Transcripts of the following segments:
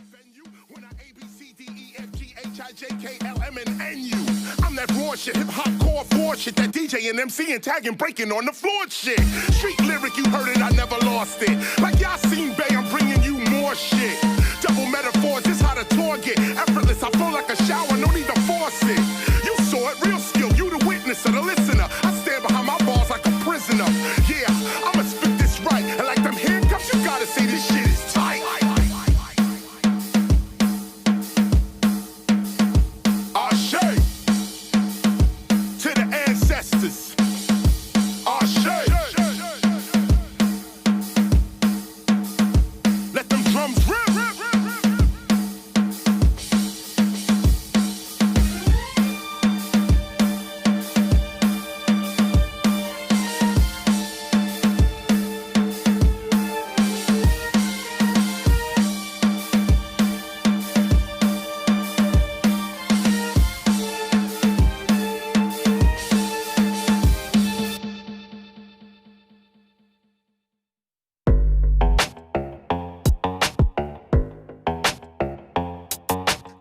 the venue when I ABCDEFGHIJKLMNNU. I'm that raw shit, hip hop core 4 shit, that DJ and MC and tagging, breaking on the floor shit. Street lyric, you heard it, I never lost it. Like y'all seen Bay, I'm bringing you more shit. Double metaphors, this how the tour get. Effortless, I flow like a shower, no need to force it. You saw it, real skill, you the witness or the listener. I stand behind my bars like a prisoner. Yeah, I'ma spit this right, and like them handcuffs, you gotta say this shit is tight.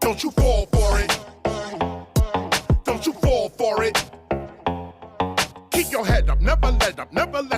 Don't you fall for it. Don't you fall for it. Keep your head up, never let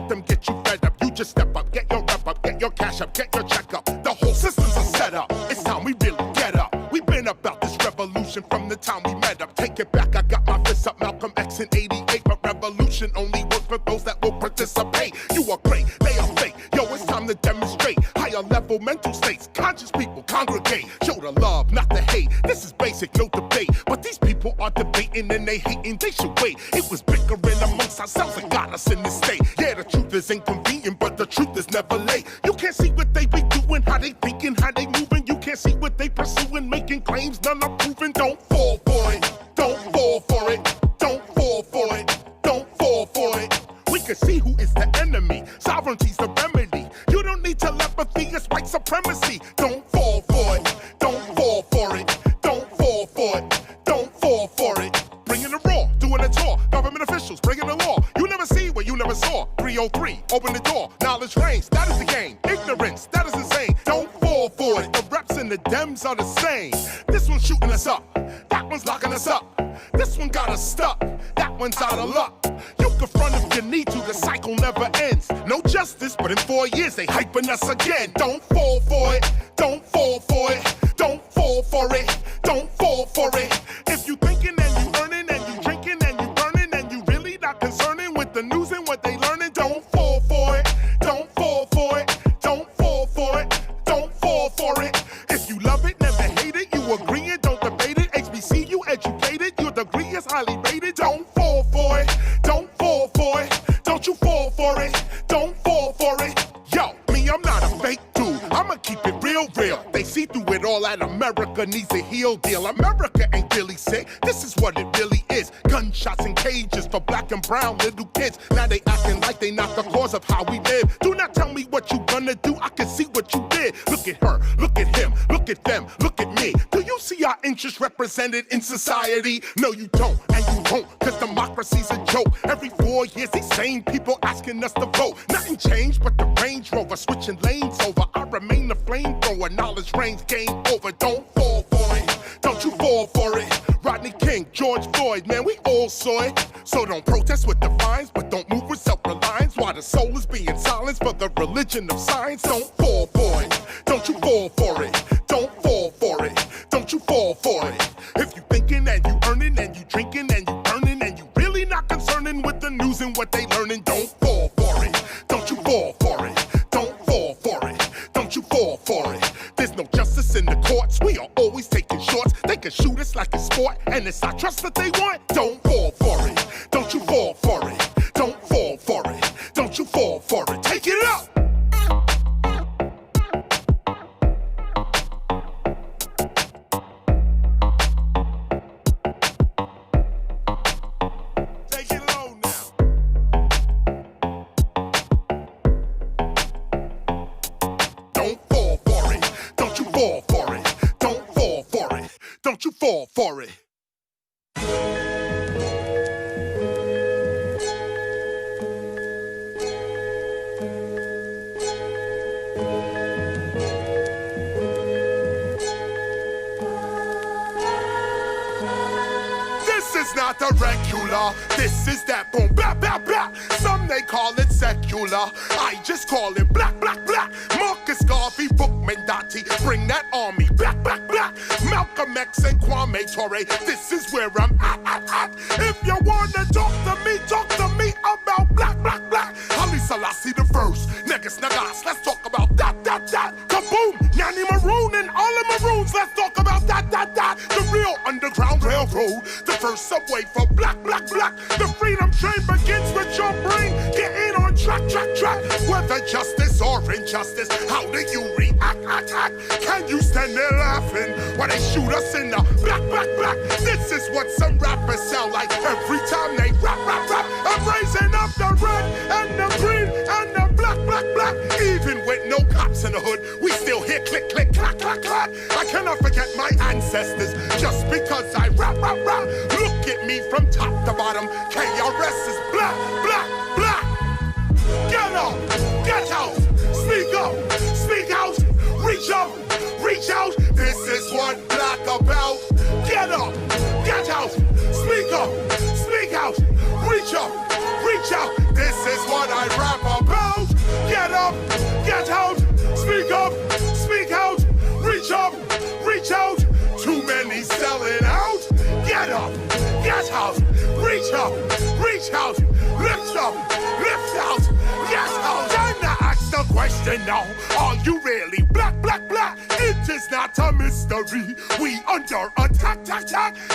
them get you fed up. You just step up, get your rep up, get your cash up, get your check up. The whole system's a setup. It's time we really get up. We've been about this revolution from the time we met up. Take it back, I got my fists up, Malcolm X in 88. But revolution only works for those that will participate. You are great, they are fake. Yo, it's time to demonstrate higher level mental states. Conscious people congregate. Show the love, not the hate. This is basic, no debate. But these people are debating and they hating. They should wait. It was bickering amongst ourselves that got us in this state. Yeah, the truth is inconvenient, but the truth is never late. You can't see what they be doing, how they thinking, how they moving. You can't see what they pursuing, making claims none are proven. Don't fall for it. Don't fall for it. Don't fall for it. Don't fall for it. We can see who is the enemy. Sovereignty's the remedy. You don't need telepathy, it's white supremacy. Don't fall for it. Don't fall for it. Don't fall for it. Don't fall for it. Bringing the raw, doing a tour. Government officials bringing the law. You never see what you never saw. 303, open the door. Knowledge reigns, that is the game. Ignorance, that is insane. Don't fall for it. The reps and the Dems are the same. This one's shooting us up. That one's locking us up. This one got us stuck. That one's out of luck. You can front if you need to, the cycle never ends. No justice, but in 4 years they hyping us again. Don't fall for it. Don't fall for it. Don't fall for it. Don't fall for it. If you thinking and you earning and you drinking and you burning and you really not concerning with the news and what they learning, don't fall for it. Don't fall for it. Don't fall for it. Don't fall for it. If you love it, never hate it, you agreeing, don't debate it. HBC, you educated, your degree is highly rated. Don't fall for it. Don't fall for it. Don't you fall for it. Don't fall for it. Yo, me, I'm not a fake dude. I'ma keep it real. They see through it all that America needs a heel deal. America ain't really sick. This is what it really is. Gunshots and cages for black and brown little kids. Now they acting like they not the cause of how we live. Do not tell me what you gonna do. I can see what you did. Look at her, look at him, look at them, look at me. Do you see our interests represented in society? No, you don't, and you won't, cause democracy's a joke. Every 4 years, these same people asking us to vote. Nothing changed but the Range Rover switching lanes over. I remain the flamethrower, knowledge reigns, game over. Don't fall for it. Don't you fall for it. Rodney King, George Floyd, man, we all saw it. So don't protest with defiance, but don't move with self-reliance. While the soul is being silenced for the religion of science. Don't fall for it. Don't you fall for it. Don't fall for it. Don't you fall for it. If you thinking and you earning and you drinking and you burning and you really not concerning with the news and what they learning, don't fall for it. Don't you fall for it. Don't fall for it. Don't you fall for it. There's no justice in the courts. We are always taking shorts. They can shoot us like a sport, and it's our trust that they want. Don't fall for it. Don't you fall for it. Don't fall for it. Don't you fall for it. Take it up. Take it low now. Don't fall for it. Don't you fall for it. Don't fall for it. Don't you fall for it. not the regular. This is that boom, blah, blah, blah. Some they call it secular. I just call it black, black, black. Marcus Garvey, Bookman, Dottie, bring that army back, back, back. Malcolm X and Kwame Ture, this is where I'm at. If you wanna talk to me about black, black, black. Haile Selassie the first, Negus Nagas, let's talk about that. Kaboom, Nanny Maroon and all the Maroons, let's talk about that. The real Underground Railroad, the first subway for black, black, black. The freedom train begins with your brain. Get in on track. Whether justice or injustice, how do you react? Can you stand there laughing while they shoot us in the black, black, black? This is what some rappers sound like every time they rap. I'm raising up the red and the green and the black, black, black. Even with no cops in the hood, we still hear click, click, clack, clack, clack. I cannot forget my ancestors just because I rap. Look at me from top to bottom. KRS is black, black, black. Get up, get out, speak up, speak out, reach out, reach out. This is what black about. Get up, get out, speak up, speak out, reach up, reach out. This is what I rap about. Get up, get out, speak up, speak out, reach up, reach out. Too many selling out. Get up, get out, reach up, reach out, lift up, lift out, yes out. Time to ask the question now. Are you really black, black, black? It is not a mystery. We under attack.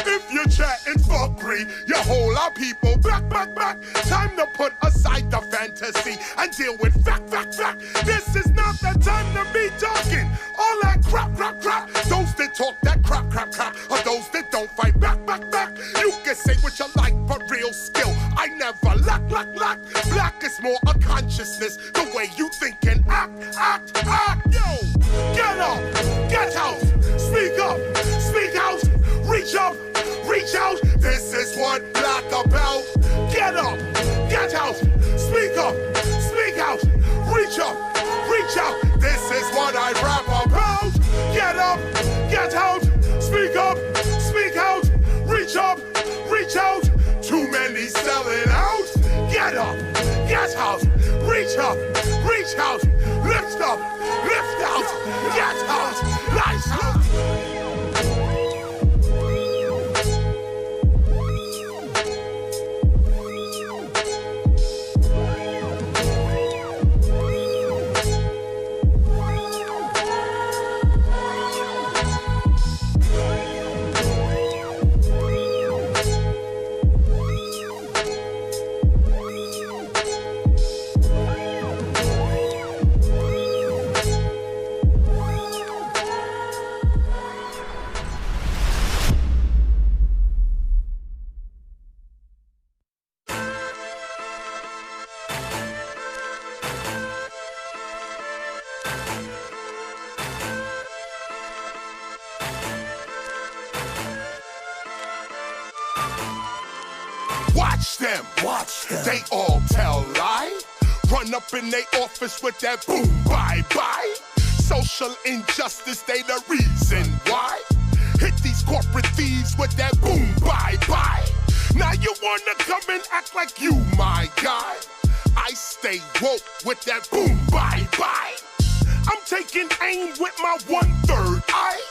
If you're chatting fuckery, you whole lot people back. Time to put aside the fantasy and deal with fact. This is not the time to be talking all that crap. Those that talk that crap, are those that don't fight back. You can say what you like, but real skill I never lack. Black is more a consciousness, the way you think and act. Yo, get up, get out, speak up, speak out, reach up, reach out. This is what black about. Get up, get out, speak up, speak out, reach up, reach out. This is what I rap about. Get up, get out, speak up, speak out, reach up, reach out. Too many selling out. Get up, get out, reach out, lift up, lift out, get out, lights out. Watch them, they all tell lie. Run up in they office with that boom, bye. Social injustice, they the reason why. Hit these corporate thieves with that boom, bye. Now you wanna come and act like you my guy. I stay woke with that boom, bye. I'm taking aim with my 1/3 eye.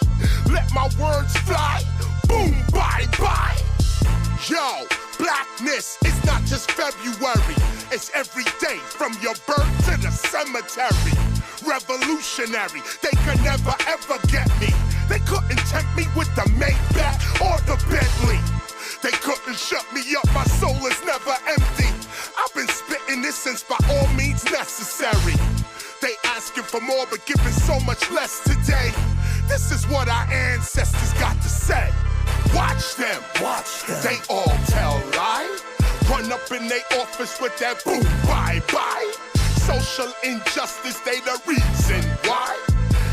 Let my words fly, boom, bye. Yo, blackness is not just February, it's every day from your birth to the cemetery. Revolutionary, they could never ever get me. They couldn't tempt me with the Maybach or the Bentley. They couldn't shut me up, my soul is never empty. I've been spitting this since by all means necessary. They asking for more but giving so much less today. This is what our ancestors got to say. Watch them, they all tell lie. Run up in they office with that boom, bye. Social injustice, they the reason why.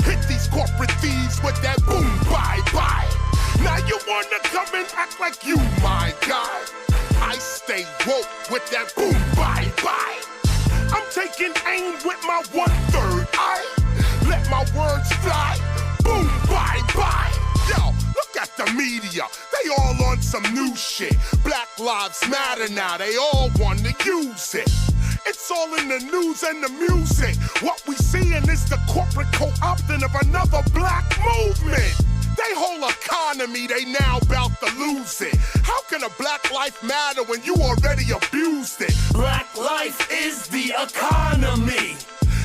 Hit these corporate thieves with that boom, bye. Now you wanna come and act like you my guy. I stay woke with that boom, bye. I'm taking aim with my 1/3 eye. Let my words fly, boom, bye. Yo, look at the media, they all on some new shit. Black lives matter now, they all wanna use it. It's all in the news and the music. What we seeing is the corporate co-opting of another black movement. They whole economy, they now bout to lose it. How can a black life matter when you already abused it? Black life is the economy.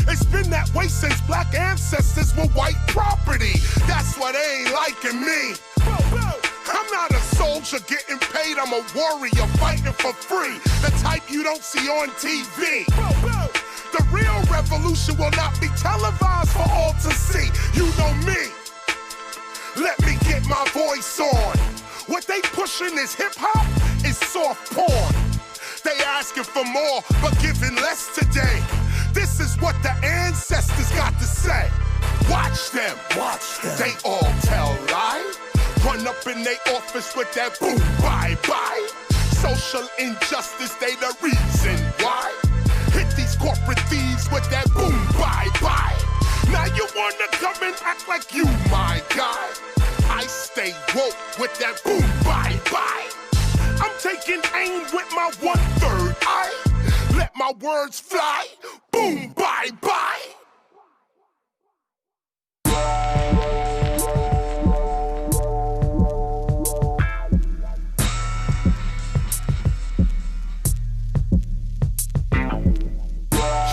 It's been that way since black ancestors were white property. That's why they ain't liking me. I'm not a soldier getting paid, I'm a warrior fighting for free. The type you don't see on TV. The real revolution will not be televised for all to see. You know me. Let me get my voice on. What they pushing is hip-hop, is soft porn. They asking for more, but giving less today. This is what the ancestors got to say. Watch them. They all tell lies. Run up in their office with that boom, bye-bye. Social injustice, they the reason why. Hit these corporate thieves with that boom, bye-bye. Now you wanna come and act like you my guy. I stay woke with that boom, bye-bye. I'm taking aim with my 1/3 eye. Let my words fly, boom, bye-bye.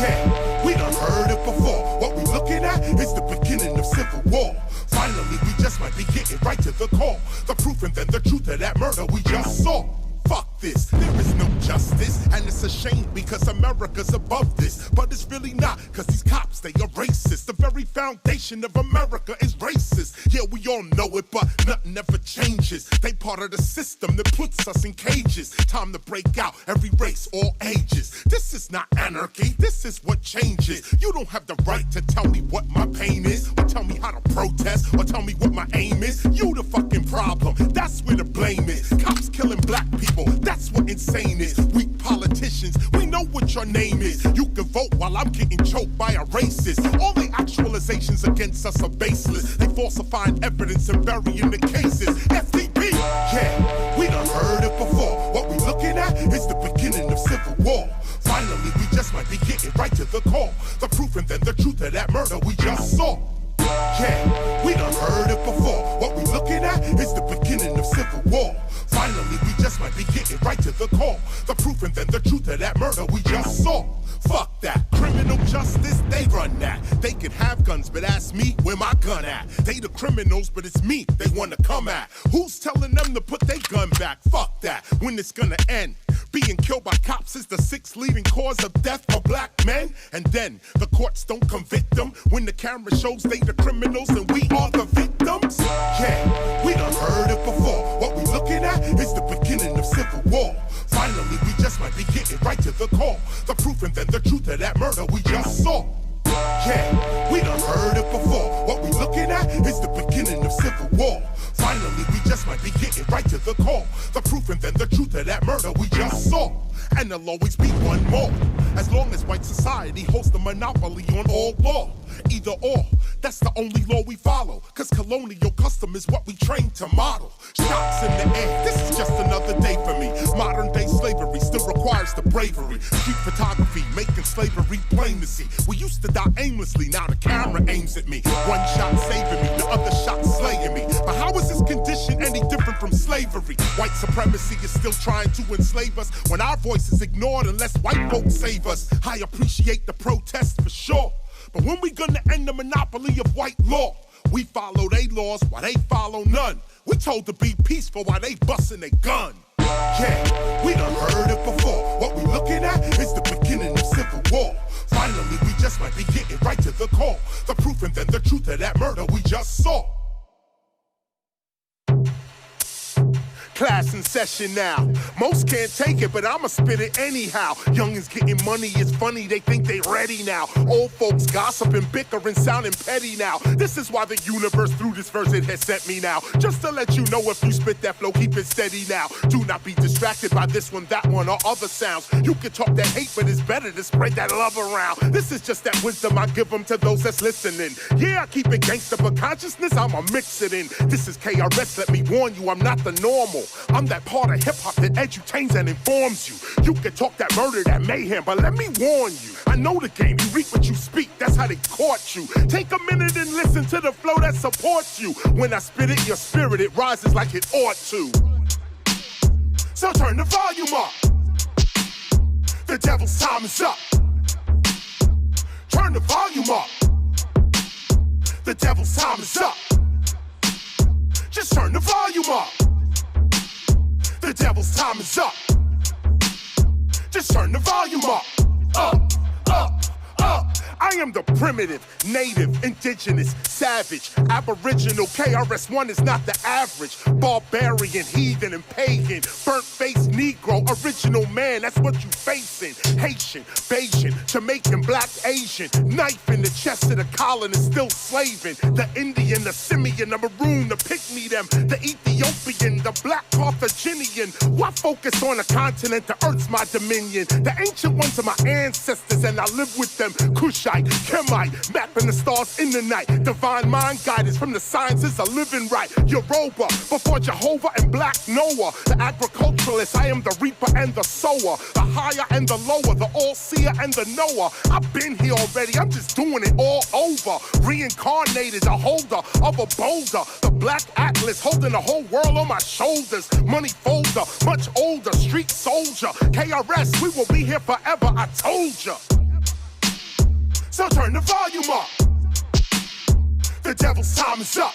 Yeah, we done heard it before. What we looking at is the beginning of civil war. Finally, we just might be getting right to the core. The proof and then the truth of that murder we just saw. Fuck this, there is no justice. And it's a shame because America's above this. But it's really not, cause these cops, they are racist. The very foundation of America is racist. Yeah, we all know it, but nothing ever changes. They part of the system that puts us in cages. Time to break out, every race, all ages. This is not anarchy, this is what changes. You don't have the right to tell me what my pain is, or tell me how to protest, or tell me what my aim is. You the fucking problem, that's where the blame is. Cops killing black people, that's what insane is. Weak politicians, we know what your name is. You can vote while I'm getting choked by a racist. All the actualizations against us are baseless. They falsifying evidence and burying the cases. FDP, yeah, we done heard it before. What we looking at is the beginning of civil war. Finally, we just might be getting right to the core. The proof and then the truth of that murder we just saw. Yeah, we done heard it before. What we looking at is the beginning of civil war. Finally, we just might be getting right to the core. The proof and then the truth of that murder we just saw. Fuck that. Criminal justice, they run that. They can have guns, but ask me where my gun at. They the criminals, but it's me they wanna come at. Who's telling them to put their gun back? Fuck that. When it's gonna end? Being killed by cops is the 6th leading cause of death for black men. And then the courts don't convict them. When the camera shows they the criminals and we are the victims. Yeah, we done heard it before. What we looking at is the beginning of civil war. Finally, we just might be getting right to the core. The proof and then the truth of that murder we just saw. Yeah, we done heard it before. What we looking at is the beginning of civil war. Finally, we just might be getting right to the core. The proof and then the truth of that murder we just saw. And there'll always be one more. As long as white society holds the monopoly on all law. Either or, that's the only law we follow. Cause colonial custom is what we train to model. Shots in the air, this is just another day for me. Modern day slavery still requires the bravery. Street photography, making slavery plain to see. We used to die aimlessly, now the camera aims at me. One shot saving me, the other shot slaying me. But how is this condition any different from slavery? White supremacy is still trying to enslave us. When our voice is ignored unless white folks save us. I appreciate the protest for sure. But when we gonna end the monopoly of white law? We follow they laws while they follow none. We told to be peaceful while they bustin' they gun. Yeah, we done heard it before. What we looking at is the beginning of civil war. Finally, we just might be getting right to the core. The proof and then the truth of that murder we just saw. Class in session now. Most can't take it, but I'ma spit it anyhow. Youngins getting money, it's funny, they think they ready now. Old folks gossiping, bickering, sounding petty now. This is why the universe through this verse it has sent me now. Just to let you know if you spit that flow, keep it steady now. Do not be distracted by this one, that one, or other sounds. You can talk that hate, but it's better to spread that love around. This is just that wisdom I give them to those that's listening. Yeah, I keep it gangster, but consciousness, I'ma mix it in. This is KRS, let me warn you, I'm not the normal. I'm that part of hip-hop that edutains and informs you. You can talk that murder, that mayhem, but let me warn you. I know the game, you reap what you speak, that's how they caught you. Take a minute and listen to the flow that supports you. When I spit it, your spirit, it rises like it ought to. So turn the volume up. The devil's time is up. Turn the volume up. The devil's time is up. Just turn the volume up. The devil's time is up. Just turn the volume up. Up, up, up. I am the primitive, native, indigenous, savage, aboriginal. KRS-ONE is not the average. Barbarian, heathen, and pagan. Burnt-faced Negro, original man, that's what you facing. Haitian, Bayesian, Jamaican, Black, Asian. Knife in the chest of the colonist, still slaving. The Indian, the Simian, the Maroon, the Pygmy them. The Ethiopian, the Black Carthaginian. Why focus on a continent? The earth's my dominion. The ancient ones are my ancestors, and I live with them. Kushite, Kemite, mapping the stars in the night. Divine mind guidance from the sciences of living right. Yoruba, before Jehovah and Black Noah. The agriculturalist, I am the reaper and the sower. The higher and the lower, the all-seer and the knower. I've been here already, I'm just doing it all over. Reincarnated, the holder of a boulder. The Black Atlas, holding the whole world on my shoulders. Money folder, much older, street soldier. KRS, we will be here forever, I told ya. So turn the volume up. The devil's time is up.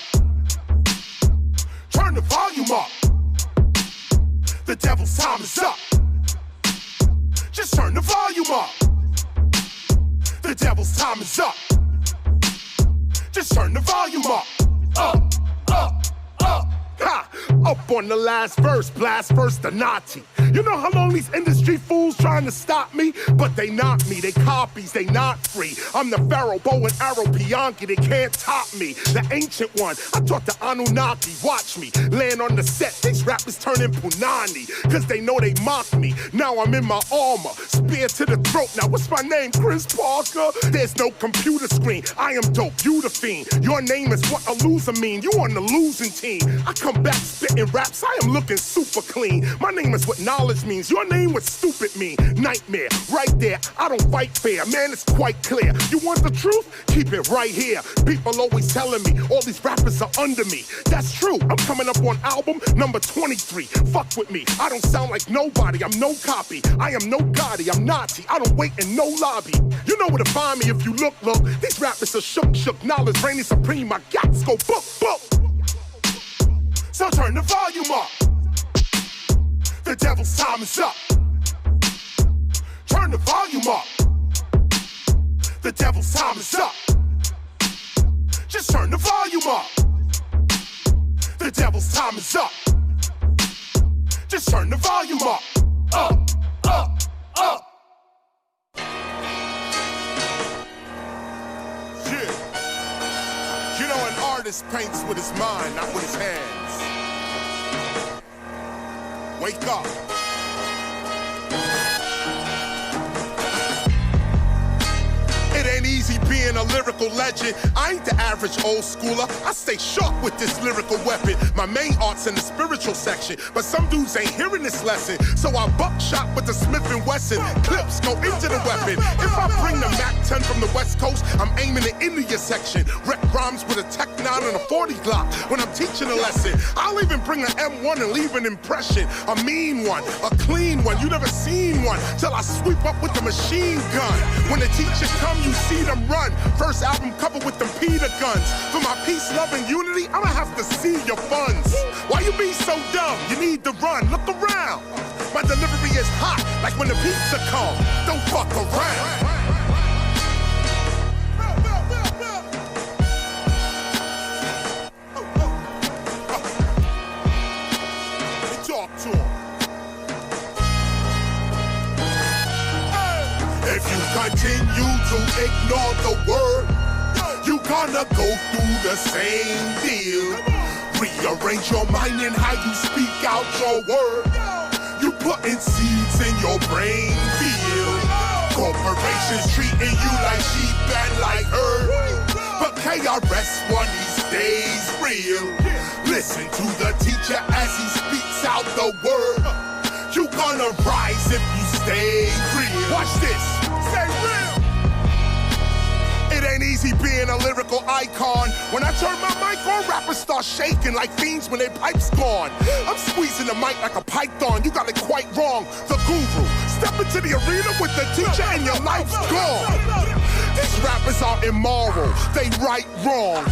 Turn the volume up. The devil's time is up. Just turn the volume up. The devil's time is up. Just turn the volume up. Up, up, up. Ha! Up on the last verse, blast first the Nazi. You know how long these industry fools trying to stop me? But they not me, they copies, they not free. I'm the pharaoh, bow and arrow, Bianchi, they can't top me. The ancient one, I taught the Anunnaki, watch me. Land on the set, these rappers turning Punani. Cause they know they mock me, now I'm in my armor. Spear to the throat, now what's my name, Chris Parker? There's no computer screen, I am dope, you the fiend. Your name is what a loser mean, you on the losing team. I come back spitting raps, I am looking super clean. My name is what knowledge means, your name was stupid mean. Nightmare, right there, I don't fight fair, man, it's quite clear. You want the truth? Keep it right here. People always telling me, all these rappers are under me. That's true, I'm coming up on album number 23. Fuck with me, I don't sound like nobody, I'm no copy. I am no Gotti, I'm Nazi, I don't wait in no lobby. You know where to find me if you look. These rappers are shook, knowledge reigning supreme, my gots go book. So turn the volume up. The devil's time is up. Turn the volume up. The devil's time is up. Just turn the volume up. The devil's time is up. Just turn the volume up. Up, up, up. Yeah. You know, an artist paints with his mind, not with his hands. Wake up. It ain't easy being a lyrical legend. I ain't the average old schooler. I stay sharp with this lyrical weapon. My main art's in the spiritual section, but some dudes ain't hearing this lesson. So I buckshot with the Smith & Wesson. Clips go into the weapon. If I bring the Mac 10 from the West Coast, I'm aiming it into your section. Wreck rhymes with a Tech 9 and a 40 Glock when I'm teaching a lesson. I'll even bring an M1 and leave an impression. A mean one, a clean one. You never seen one till I sweep up with the machine gun. When the teacher come, you see them run. First album cover with them Peter guns. For my peace, love, and unity, I'ma have to see your funds. Why you be so dumb? You need to run. Look around. My delivery is hot, like when the pizza come. Don't fuck around. Talk to him. If you continue to ignore the word, you gonna go through the same deal. Rearrange your mind and how you speak out your word. You putting seeds in your brain field. Corporations treating you like sheep and like herd, but KRS-ONE, he stays real. Listen to the teacher as he speaks out the word. You gonna rise if you stay real. Watch this, stay real. It ain't easy being a lyrical icon. When I turn my mic on, rappers start shaking like fiends when their pipe's gone. I'm squeezing the mic like a python, you got it quite wrong. The guru, step into the arena with the teacher and your life's gone. These rappers are immoral, they right wrong.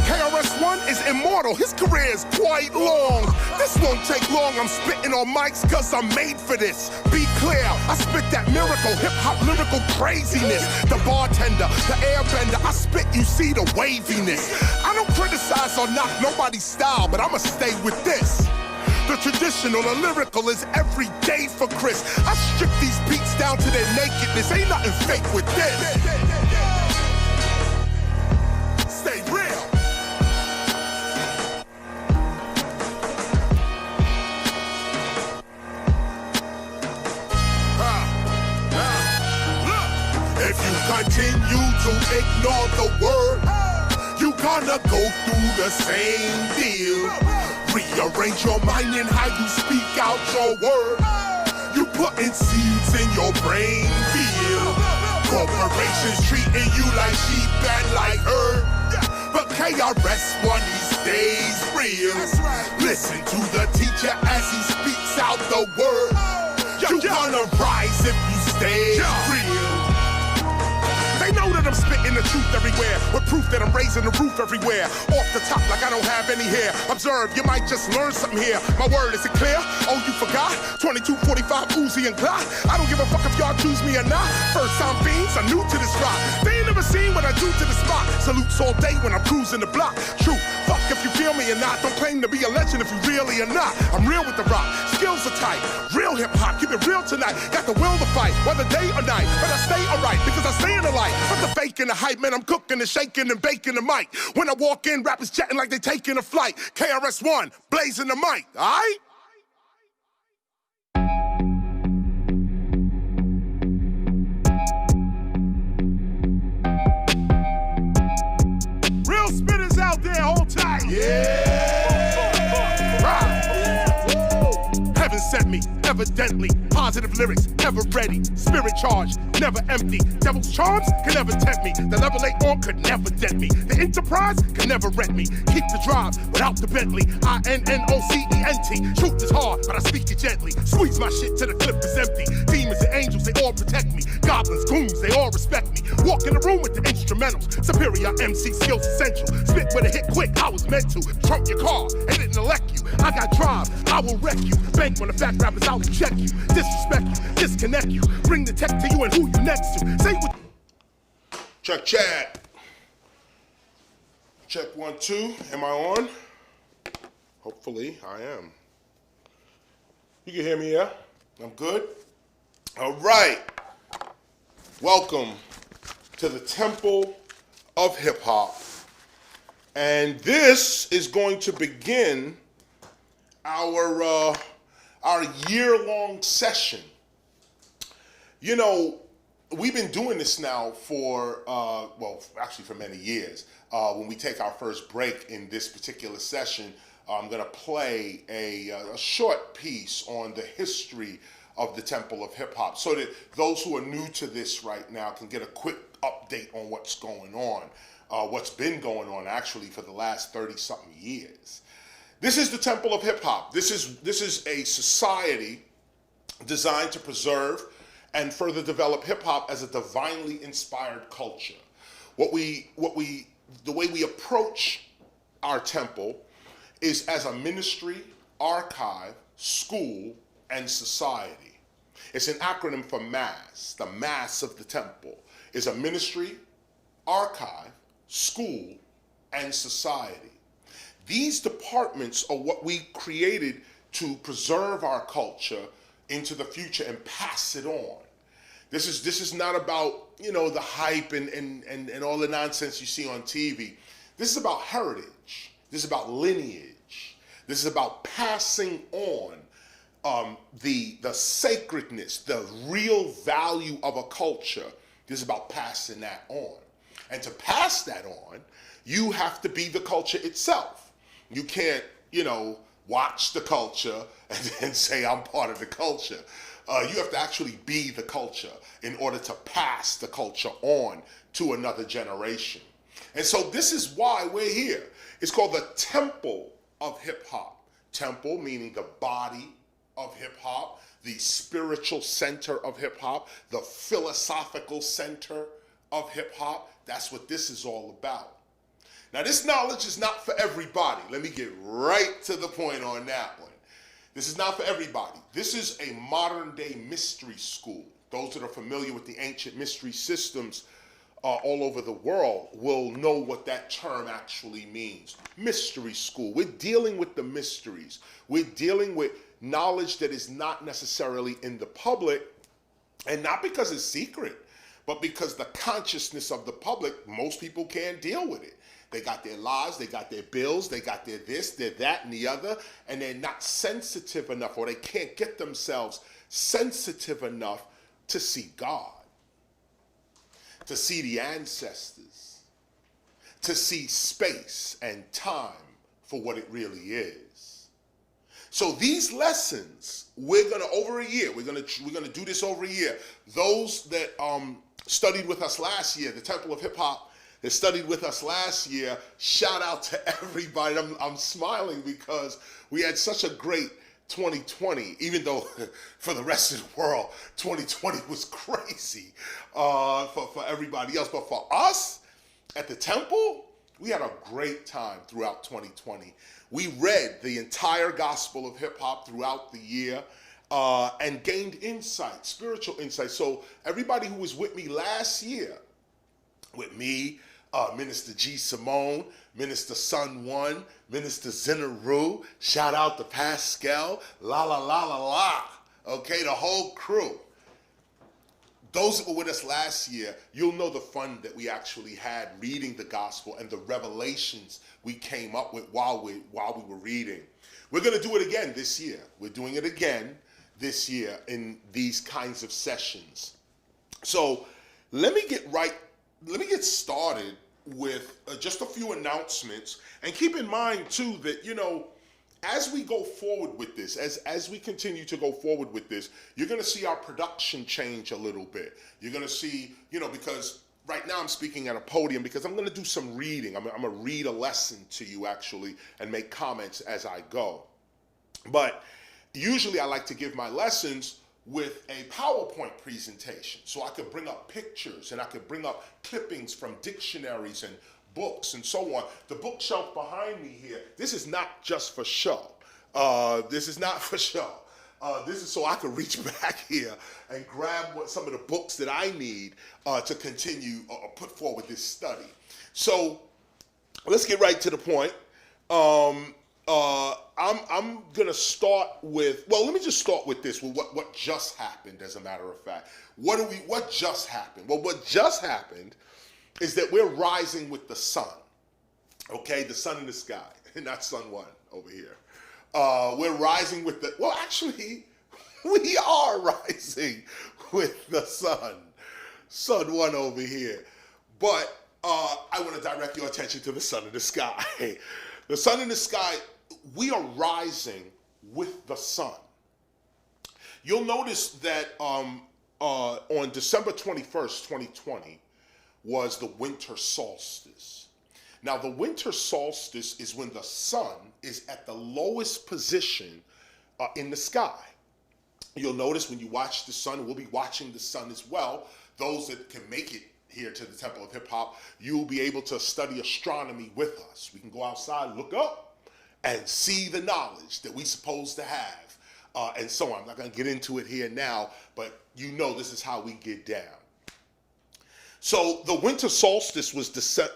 KRS-ONE is immortal, his career is quite long. This won't take long, I'm spitting on mics cause I'm made for this. Be clear, I spit that miracle, hip-hop lyrical craziness. The bartender, the airbender, I spit, you see the waviness. I don't criticize or knock nobody's style, but I'ma stay with this. The traditional, the lyrical is every day for Chris. I strip these beats down to their nakedness, ain't nothing fake with this. Stay real. If you continue to ignore the word, you gonna go through the same deal. Rearrange your mind and how you speak out your word. You putting seeds in your brain field. Corporations treating you like sheep and like herb. But KRS-ONE, he stays real. Listen to the teacher as he speaks out the word. You gonna rise if you stay real. They know that I'm spitting the truth everywhere, with proof that I'm raising the roof everywhere. Off the top like I don't have any hair. Observe, you might just learn something here. My word, is it clear? Oh, you forgot? 2245 Uzi and Glock. I don't give a fuck if y'all choose me or not. First time fiends, I'm new to this rock. They ain't never seen what I do to the spot. Salutes all day when I'm cruising the block. True, fuck if you feel me or not. Don't claim to be a legend if you really are not. I'm real with the rock, skills are tight. Real hip hop, keep it real tonight. Got the will to fight, whether day or night. But I stay alright, because I stay in the light. But the fake and the hype, man, I'm cooking and shaking and baking the mic. When I walk in, rappers chatting like they taking a flight. KRS-ONE, blazing the mic, alright? Real spitters out there, hold tight. Yeah! Right. Heaven sent me, evidently. Positive lyrics, ever ready. Spirit charged, never empty. Devil's charms can never tempt me. The level 8 on could never dent me. The enterprise can never rent me. Keep the drive without the Bentley. INNOCENT. Truth is hard, but I speak it gently. Squeeze my shit till the clip is empty. Demons and angels, they all protect me. Goblins, goons, they all respect me. Walk in the room with the instrumentals. Superior MC skills essential. Spit with a hit quick, I was meant to. Trump your car, and didn't elect you. I got drive, I will wreck you. Bank when the fact rappers out and check you. Disrespect you, disconnect you. Bring the tech to you and who you next to. Say what. Check chat. Check 1 2. Am I on? Hopefully I am. You can hear me, yeah? I'm good? All right. Welcome to the Temple of Hip Hop. And this is going to begin our year-long session. You know, we've been doing this now for, well, actually for many years. When we take our first break in this particular session, I'm gonna play a short piece on the history of the Temple of Hip Hop so that those who are new to this right now can get a quick update on what's going on, what's been going on actually for the last 30-something years. This is the Temple of Hip Hop. This is a society designed to preserve and further develop hip hop as a divinely inspired culture. The way we approach our temple is as a ministry, archive, school, and society. It's an acronym for MASS. The MASS of the temple is a ministry, archive, school, and society. These departments are what we created to preserve our culture into the future and pass it on. This is not about, you know, the hype and all the nonsense you see on TV. This is about heritage. This is about lineage. This is about passing on the sacredness, the real value of a culture. This is about passing that on. And to pass that on, you have to be the culture itself. You can't watch the culture and then say I'm part of the culture. You have to actually be the culture in order to pass the culture on to another generation. And so this is why we're here. It's called the Temple of Hip Hop. Temple meaning the body of hip hop, the spiritual center of hip hop, the philosophical center of hip hop. That's what this is all about. Now, this knowledge is not for everybody. Let me get right to the point on that one. This is not for everybody. This is a modern day mystery school. Those that are familiar with the ancient mystery systems all over the world will know what that term actually means. Mystery school. We're dealing with the mysteries. We're dealing with knowledge that is not necessarily in the public, and not because it's secret, but because the consciousness of the public, most people can't deal with it. They got their lives, they got their bills, they got their this, their that, and the other, and they're not sensitive enough, or they can't get themselves sensitive enough to see God, to see the ancestors, to see space and time for what it really is. So these lessons, we're gonna over a year. We're gonna do this over a year. Those that studied with us last year, the Temple of Hip Hop, that studied with us last year, shout out to everybody. I'm smiling because we had such a great 2020, even though for the rest of the world, 2020 was crazy for everybody else. But for us at the Temple, we had a great time throughout 2020. We read the entire gospel of hip hop throughout the year and gained insight, spiritual insight. So everybody who was with me last year, with me, Minister G. Simone, Minister Sun One, Minister Zinnaru, shout out to Pascal, la la la la la, okay, the whole crew. Those that were with us last year, you'll know the fun that we actually had reading the gospel and the revelations we came up with while we were reading. We're gonna do it again this year. We're doing it again this year in these kinds of sessions. So let me get started with just a few announcements, and keep in mind too that as we go forward with this, as we continue to go forward with this, you're going to see our production change a little bit. You're going to see, because right now I'm speaking at a podium because I'm going to do some reading. I'm going to read a lesson to you actually and make comments as I go. But usually I like to give my lessons with a PowerPoint presentation, so I could bring up pictures and I could bring up clippings from dictionaries and books and so on. The bookshelf behind me here, this is not just for show. This is not for show. This is so I could reach back here and grab some of the books that I need to continue or put forward this study. So let's get right to the point. I'm gonna start with, let me just start with this, with what just happened, as a matter of fact. What just happened? Well, what just happened is that we're rising with the sun, okay? The sun in the sky, not Sun One over here. We're rising with actually, we are rising with the sun. Sun One over here. But I want to direct your attention to the sun in the sky. The sun in the sky, we are rising with the sun. You'll notice that on December 21st, 2020, was the winter solstice. Now, the winter solstice is when the sun is at the lowest position in the sky. You'll notice when you watch the sun, we'll be watching the sun as well. Those that can make it here to the Temple of Hip Hop, you'll be able to study astronomy with us. We can go outside, look up, and see the knowledge that we're supposed to have, and so on. I'm not going to get into it here now, but this is how we get down. So the winter solstice was December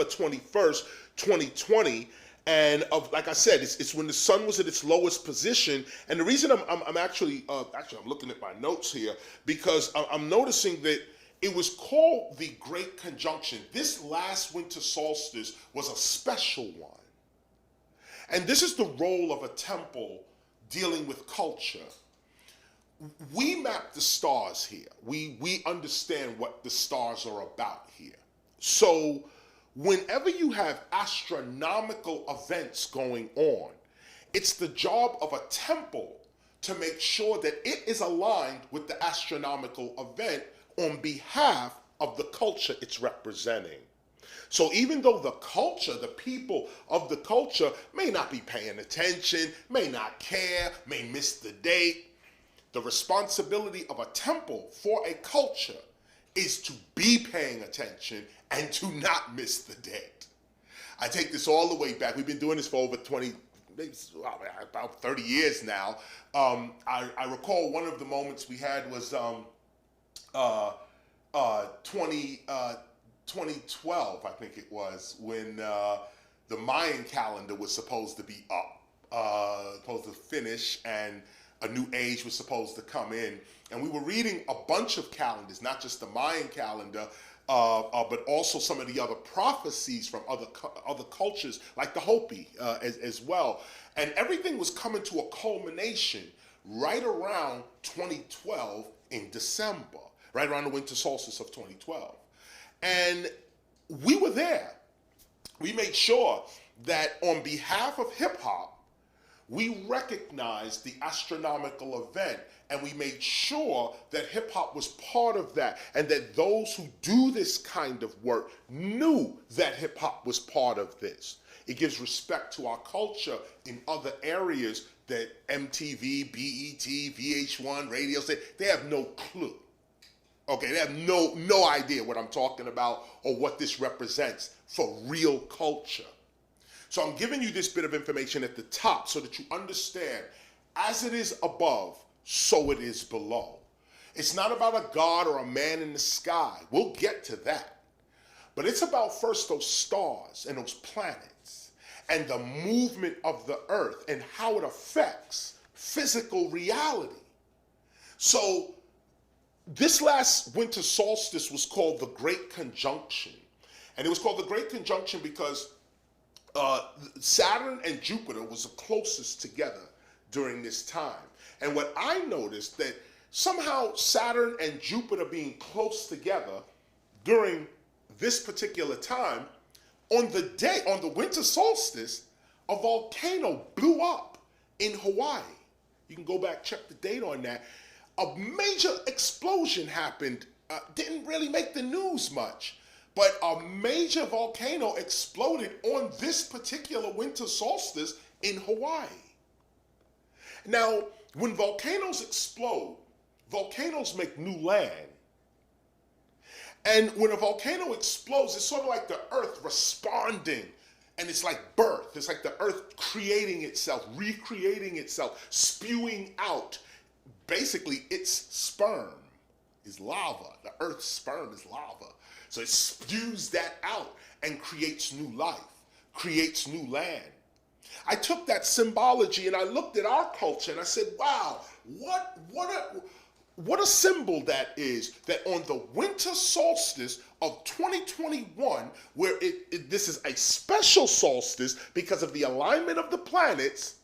21st, 2020, and like I said, it's when the sun was at its lowest position. And the reason I'm actually I'm looking at my notes here because I'm noticing that it was called the Great Conjunction. This last winter solstice was a special one. And this is the role of a temple dealing with culture. We map the stars here. We understand what the stars are about here. So whenever you have astronomical events going on, it's the job of a temple to make sure that it is aligned with the astronomical event on behalf of the culture it's representing. So even though the culture, the people of the culture may not be paying attention, may not care, may miss the date, the responsibility of a temple for a culture is to be paying attention and to not miss the date. I take this all the way back. We've been doing this for over 20, maybe about 30 years now. I recall one of the moments we had was 2012, I think it was, when the Mayan calendar was supposed to be up, supposed to finish, and a new age was supposed to come in. And we were reading a bunch of calendars, not just the Mayan calendar, but also some of the other prophecies from other cultures, like the Hopi as well. And everything was coming to a culmination right around 2012 in December, right around the winter solstice of 2012. And we were there. We made sure that on behalf of hip hop, we recognized the astronomical event, and we made sure that hip hop was part of that, and that those who do this kind of work knew that hip hop was part of this. It gives respect to our culture in other areas that MTV, BET, VH1, radio say, they have no clue. Okay, they have no idea what I'm talking about or what this represents for real culture. So I'm giving you this bit of information at the top so that you understand, as it is above, so it is below. It's not about a God or a man in the sky. We'll get to that. But it's about first those stars and those planets and the movement of the earth and how it affects physical reality. So this last winter solstice was called the Great Conjunction. And it was called the Great Conjunction because Saturn and Jupiter was the closest together during this time. And what I noticed that somehow Saturn and Jupiter being close together during this particular time, on the winter solstice, a volcano blew up in Hawaii. You can go back, check the date on that. A major explosion happened, didn't really make the news much. But a major volcano exploded on this particular winter solstice in Hawaii. Now, when volcanoes explode, volcanoes make new land. And when a volcano explodes, it's sort of like the earth responding, and it's like birth. It's like the earth creating itself, recreating itself, spewing out. Basically, its sperm is lava. The earth's sperm is lava. So it spews that out and creates new life, creates new land. I took that symbology and I looked at our culture and I said, wow, what a symbol that is, that on the winter solstice of 2021, where this is a special solstice because of the alignment of the planets,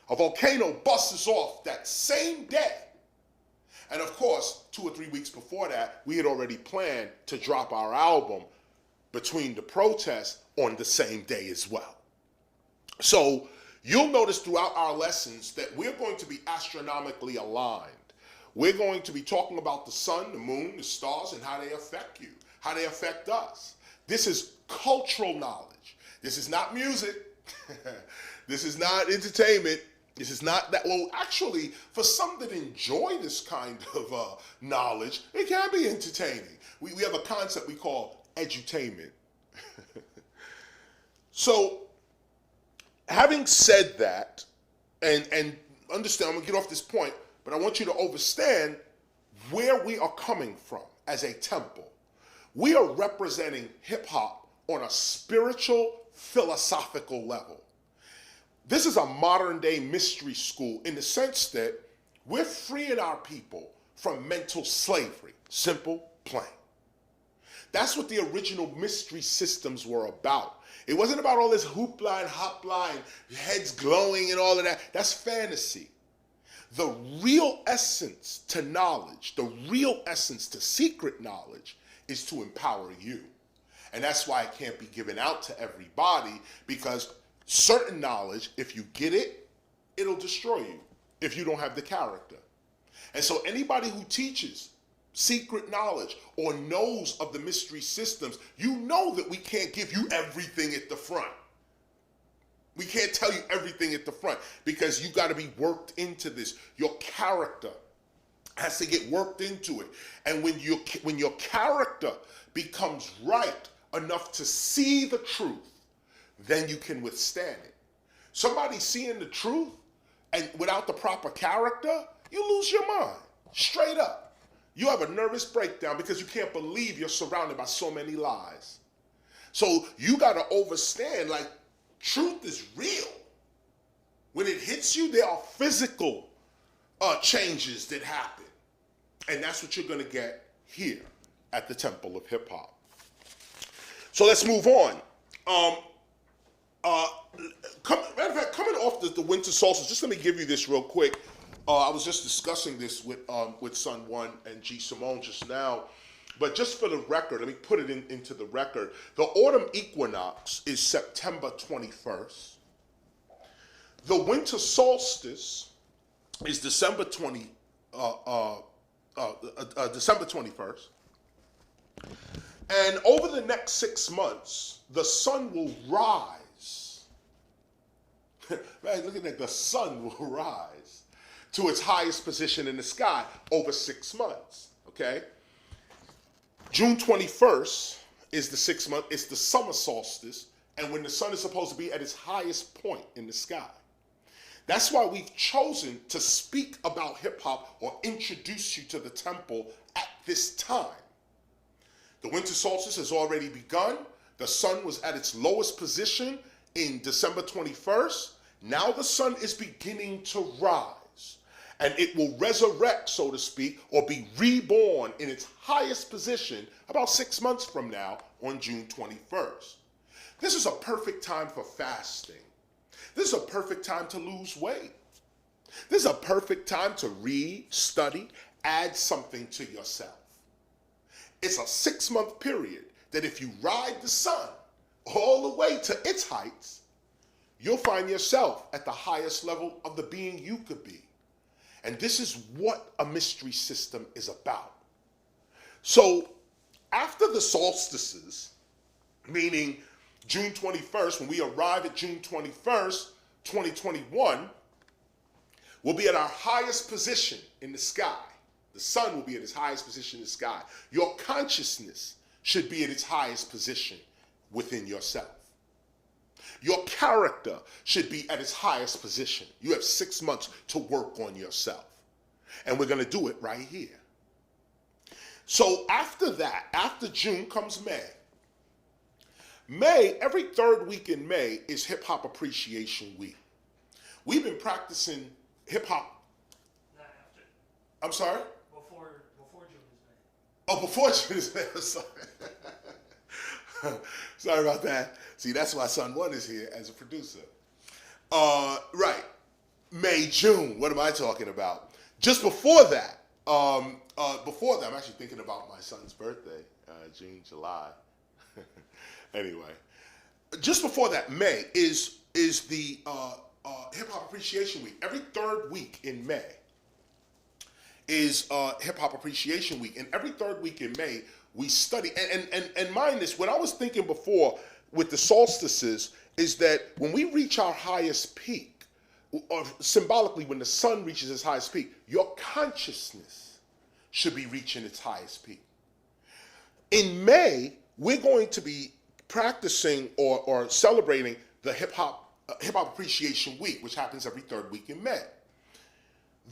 a volcano busts off that same day. And of course, 2 or 3 weeks before that, we had already planned to drop our album between the protests on the same day as well. So you'll notice throughout our lessons that we're going to be astronomically aligned. We're going to be talking about the sun, the moon, the stars, and how they affect you, how they affect us. This is cultural knowledge. This is not music. This is not entertainment. This is not that. Well, actually, for some that enjoy this kind of knowledge, it can be entertaining. We have a concept we call edutainment. So, having said that, and understand, I'm going to get off this point, but I want you to understand where we are coming from as a temple. We are representing hip-hop on a spiritual, philosophical level. This is a modern-day mystery school in the sense that we're freeing our people from mental slavery. Simple, plain. That's what the original mystery systems were about. It wasn't about all this hoopla and hopla and heads glowing and all of that. That's fantasy. The real essence to knowledge, the real essence to secret knowledge is to empower you. And that's why it can't be given out to everybody, because certain knowledge, if you get it, it'll destroy you if you don't have the character. And so anybody who teaches secret knowledge or knows of the mystery systems, you know that we can't give you everything at the front. We can't tell you everything at the front, because you got to be worked into this. Your character has to get worked into it. And when your character becomes right enough to see the truth, then you can withstand it. Somebody seeing the truth and without the proper character, you lose your mind, straight up. You have a nervous breakdown because you can't believe you're surrounded by so many lies. So you got to understand, like, truth is real. When it hits you, there are physical changes that happen. And that's what you're going to get here at the Temple of Hip Hop. So let's move on. Matter of fact, coming off the winter solstice, just let me give you this real quick. I was just discussing this with Son One and G Simone just now. But just for the record, let me put it into the record. The autumn equinox is September 21st. The winter solstice is December 21st. And over the next 6 months, the sun will rise. Right, look at that. The sun will rise to its highest position in the sky over 6 months. Okay? June 21st is the 6th month. It's the summer solstice, and when the sun is supposed to be at its highest point in the sky. That's why we've chosen to speak about hip-hop or introduce you to the temple at this time. The winter solstice has already begun. The sun was at its lowest position in December 21st. Now the sun is beginning to rise. And it will resurrect, so to speak, or be reborn in its highest position about 6 months from now on June 21st. This is a perfect time for fasting. This is a perfect time to lose weight. This is a perfect time to read, study, add something to yourself. It's a 6-month period that if you ride the sun all the way to its heights, you'll find yourself at the highest level of the being you could be. And this is what a mystery system is about. So after the solstices, meaning June 21st, when we arrive at June 21st, 2021, we'll be at our highest position in the sky. The sun will be at its highest position in the sky. Your consciousness should be at its highest position within yourself. Your character should be at its highest position. You have 6 months to work on yourself. And we're going to do it right here. So after that, after June comes May. May, every third week in May is Hip Hop Appreciation Week. We've been practicing hip hop. Not after. I'm sorry? Before June is May. Oh, before June is May. I'm sorry. Sorry about that. See, that's why Son One is here as a producer. Right. May, June. What am I talking about? Just before that, I'm actually thinking about my son's birthday, June, July. Anyway, just before that, May is the Hip Hop Appreciation Week. Every third week in May is Hip Hop Appreciation Week, and every third week in May we study. And mind this, what I was thinking before with the solstices is that when we reach our highest peak, or symbolically when the sun reaches its highest peak, your consciousness should be reaching its highest peak. In May, we're going to be practicing or celebrating the Hip Hop Appreciation Week, which happens every third week in May.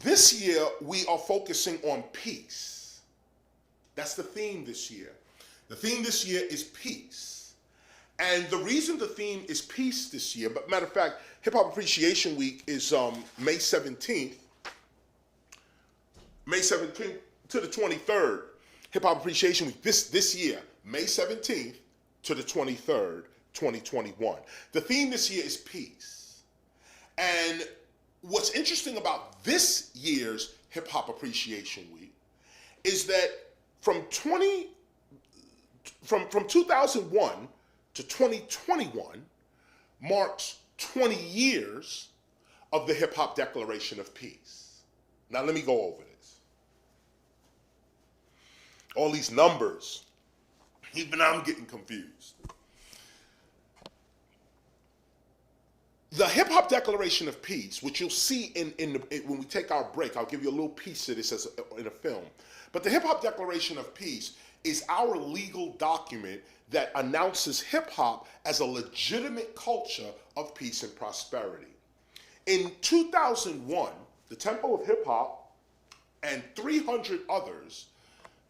This year, we are focusing on peace. That's the theme this year. The theme this year is peace. And the reason the theme is peace this year, but matter of fact, Hip Hop Appreciation Week is May 17th. May 17th to the 23rd. Hip Hop Appreciation Week this year, May 17th to the 23rd, 2021. The theme this year is peace. And what's interesting about this year's Hip Hop Appreciation Week is that from from 2001 to 2021 marks 20 years of the Hip Hop Declaration of Peace. Now let me go over this. All these numbers, even I'm getting confused. The Hip Hop Declaration of Peace, which you'll see when we take our break, I'll give you a little piece of this in a film. But the Hip Hop Declaration of Peace is our legal document that announces hip hop as a legitimate culture of peace and prosperity. In 2001, the Temple of Hip Hop and 300 others,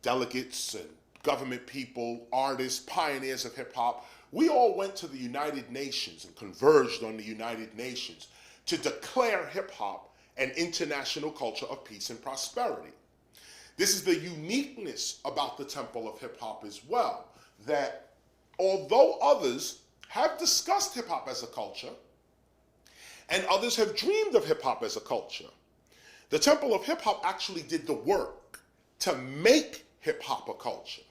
delegates and government people, artists, pioneers of hip hop, we all went to the United Nations and converged on the United Nations to declare hip hop an international culture of peace and prosperity. This is the uniqueness about the Temple of Hip Hop as well, that although others have discussed hip hop as a culture, and others have dreamed of hip hop as a culture, the Temple of Hip Hop actually did the work to make hip hop a culture.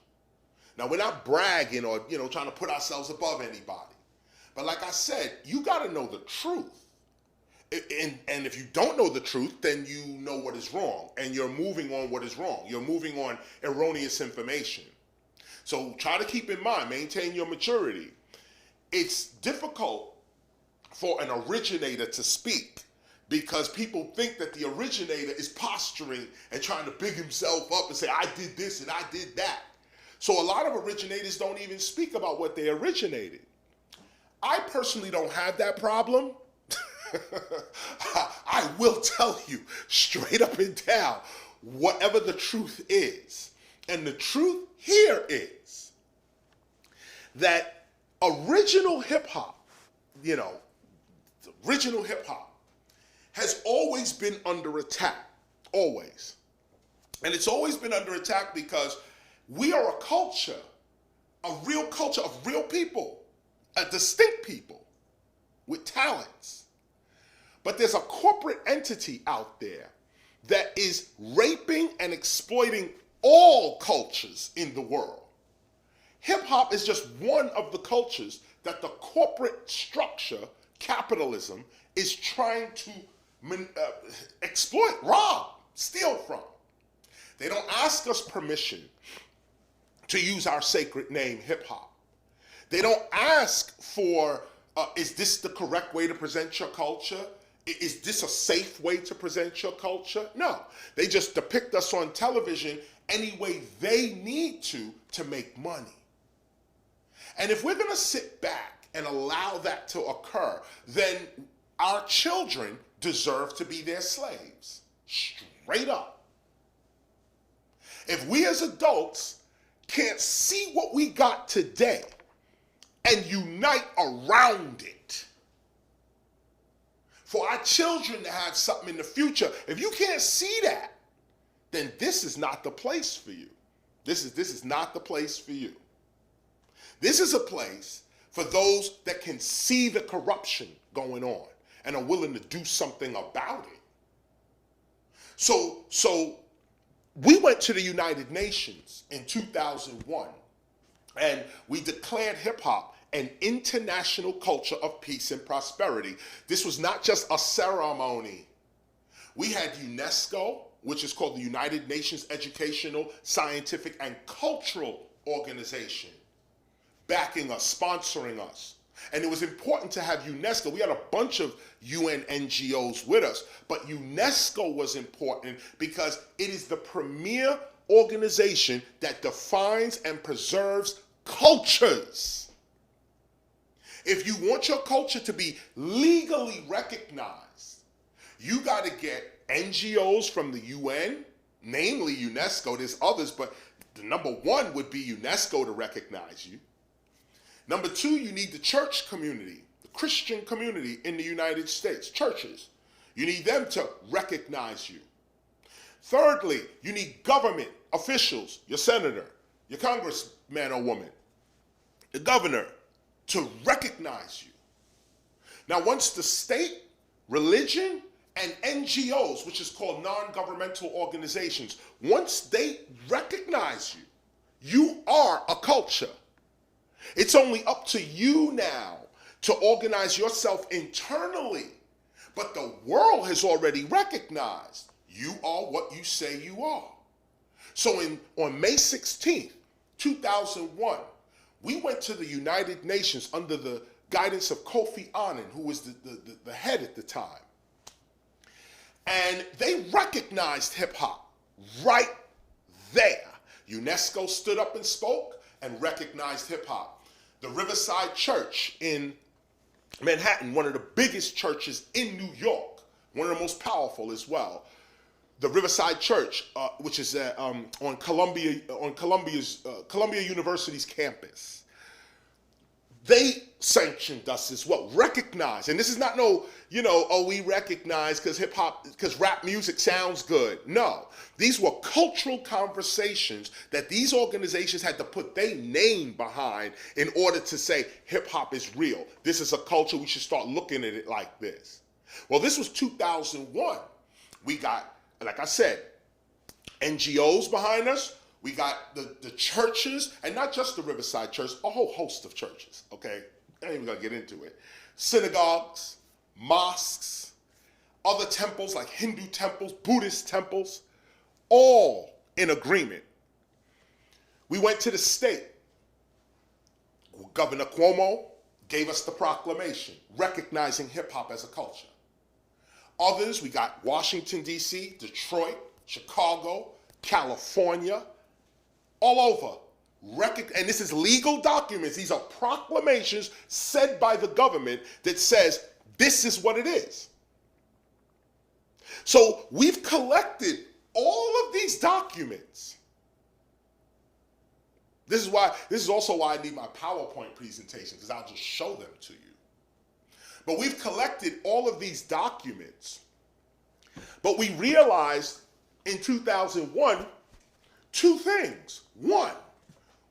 Now, we're not bragging or, trying to put ourselves above anybody. But like I said, you got to know the truth. And if you don't know the truth, then you know what is wrong. And you're moving on what is wrong. You're moving on erroneous information. So try to keep in mind, maintain your maturity. It's difficult for an originator to speak because people think that the originator is posturing and trying to big himself up and say, I did this and I did that. So a lot of originators don't even speak about what they originated. I personally don't have that problem. I will tell you straight up and down whatever the truth is. And the truth here is that original hip hop, original hip hop has always been under attack, always. And it's always been under attack because we are a culture of real people, a distinct people with talents. But there's a corporate entity out there that is raping and exploiting all cultures in the world. Hip hop is just one of the cultures that the corporate structure, capitalism, is trying to exploit, rob, steal from. They don't ask us permission to use our sacred name, hip hop. They don't ask for, is this the correct way to present your culture? Is this a safe way to present your culture? No, they just depict us on television any way they need to make money. And if we're gonna sit back and allow that to occur, then our children deserve to be their slaves, straight up. If we as adults can't see what we got today and unite around it, for our children to have something in the future, if you can't see that, then this is not the place for you. This is not the place for you. This is a place for those that can see the corruption going on and are willing to do something about it. So we went to the United Nations in 2001 and we declared hip hop an international culture of peace and prosperity. This was not just a ceremony. We had UNESCO, which is called the United Nations Educational, Scientific, and Cultural Organization, backing us, sponsoring us. And it was important to have UNESCO. We had a bunch of UN NGOs with us, but UNESCO was important because it is the premier organization that defines and preserves cultures. If you want your culture to be legally recognized, you got to get NGOs from the UN, namely UNESCO. There's others, but the number one would be UNESCO to recognize you. Number two, you need the church community, the Christian community in the United States, churches. You need them to recognize you. Thirdly, you need government officials, your senator, your congressman or woman, the governor, to recognize you. Now, once the state, religion, and NGOs, which is called non-governmental organizations, once they recognize you, You are a culture. It's only up to you now to organize yourself internally. But the world has already recognized you are what you say you are. So on May 16th, 2001, we went to the United Nations under the guidance of Kofi Annan, who was the head at the time. And they recognized hip hop right there. UNESCO stood up and spoke and recognized hip hop. The Riverside Church in Manhattan, one of the biggest churches in New York, one of the most powerful as well. The Riverside Church, which is on Columbia University's campus. They sanctioned us as well, recognized. And this is not we recognize because rap music sounds good. No, these were cultural conversations that these organizations had to put their name behind in order to say hip hop is real. This is a culture, we should start looking at it like this. Well, this was 2001. We got, like I said, NGOs behind us. We got the churches, and not just the Riverside Church, a whole host of churches, okay? I ain't even gonna get into it. Synagogues, mosques, other temples like Hindu temples, Buddhist temples, all in agreement. We went to the state. Governor Cuomo gave us the proclamation recognizing hip hop as a culture. Others, we got Washington, D.C., Detroit, Chicago, California, all over. And this is legal documents. These are proclamations said by the government that says this is what it is. So we've collected all of these documents. This is also why I need my PowerPoint presentation, because I'll just show them to you. But we've collected all of these documents. But we realized in 2001 two things. One,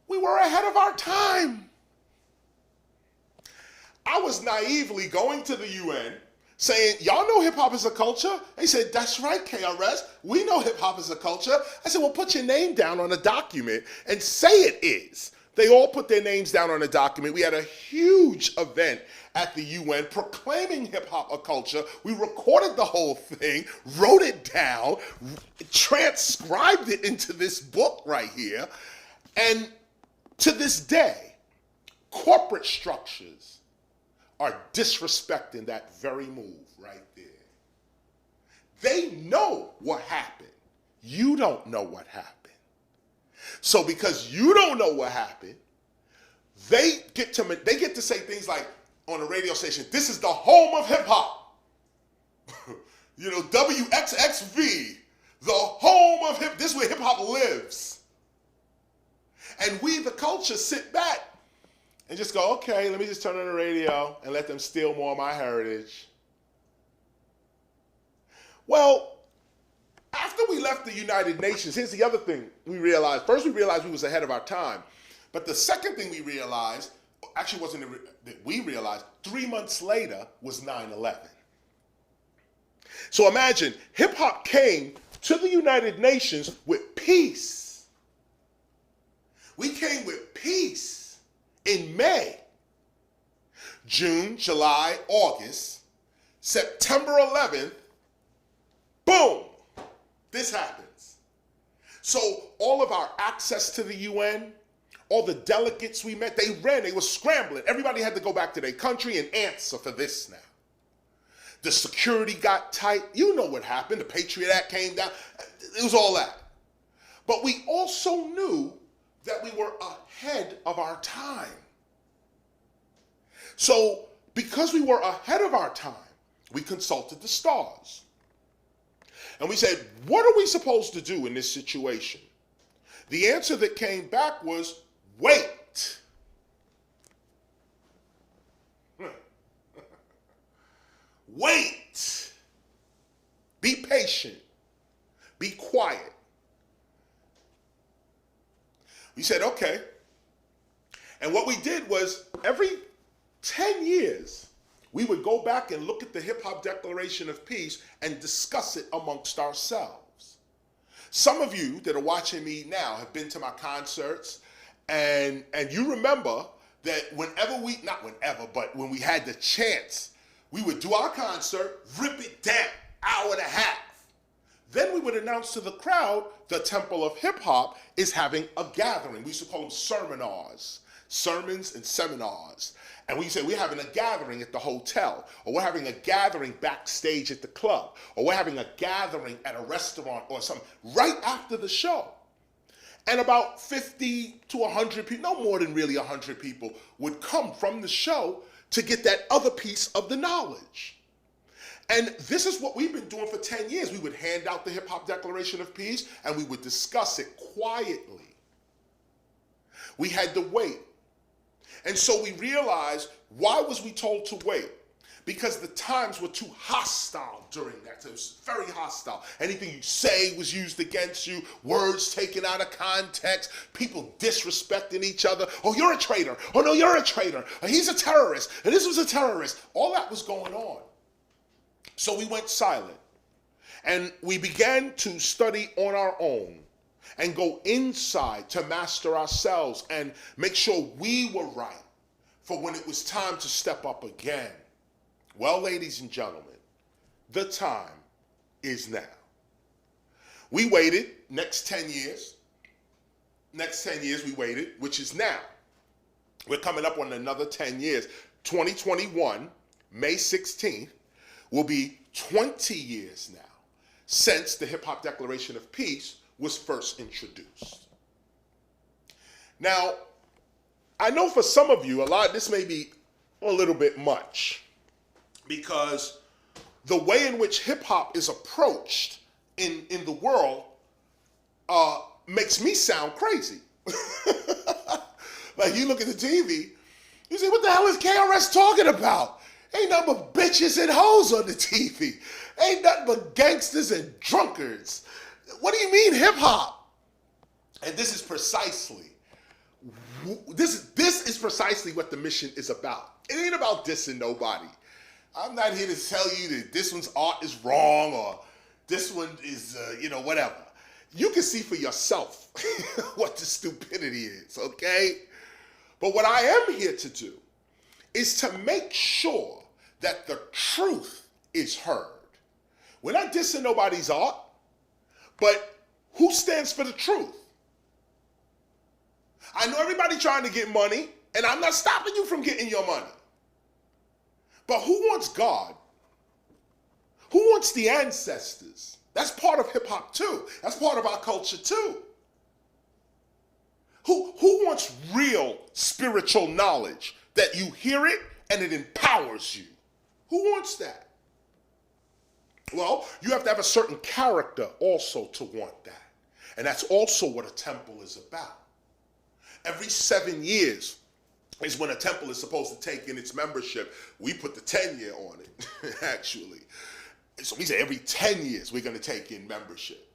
we were ahead of our time. I was naively going to the UN saying, y'all know hip hop is a culture? They said, that's right, KRS. We know hip hop is a culture. I said, well, put your name down on a document and say it is. They all put their names down on a document. We had a huge event at the UN proclaiming hip hop a culture. We recorded the whole thing, wrote it down, transcribed it into this book right here. And to this day, corporate structures are disrespecting that very move right there. They know what happened. You don't know what happened. So because you don't know what happened, they get to say things like on a radio station, this is the home of hip hop. WXXV, the home of this is where hip hop lives. And we, the culture, sit back and just go, okay, let me just turn on the radio and let them steal more of my heritage. Well, after we left the United Nations, here's the other thing we realized. First, we realized we was ahead of our time. But the second thing we realized, actually wasn't that we realized, 3 months later was 9/11. So imagine, hip hop came to the United Nations with peace. We came with peace in May, June, July, August, September 11th, boom, this happens. So all of our access to the UN, all the delegates we met, they were scrambling. Everybody had to go back to their country and answer for this now. The security got tight. You know what happened. The Patriot Act came down. It was all that. But we also knew that we were ahead of our time. So because we were ahead of our time, we consulted the stars. And we said, what are we supposed to do in this situation? The answer that came back was, wait. Wait. Be patient. Be quiet. We said, okay. And what we did was every 10 years, we would go back and look at the Hip Hop Declaration of Peace and discuss it amongst ourselves. Some of you that are watching me now have been to my concerts, and you remember that not whenever, but when we had the chance, we would do our concert, rip it down, hour and a half. Then we would announce to the crowd, the Temple of Hip Hop is having a gathering. We used to call them seminars, sermons and seminars. And we say we're having a gathering at the hotel, or we're having a gathering backstage at the club, or we're having a gathering at a restaurant or something right after the show. And about 50 to 100 people, no more than really 100 people, would come from the show to get that other piece of the knowledge. And this is what we've been doing for 10 years. We would hand out the Hip Hop Declaration of Peace, and we would discuss it quietly. We had to wait. And so we realized, why was we told to wait? Because the times were too hostile during that. It was very hostile. Anything you say was used against you, words taken out of context, people disrespecting each other. Oh, you're a traitor. Oh, no, you're a traitor. He's a terrorist. And this was a terrorist. All that was going on. So we went silent. And we began to study on our own and go inside to master ourselves and make sure we were right for when it was time to step up again. Well, ladies and gentlemen, the time is now. We waited next 10 years. Next 10 years we waited, which is now. We're coming up on another 10 years. 2021, May 16th, will be 20 years now since the Hip Hop Declaration of Peace was first introduced. Now, I know for some of you, this may be a little bit much, because the way in which hip hop is approached in the world makes me sound crazy. Like, you look at the TV, you say, what the hell is KRS talking about? Ain't nothing but bitches and hoes on the TV. Ain't nothing but gangsters and drunkards. What do you mean hip hop? And this is precisely what the mission is about. It ain't about dissing nobody. I'm not here to tell you that this one's art is wrong or this one is, whatever. You can see for yourself what the stupidity is, okay? But what I am here to do is to make sure that the truth is heard. We're not dissing nobody's art, but who stands for the truth? I know everybody trying to get money, and I'm not stopping you from getting your money. But who wants God? Who wants the ancestors? That's part of hip hop too. That's part of our culture too. Who wants real spiritual knowledge that you hear it and it empowers you? Who wants that? Well, you have to have a certain character also to want that. And that's also what a temple is about. Every 7 years is when a temple is supposed to take in its membership. We put the 10-year on it, actually. So we say every 10 years we're going to take in membership.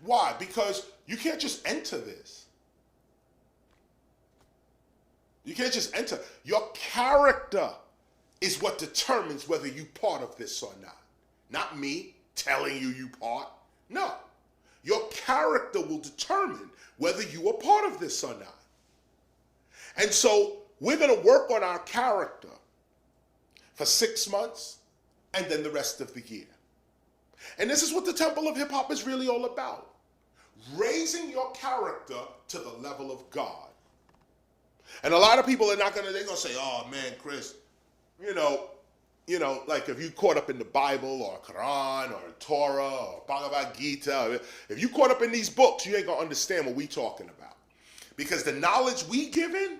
Why? Because you can't just enter this. You can't just enter. Your character is what determines whether you're part of this or not. Not me telling you part. No. Your character will determine whether you are part of this or not. And so we're going to work on our character for 6 months and then the rest of the year. And this is what the Temple of Hip Hop is really all about. Raising your character to the level of God. And a lot of people are they're going to say, oh man, Chris, like if you caught up in the Bible or Quran or Torah or Bhagavad Gita, if you caught up in these books, you ain't going to understand what we talking about. Because the knowledge we given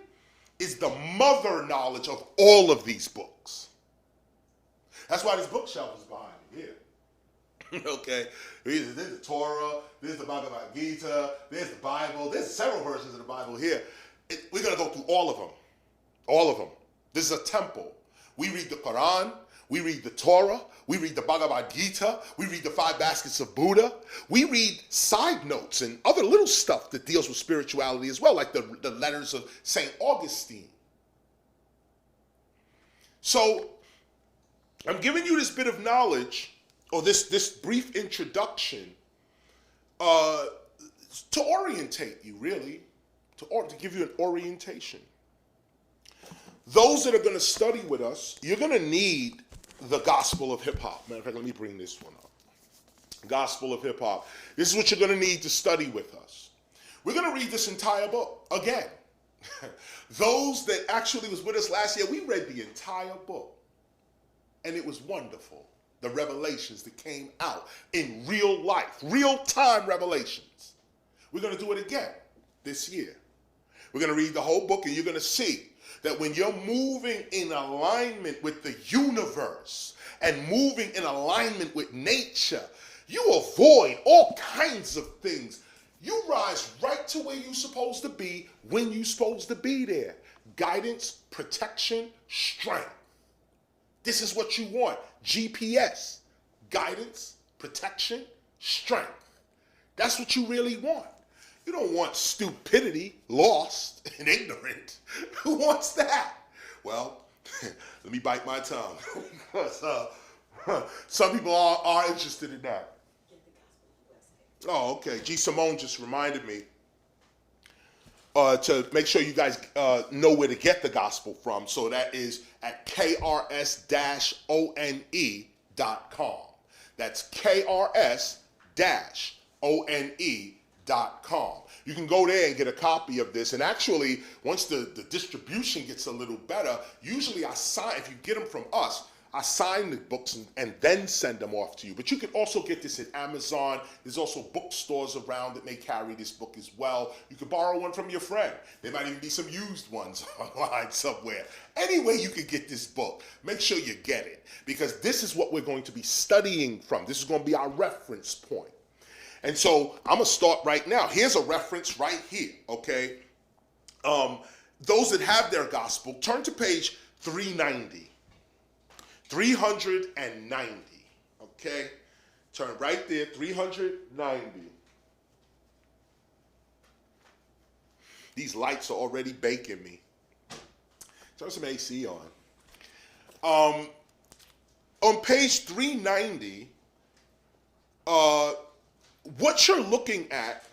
is the mother knowledge of all of these books. That's why this bookshelf is behind me here. Okay, there's the Torah, there's the Bhagavad Gita, there's the Bible, there's several versions of the Bible here. We're going to go through all of them. All of them. This is a temple. We read the Quran, we read the Torah, we read the Bhagavad Gita, we read the 5 baskets of Buddha, we read side notes and other little stuff that deals with spirituality as well, like the letters of St. Augustine. So I'm giving you this bit of knowledge, or this brief introduction, to orientate you, really, to give you an orientation. Those that are going to study with us, you're going to need the gospel of hip hop. Matter of fact, let me bring this one up. Gospel of hip hop. This is what you're going to need to study with us. We're going to read this entire book again. Those that actually was with us last year, we read the entire book. And it was wonderful. The revelations that came out in real life, real-time revelations. We're going to do it again this year. We're going to read the whole book, and you're going to see that when you're moving in alignment with the universe and moving in alignment with nature, you avoid all kinds of things. You rise right to where you're supposed to be when you're supposed to be there. Guidance, protection, strength. This is what you want. GPS. Guidance, protection, strength. That's what you really want. You don't want stupidity, lost, and ignorant. Who wants that? Well, let me bite my tongue. Because some people are interested in that. Oh, okay. G. Simone just reminded me to make sure you guys know where to get the gospel from. So that is at KRS-ONE.com. That's KRS-ONE.com. You can go there and get a copy of this. And actually, once the distribution gets a little better, usually if you get them from us, I sign the books and then send them off to you. But you can also get this at Amazon. There's also bookstores around that may carry this book as well. You can borrow one from your friend. There might even be some used ones online somewhere. Anyway, you can get this book. Make sure you get it, because this is what we're going to be studying from. This is going to be our reference point. And so I'm going to start right now. Here's a reference right here, okay? Those that have their gospel, turn to page 390. 390, okay? Turn right there, 390. These lights are already baking me. Turn some AC on. On page 390, what you're looking at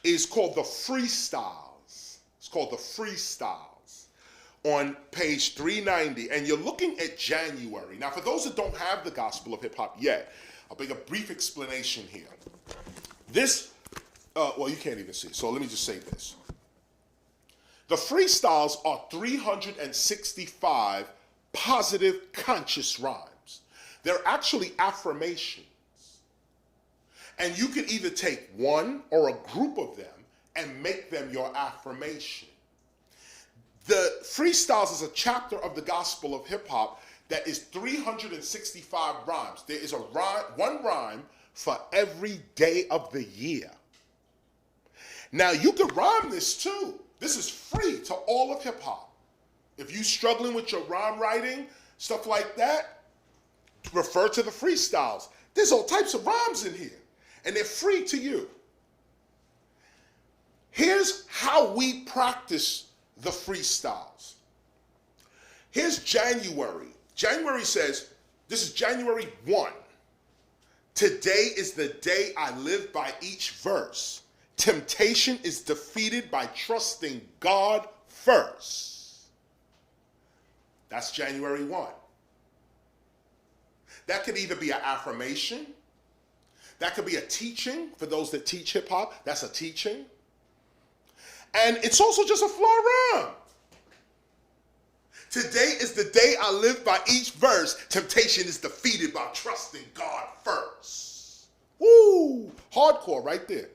is called the freestyles. It's called the freestyles. On page 390, and you're looking at January. Now, for those that don't have the gospel of hip hop yet, I'll bring a brief explanation here. This, well, you can't even see, so let me just say this. The freestyles are 365 positive conscious rhymes. They're actually affirmations. And you can either take one or a group of them and make them your affirmation. The freestyles is a chapter of the gospel of hip hop that is 365 rhymes. There is one rhyme for every day of the year. Now you could rhyme this too. This is free to all of hip hop. If you're struggling with your rhyme writing, stuff like that, refer to the freestyles. There's all types of rhymes in here, and they're free to you. Here's how we practice the freestyles. Here's January. January says, this is January 1. Today is the day I live by each verse. Temptation is defeated by trusting God first. That's January 1. That could either be an affirmation. That could be a teaching. For those that teach hip hop, that's a teaching. And it's also just a fly rhyme. Today is the day I live by each verse. Temptation is defeated by trusting God first. Woo! Hardcore right there.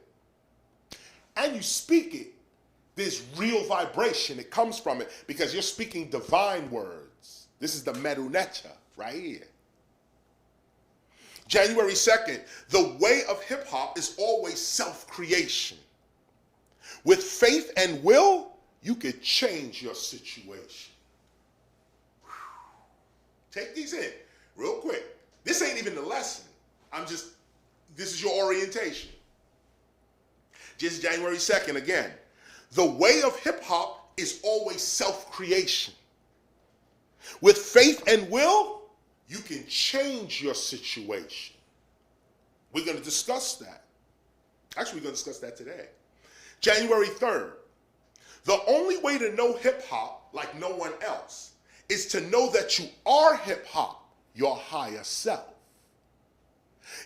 And you speak it. There's real vibration that comes from it because you're speaking divine words. This is the Teacha right here. January 2nd, the way of hip hop is always self-creation. With faith and will, you could change your situation. Take these in real quick. This ain't even the lesson. This is your orientation. Just January 2nd again. The way of hip hop is always self-creation. With faith and will, you can change your situation. We're going to discuss that. Actually, we're going to discuss that today. January 3rd. The only way to know hip-hop like no one else is to know that you are hip-hop, your higher self.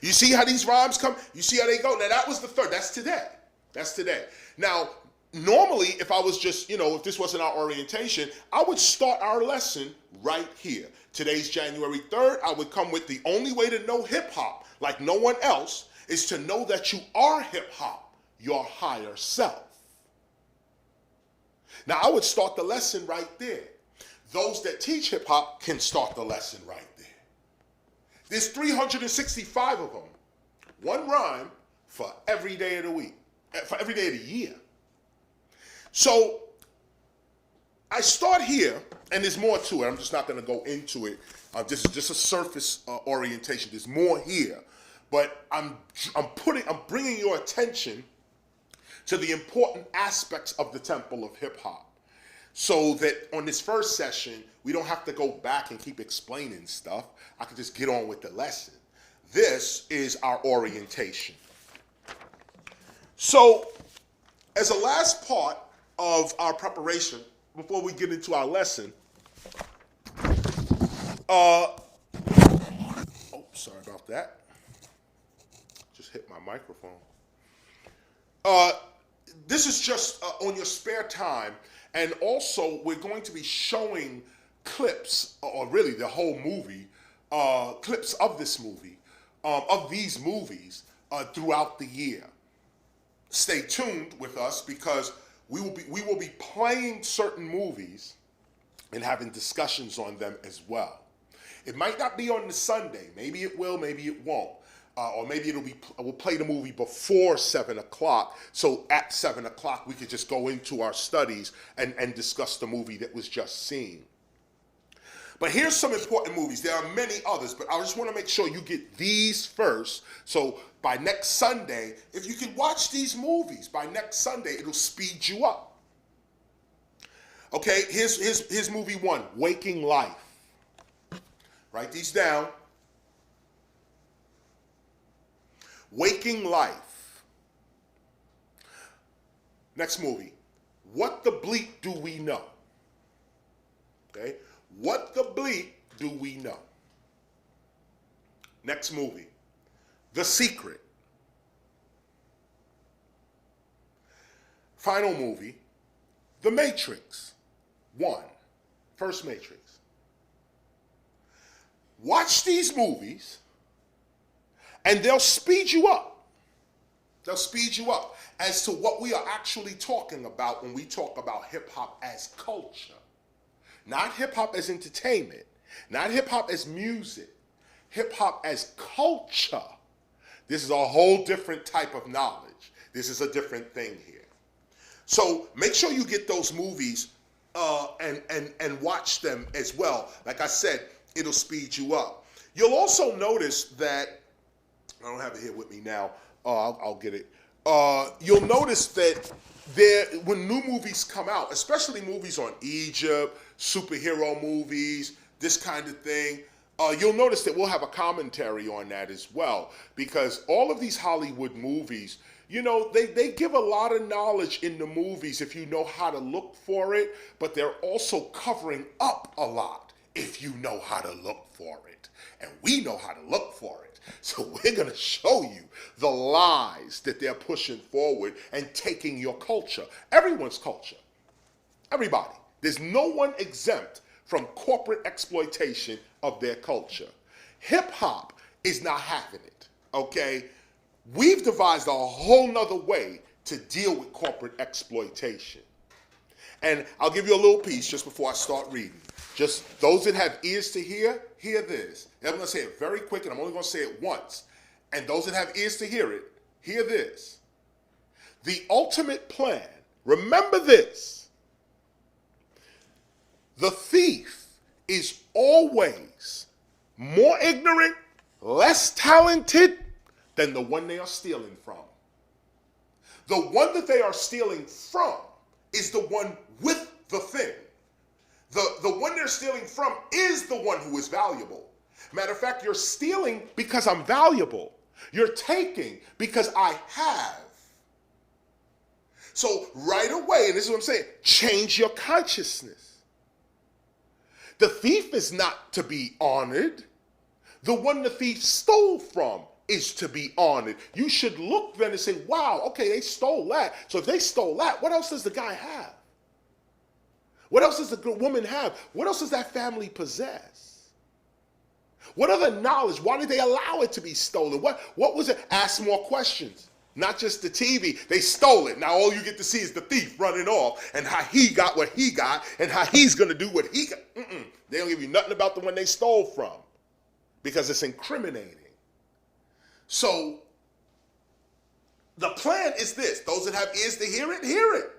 You see how these rhymes come? You see how they go? Now, that was the 3rd. That's today. That's today. Now, normally, if I was just, if this wasn't our orientation, I would start our lesson right here. Today's January 3rd. I would come with the only way to know hip-hop like no one else is to know that you are hip-hop, your higher self. Now, I would start the lesson right there. Those that teach hip-hop can start the lesson right there. There's 365 of them. One rhyme for every day of the week, for every day of the year. So I start here, and there's more to it. I'm just not going to go into it. This is just a surface orientation. There's more here, but I'm bringing your attention to the important aspects of the temple of hip hop, so that on this first session we don't have to go back and keep explaining stuff. I can just get on with the lesson. This is our orientation. So, as a last part of our preparation, before we get into our lesson, sorry about that. Just hit my microphone. This is just on your spare time, and also we're going to be showing clips, or really the whole movie, clips of this movie, of these movies throughout the year. Stay tuned with us because we will be playing certain movies and having discussions on them as well. It might not be on the Sunday. Maybe it will, maybe it won't. Or maybe we'll play the movie before 7 o'clock. So at 7 o'clock, we could just go into our studies and discuss the movie that was just seen. But here's some important movies. There are many others, but I just want to make sure you get these first. So by next Sunday, if you can watch these movies by next Sunday, it'll speed you up. Okay, here's movie 1, Waking Life. Write these down. Waking Life. Next movie, What the Bleep Do We Know? Okay, What the Bleep Do We Know? Next movie, The Secret. Final movie, The Matrix 1, first Matrix. Watch these movies and they'll speed you up. They'll speed you up as to what we are actually talking about when we talk about hip-hop as culture. Not hip-hop as entertainment, not hip-hop as music, hip-hop as culture. This is a whole different type of knowledge. This is a different thing here. So make sure you get those movies and watch them as well. Like I said, it'll speed you up. You'll also notice that, I don't have it here with me now. I'll get it. You'll notice that when new movies come out, especially movies on Egypt, superhero movies, this kind of thing, you'll notice that we'll have a commentary on that as well. Because all of these Hollywood movies, they give a lot of knowledge in the movies if you know how to look for it, but they're also covering up a lot if you know how to look for it. And we know how to look for it. So we're going to show you the lies that they're pushing forward and taking your culture, everyone's culture, everybody. There's no one exempt from corporate exploitation of their culture. Hip hop is not having it, okay? We've devised a whole nother way to deal with corporate exploitation. And I'll give you a little piece just before I start reading. Just those that have ears to hear this. And I'm going to say it very quick, and I'm only going to say it once. And those that have ears to hear it, hear this. The ultimate plan, remember this. The thief is always more ignorant, less talented than the one they are stealing from. The one that they are stealing from is the one with the thing. The one they're stealing from is the one who is valuable. Matter of fact, you're stealing because I'm valuable. You're taking because I have. So right away, and this is what I'm saying, change your consciousness. The thief is not to be honored. The one the thief stole from is to be honored. You should look then and say, wow, okay, they stole that. So if they stole that, what else does the guy have? What else does the woman have? What else does that family possess? What other knowledge? Why did they allow it to be stolen? What was it? Ask more questions. Not just the TV. They stole it. Now all you get to see is the thief running off and how he got what he got and how he's going to do what he got. They don't give you nothing about the one they stole from because it's incriminating. So the plan is this. Those that have ears to hear it, hear it.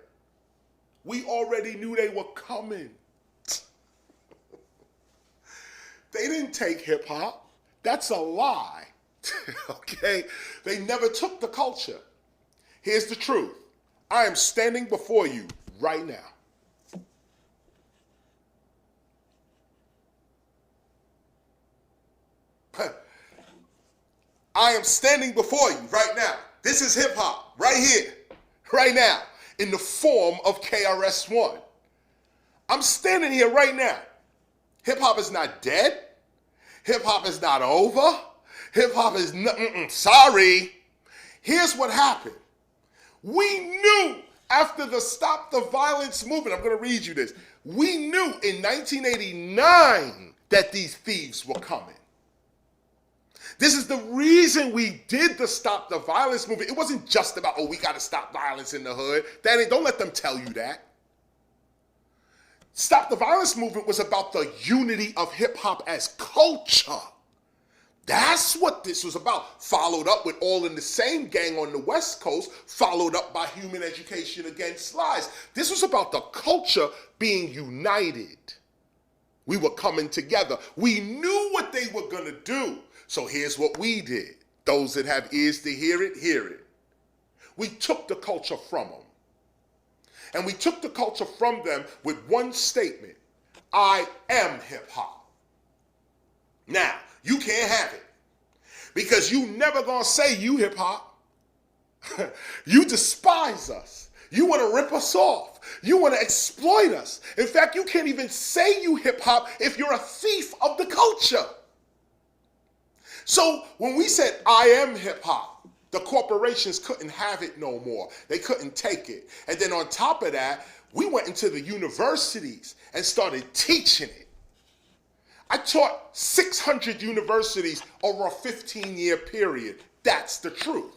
We already knew they were coming. They didn't take hip hop. That's a lie. Okay? They never took the culture. Here's the truth. I am standing before you right now. I am standing before you right now. This is hip hop right here, right now, in the form of KRS-ONE. I'm standing here right now. Hip hop is not dead. Hip hop is not over. Hip hop is not, sorry. Here's what happened. We knew after the Stop the Violence movement, I'm going to read you this. We knew in 1989 that these thieves were coming. This is the reason we did the Stop the Violence movement. It wasn't just about, oh, we got to stop violence in the hood. Don't let them tell you that. Stop the Violence movement was about the unity of hip hop as culture. That's what this was about. Followed up with All in the Same Gang on the West Coast, followed up by Human Education Against Lies. This was about the culture being united. We were coming together. We knew what they were going to do. So here's what we did. Those that have ears to hear it, hear it. We took the culture from them. And we took the culture from them with one statement. I am hip hop. Now, you can't have it. Because you never gonna say you hip hop. You despise us. You want to rip us off. You want to exploit us. In fact, you can't even say you hip hop if you're a thief of the culture. So when we said I am hip hop, the corporations couldn't have it no more. They couldn't take it. And then on top of that, we went into the universities and started teaching it. I taught 600 universities over a 15-year period. That's the truth.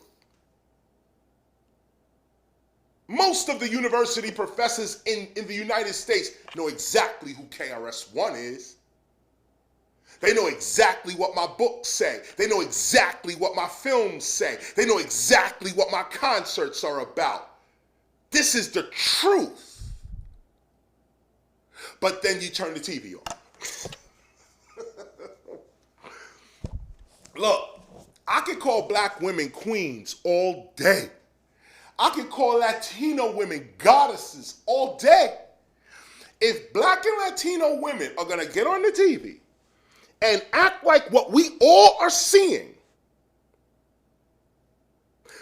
Most of the university professors in the United States know exactly who KRS-ONE is. They know exactly what my books say. They know exactly what my films say. They know exactly what my concerts are about. This is the truth. But then you turn the TV on. Look, I could call black women queens all day. I could call Latino women goddesses all day. If black and Latino women are going to get on the TV and act like what we all are seeing,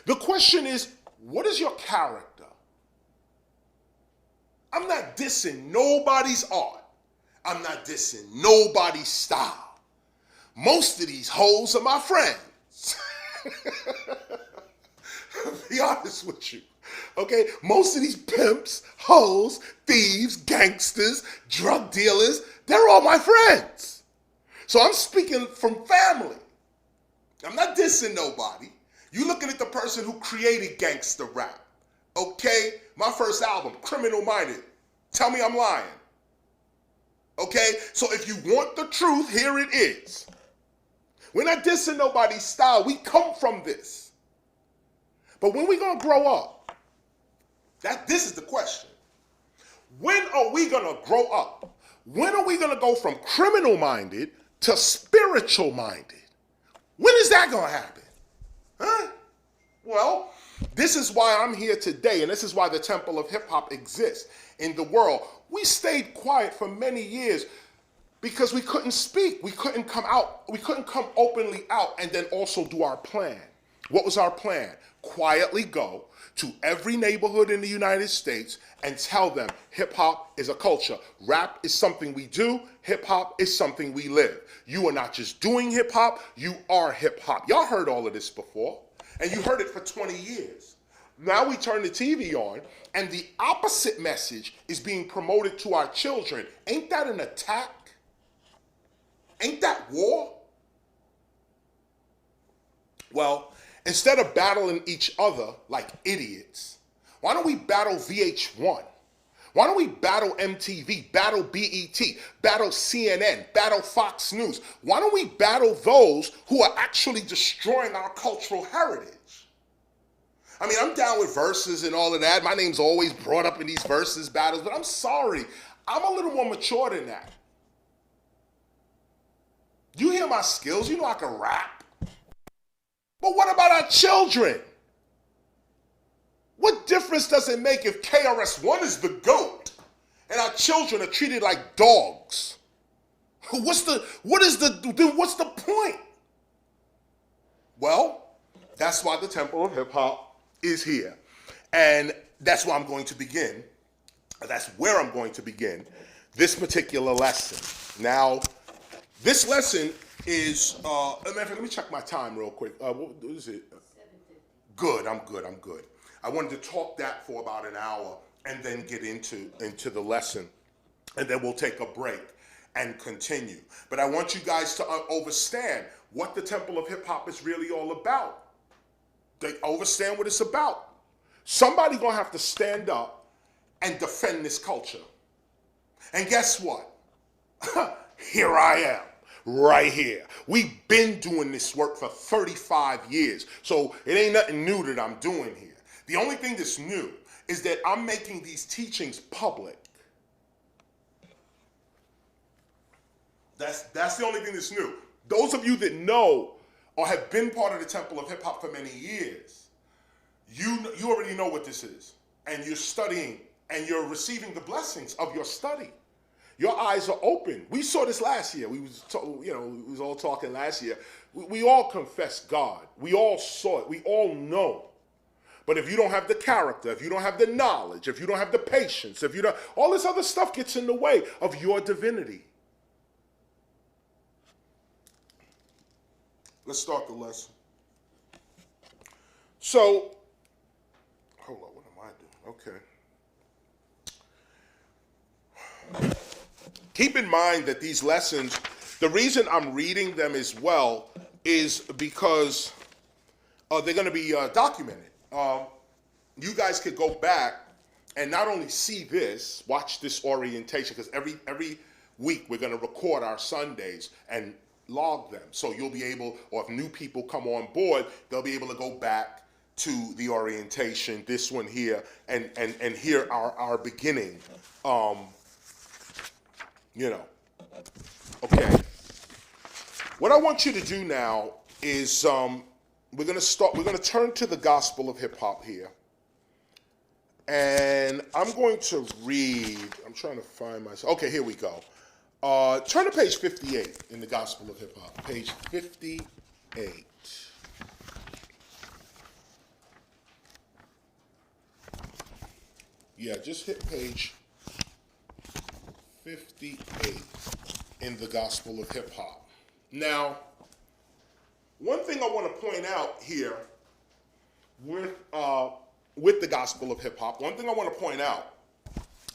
the question is, what is your character? I'm not dissing nobody's art. I'm not dissing nobody's style. Most of these hoes are my friends. Be honest with you. Okay? Most of these pimps, hoes, thieves, gangsters, drug dealers, they're all my friends. So I'm speaking from family. I'm not dissing nobody. You looking at the person who created gangster rap. Okay? My first album, Criminal Minded. Tell me I'm lying. Okay? So if you want the truth, here it is. We're not dissing nobody's style. We come from this. But when we gonna grow up? This is the question. When are we gonna grow up? When are we gonna go from criminal-minded to spiritual-minded? When is that gonna happen? Huh? Well, this is why I'm here today, and this is why the Temple of Hip Hop exists in the world. We stayed quiet for many years because we couldn't speak. We couldn't come out. We couldn't come openly out and then also do our plan. What was our plan? Quietly go to every neighborhood in the United States and tell them hip hop is a culture. Rap is something we do. Hip hop is something we live. You are not just doing hip hop, you are hip hop. Y'all heard all of this before, and you heard it for 20 years. Now we turn the TV on, and the opposite message is being promoted to our children. Ain't that an attack? Ain't that war? Well, instead of battling each other like idiots, why don't we battle VH1? Why don't we battle MTV, battle BET, battle CNN, battle Fox News? Why don't we battle those who are actually destroying our cultural heritage? I mean, I'm down with verses and all of that. My name's always brought up in these verses battles, but I'm sorry. I'm a little more mature than that. You hear my skills, you know I can rap. But what about our children? What difference does it make if KRS-ONE is the GOAT and our children are treated like dogs? What's the point? Well, that's why the Temple of Hip Hop is here. And that's where I'm going to begin. That's where I'm going to begin this particular lesson. Now, this lesson is, let me check my time real quick. What is it? 7:50. Good, I'm good. I wanted to talk that for about an hour and then get into the lesson. And then we'll take a break and continue. But I want you guys to understand what the Temple of Hip Hop is really all about. They understand what it's about. Somebody gonna have to stand up and defend this culture. And guess what? Here I am, right here. We've been doing this work for 35 years, so it ain't nothing new that I'm doing here. The only thing that's new is that I'm making these teachings public. That's the only thing that's new. Those of you that know or have been part of the Temple of Hip Hop for many years, you already know what this is, and you're studying and you're receiving the blessings of your study. Your eyes are open. We saw this last year. We was all talking last year. We all confessed God. We all saw it. We all know. But if you don't have the character, if you don't have the knowledge, if you don't have the patience, if you don't, all this other stuff gets in the way of your divinity. Let's start the lesson. So, hold on, what am I doing? Okay. Keep in mind that these lessons, the reason I'm reading them as well is because they're going to be documented. You guys could go back and not only see this, watch this orientation, because every week we're going to record our Sundays and log them. So you'll be able, or if new people come on board, they'll be able to go back to the orientation, this one here, and hear our beginning. Okay. What I want you to do now is we're going to turn to the Gospel of Hip Hop here. And I'm going to read, I'm trying to find myself. Okay, here we go. Turn to page 58 in the Gospel of Hip Hop. Page 58. Yeah, just hit page 58 in the Gospel of Hip Hop. Now, one thing I want to point out here with the Gospel of Hip Hop, one thing I want to point out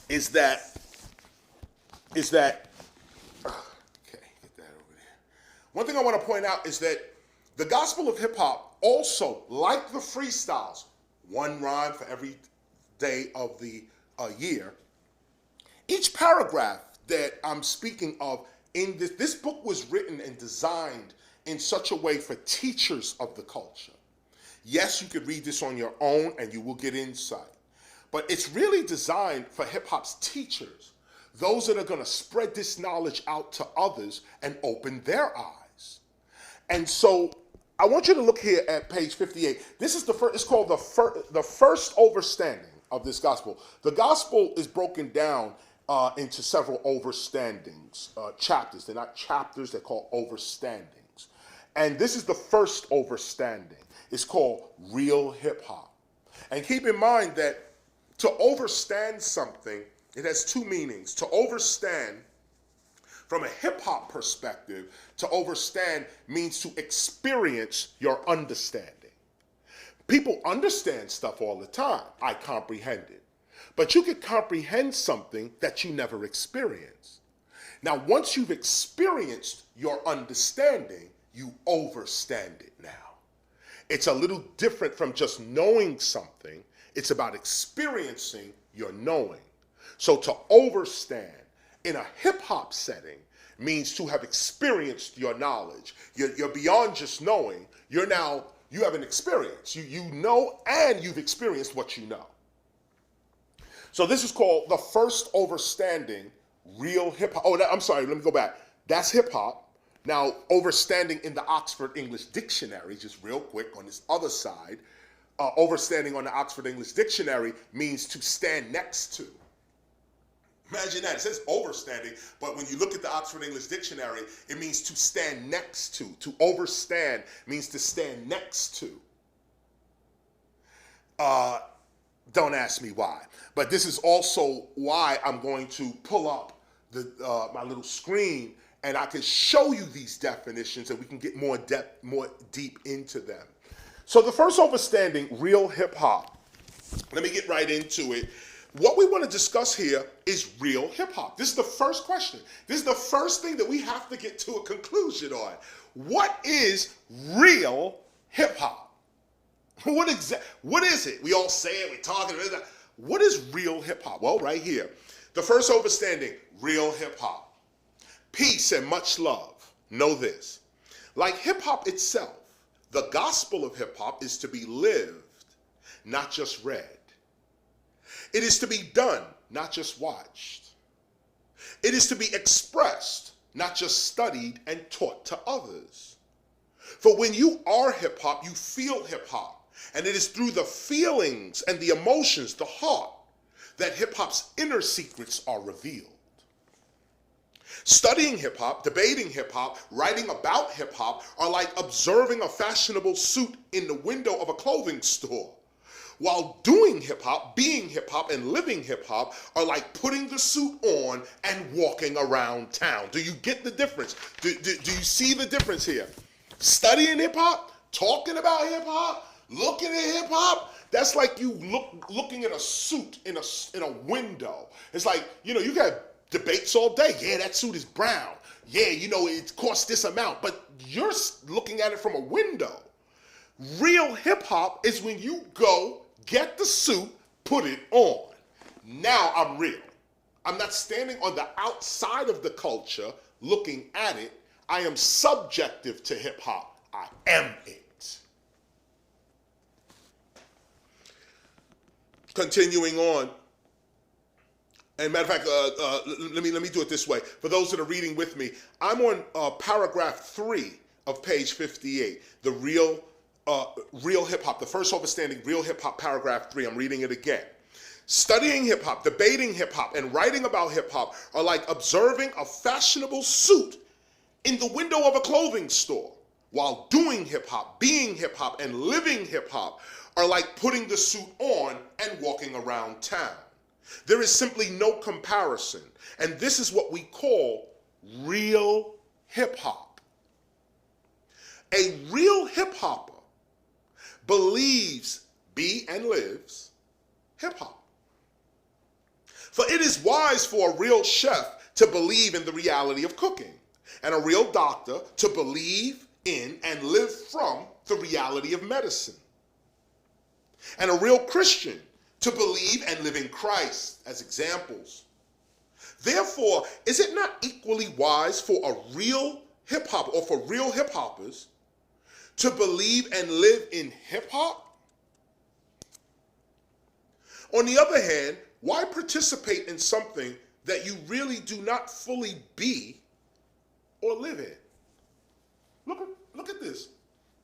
is that okay, get that over there. One thing I want to point out is that the Gospel of Hip Hop also, like the freestyles, one rhyme for every day of the year, each paragraph that I'm speaking of in this book was written and designed in such a way for teachers of the culture. Yes, you could read this on your own and you will get insight, but it's really designed for hip hop's teachers, those that are going to spread this knowledge out to others and open their eyes. And so I want you to look here at page 58. This is the first, it's called the first overstanding of this gospel. The gospel is broken down into several overstandings, chapters. They're not chapters, they're called overstandings. And this is the first overstanding. is called real hip hop. And keep in mind that to overstand something, it has two meanings. To overstand, from a hip hop perspective, to overstand means to experience your understanding. People understand stuff all the time. I comprehend it. But you could comprehend something that you never experienced. Now, once you've experienced your understanding, you overstand it now. It's a little different from just knowing something. It's about experiencing your knowing. So to overstand in a hip hop setting means to have experienced your knowledge. You're beyond just knowing. You have an experience. You know and you've experienced what you know. So this is called the first overstanding, real hip hop. Oh, I'm sorry, let me go back. That's hip hop. Now, overstanding in the Oxford English Dictionary, just real quick on this other side, overstanding on the Oxford English Dictionary means to stand next to. Imagine that. It says overstanding, but when you look at the Oxford English Dictionary, it means to stand next to. To overstand means to stand next to. Don't ask me why. But this is also why I'm going to pull up my little screen and I can show you these definitions and we can get more deep into them. So the first overstanding, real hip hop. Let me get right into it. What we want to discuss here is real hip hop. This is the first question. This is the first thing that we have to get to a conclusion on. What is real hip hop? What is it? We all say it, we talk about it. What is real hip hop? Well, right here. The first overstanding, real hip hop. Peace and much love. Know this. Like hip hop itself, the gospel of hip hop is to be lived, not just read. It is to be done, not just watched. It is to be expressed, not just studied and taught to others. For when you are hip hop, you feel hip hop. And it is through the feelings and the emotions, the heart, that hip hop's inner secrets are revealed. Studying hip hop, debating hip hop, writing about hip hop are like observing a fashionable suit in the window of a clothing store. While doing hip hop, being hip hop, and living hip hop are like putting the suit on and walking around town. Do you get the difference? Do you see the difference here? Studying hip hop, talking about hip hop, looking at hip hop, that's like you looking at a suit in a window. It's like, you got debates all day. Yeah, that suit is brown. Yeah, it costs this amount. But you're looking at it from a window. Real hip hop is when you go, get the suit, put it on. Now I'm real. I'm not standing on the outside of the culture looking at it. I am subjective to hip hop. I am it. Continuing on. And matter of fact, let me do it this way. For those that are reading with me, I'm on paragraph 3 of page 58. The real hip hop, the first overstanding, real hip hop, paragraph 3. I'm reading it again. Studying hip hop, debating hip hop, and writing about hip hop are like observing a fashionable suit in the window of a clothing store. While doing hip hop, being hip hop, and living hip hop are like putting the suit on and walking around town. There is simply no comparison. And this is what we call real hip hop. A real hip hopper believes, and lives hip hop. For it is wise for a real chef to believe in the reality of cooking, and a real doctor to believe in and live from the reality of medicine, and a real Christian to believe and live in Christ as examples. Therefore, is it not equally wise for a real hip hop or for real hip hoppers to believe and live in hip hop? On the other hand, why participate in something that you really do not fully be or live in? Look at this.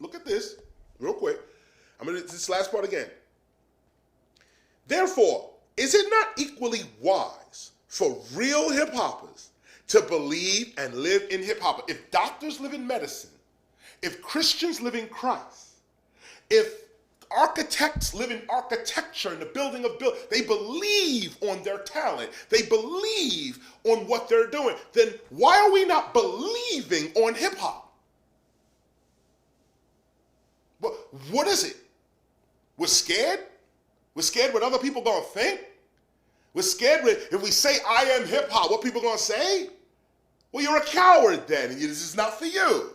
Look at this real quick. I'm going to this last part again. Therefore, is it not equally wise for real hip hoppers to believe and live in hip hop? If doctors live in medicine, if Christians live in Christ, If architects live in architecture and the building of they believe on their talent, they believe on what they're doing, then why are we not believing on hip hop? What is it? We're scared? We're scared what other people gonna think? We're scared if we say I am hip hop, what people gonna say? Well, you're a coward then, and this is not for you.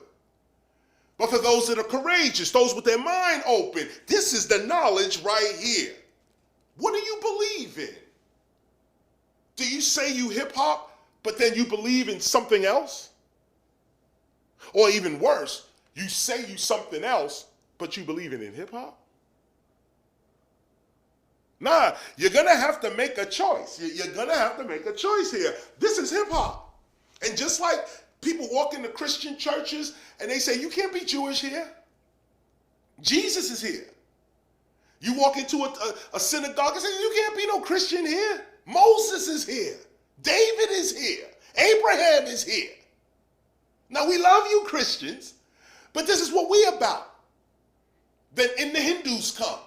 But for those that are courageous, those with their mind open, this is the knowledge right here. What do you believe in? Do you say you hip hop, but then you believe in something else? Or even worse, you say you something else, but you believe in hip hop? Nah, you're gonna have to make a choice. You're gonna have to make a choice here. This is hip hop. And just like people walk into Christian churches and they say, you can't be Jewish here. Jesus is here. You walk into a synagogue and say, you can't be no Christian here. Moses is here. David is here. Abraham is here. Now, we love you Christians, but this is what we about. Then in the Hindus come.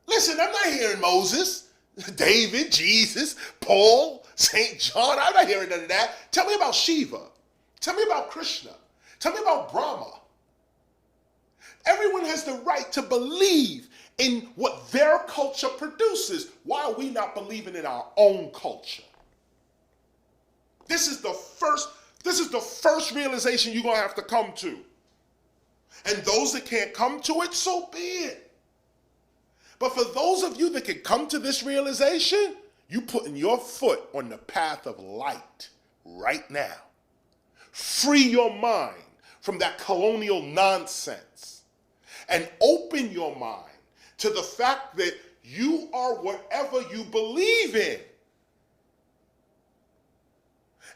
Listen, I'm not hearing Moses, David, Jesus, Paul, St. John. I'm not hearing none of that. Tell me about Shiva. Tell me about Krishna. Tell me about Brahma. Everyone has the right to believe in what their culture produces. Why are we not believing in our own culture? This is the first realization you're going to have to come to. And those that can't come to it, so be it. But for those of you that can come to this realization, you putting your foot on the path of light right now. Free your mind from that colonial nonsense and open your mind to the fact that you are whatever you believe in.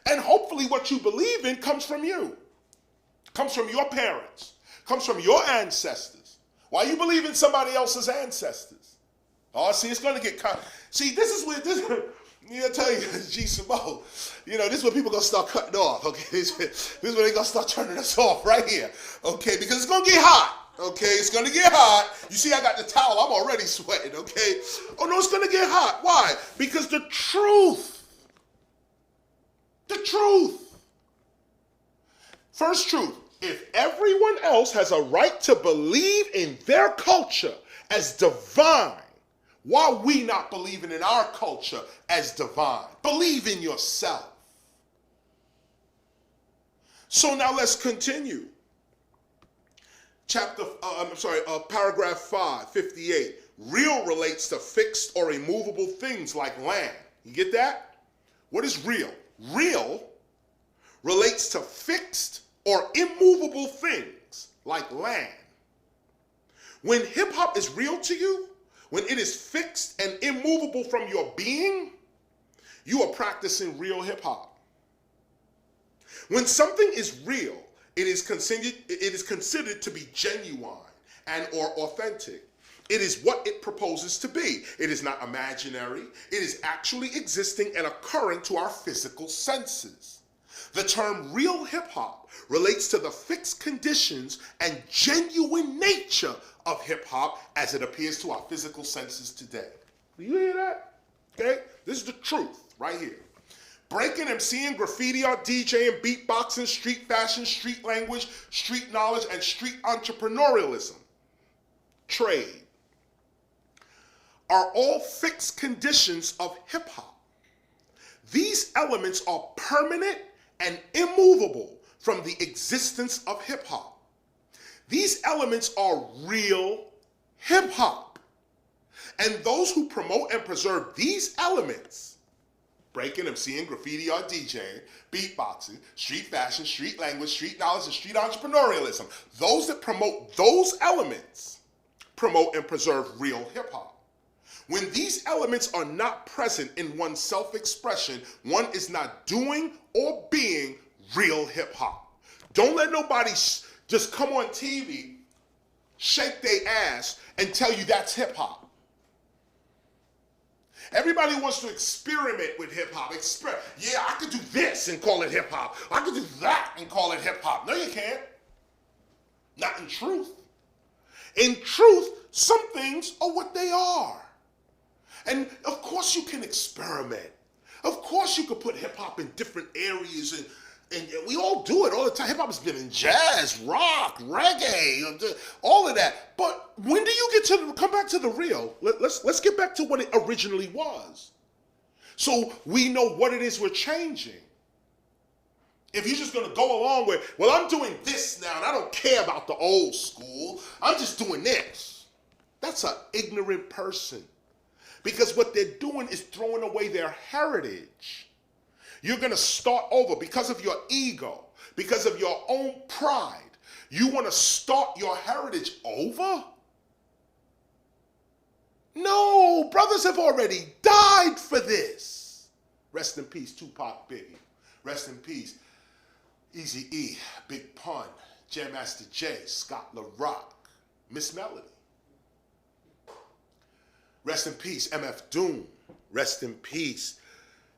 And hopefully what you believe in comes from you, comes from your parents, comes from your ancestors. Why you believe in somebody else's ancestors? Oh, see, it's going to get see, this is where I tell you, G. Samo, this is where people are going to start cutting off, okay? This is where they're going to start turning us off right here, okay? Because it's going to get hot, okay? It's going to get hot. You see, I got the towel. I'm already sweating, okay? Oh, no, it's going to get hot. Why? Because the truth, first truth, if everyone else has a right to believe in their culture as divine, why are we not believing in our culture as divine? Believe in yourself. So now let's continue. Paragraph 5, 58. Real relates to fixed or immovable things like land. You get that? What is real? Real relates to fixed or immovable things like land. When hip hop is real to you, when it is fixed and immovable from your being, you are practicing real hip hop. When something is real, it is considered to be genuine and or authentic. It is what it proposes to be. It is not imaginary. It is actually existing and occurring to our physical senses. The term real hip hop relates to the fixed conditions and genuine nature of hip hop as it appears to our physical senses today. Do you hear that? Okay? This is the truth right here. Breaking, MCing, graffiti art, DJing, beatboxing, street fashion, street language, street knowledge, and street entrepreneurialism, trade, are all fixed conditions of hip hop. These elements are permanent and immovable from the existence of hip hop. These elements are real hip hop. And those who promote and preserve these elements, breaking, MCing, graffiti art, DJing, beatboxing, street fashion, street language, street knowledge, and street entrepreneurialism, those that promote those elements promote and preserve real hip hop. When these elements are not present in one's self-expression, one is not doing or being real hip hop. Don't let nobody just come on TV, shake their ass, and tell you that's hip hop. Everybody wants to experiment with hip hop. Yeah, I could do this and call it hip hop. I could do that and call it hip hop. No, you can't. Not in truth. In truth, some things are what they are. And of course you can experiment. Of course you could put hip hop in different areas, and we all do it all the time. Hip hop has been in jazz, rock, reggae, all of that. But when do you get to come back to the real? Let's get back to what it originally was. So we know what it is we're changing. If you're just going to go along with, well, I'm doing this now, and I don't care about the old school. I'm just doing this. That's an ignorant person. Because what they're doing is throwing away their heritage. You're going to start over because of your ego, because of your own pride. You want to start your heritage over? No, brothers have already died for this. Rest in peace, Tupac, Biggie. Rest in peace, Eazy-E, Big Pun, Jam Master Jay, Scott LaRock, Miss Melody. Rest in peace, MF Doom. Rest in peace,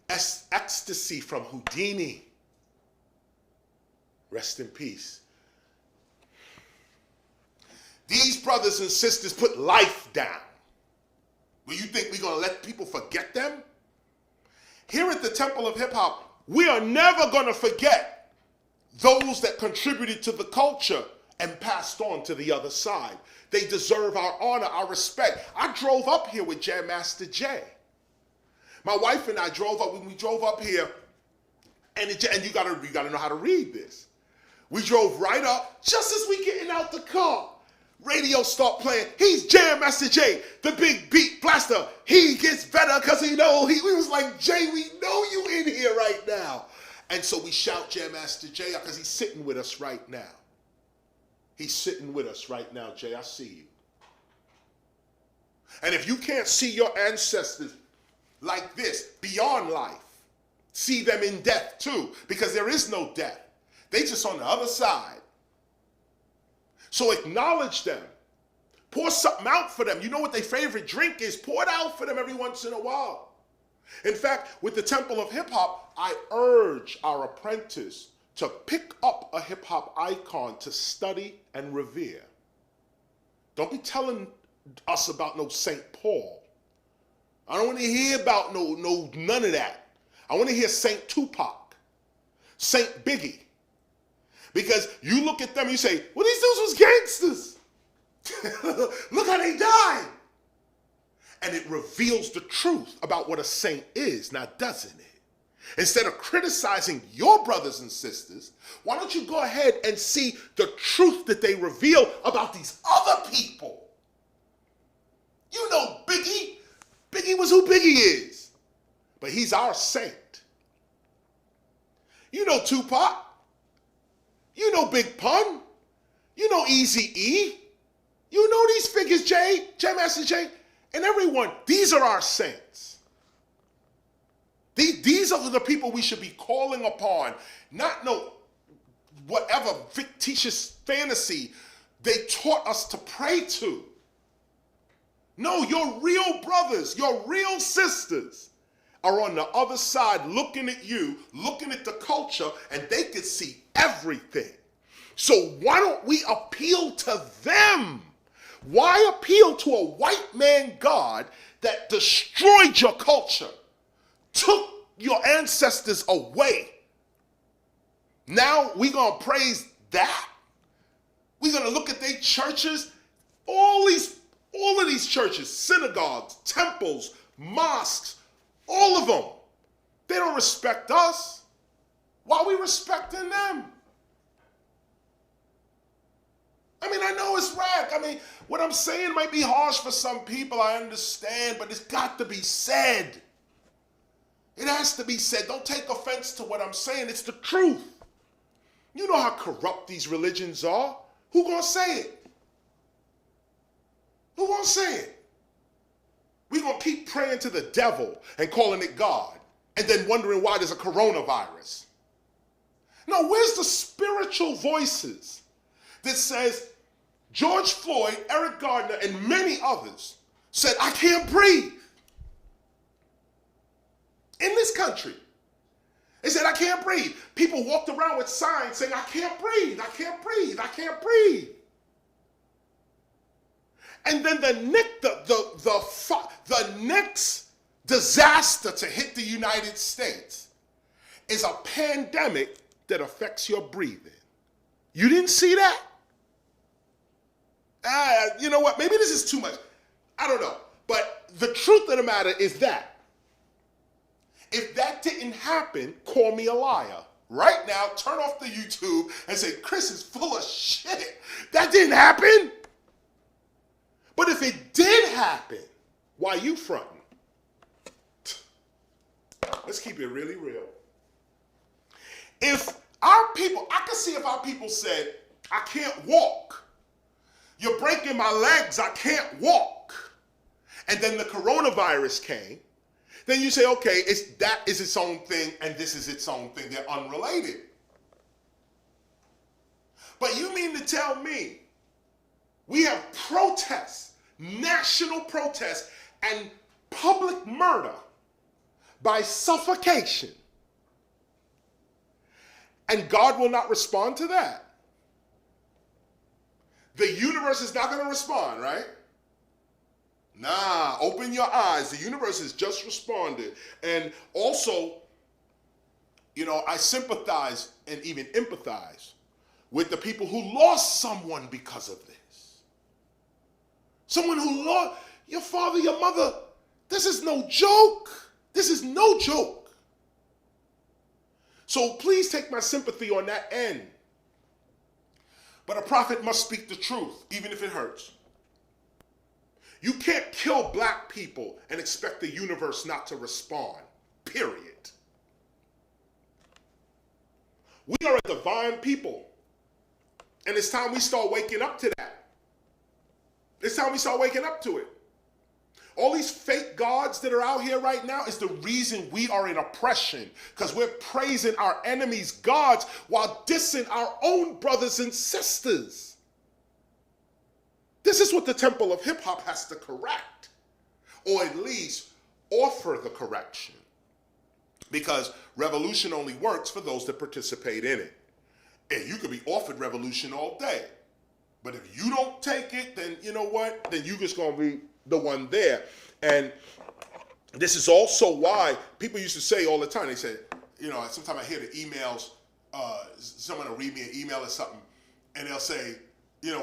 Ecstasy from Houdini. Rest in peace. These brothers and sisters put life down. Well, you think we're going to let people forget them? Here at the Temple of Hip Hop, we are never going to forget those that contributed to the culture and passed on to the other side. They deserve our honor, our respect. I drove up here with Jam Master Jay. My wife and I drove up, when we drove up here, and you gotta know how to read this. We drove right up, just as we getting out the car. Radio start playing. He's Jam Master Jay, the big beat blaster. He gets better because we was like, Jay, we know you in here right now. And so we shout Jam Master Jay because he's sitting with us right now. He's sitting with us right now, Jay. I see you. And if you can't see your ancestors like this, beyond life, see them in death too, because there is no death. They just on the other side. So acknowledge them. Pour something out for them. You know what their favorite drink is? Pour it out for them every once in a while. In fact, with the Temple of Hip Hop, I urge our apprentice to pick up a hip hop icon to study and revere. Don't be telling us about no St. Paul. I don't want to hear about none of that. I want to hear St. Tupac, St. Biggie. Because you look at them, you say, well, these dudes was gangsters. Look how they died. And it reveals the truth about what a saint is, now doesn't it? Instead of criticizing your brothers and sisters, why don't you go ahead and see the truth that they reveal about these other people? You know Biggie. Biggie was who Biggie is. But he's our saint. You know Tupac. You know Big Pun. You know Eazy-E. You know these figures, Jay Master Jay, and everyone. These are our saints. These are the people we should be calling upon, not no whatever fictitious fantasy they taught us to pray to. No, your real brothers, your real sisters are on the other side looking at you, looking at the culture, and they can see everything. So why don't we appeal to them? Why appeal to a white man God that destroyed your culture, took your ancestors away? Now we gonna praise that? We're gonna look at their churches, all of these churches, synagogues, temples, mosques, all of them. They don't respect us. Why are we respecting them? I mean, I know it's whack. I mean, what I'm saying might be harsh for some people, I understand, but it's got to be said. It has to be said. Don't take offense to what I'm saying. It's the truth. You know how corrupt these religions are. Who gonna say it? Who gonna say it? We gonna keep praying to the devil and calling it God, and then wondering why there's a coronavirus. No, where's the spiritual voices that says George Floyd, Eric Gardner, and many others said, I can't breathe. In this country. They said, I can't breathe. People walked around with signs saying, I can't breathe, I can't breathe, I can't breathe. And then the next disaster to hit the United States is a pandemic that affects your breathing. You didn't see that? You know what? Maybe this is too much. I don't know. But the truth of the matter is that if that didn't happen, call me a liar. Right now, turn off the YouTube and say, Chris is full of shit. That didn't happen. But if it did happen, why you fronting? Let's keep it really real. If our people, I can see if our people said, I can't walk. You're breaking my legs, I can't walk. And then the coronavirus came, then you say, okay, that is its own thing and this is its own thing. They're unrelated. But you mean to tell me we have protests, national protests, and public murder by suffocation, and God will not respond to that? The universe is not going to respond, right? Nah, open your eyes. The universe has just responded. And also, I sympathize and even empathize with the people who lost someone because of this. Someone who lost your father, your mother. This is no joke. This is no joke. So please take my sympathy on that end. But a prophet must speak the truth, even if it hurts. You can't kill black people and expect the universe not to respond, period. We are a divine people. And it's time we start waking up to that. It's time we start waking up to it. All these fake gods that are out here right now is the reason we are in oppression, because we're praising our enemies' gods while dissing our own brothers and sisters. This is what the temple of hip hop has to correct, or at least offer the correction, because revolution only works for those that participate in it. And you could be offered revolution all day, but if you don't take it, then you know what? Then you're just going to be the one there. And this is also why people used to say all the time, they said, sometimes I hear the emails, someone will read me an email or something, and they'll say,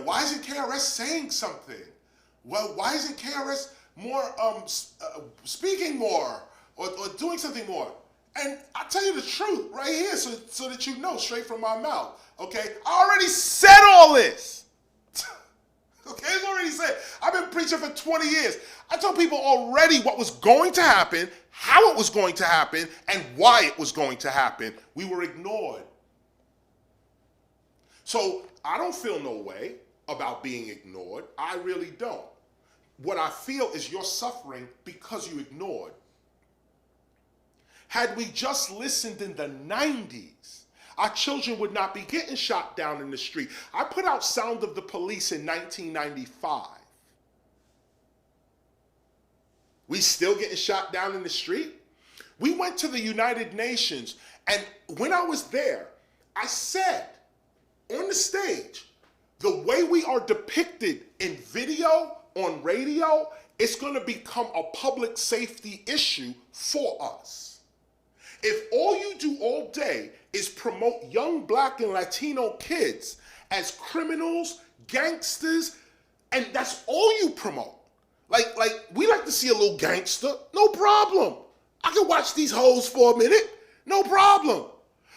why isn't KRS saying something? Well, why isn't KRS more speaking more or doing something more? And I tell you the truth right here, so that you know straight from my mouth. Okay, I already said all this. Okay, it's already said. I've been preaching for 20 years. I told people already what was going to happen, how it was going to happen, and why it was going to happen. We were ignored. So I don't feel no way about being ignored. I really don't. What I feel is you're suffering because you ignored. Had we just listened in the 90s, our children would not be getting shot down in the street. I put out Sound of the Police in 1995. We still getting shot down in the street? We went to the United Nations, and when I was there, I said on the stage, the way we are depicted in video, on radio, it's going to become a public safety issue for us. If all you do all day is promote young black and Latino kids as criminals, gangsters, and that's all you promote. Like we like to see a little gangster, no problem. I can watch these hoes for a minute, no problem.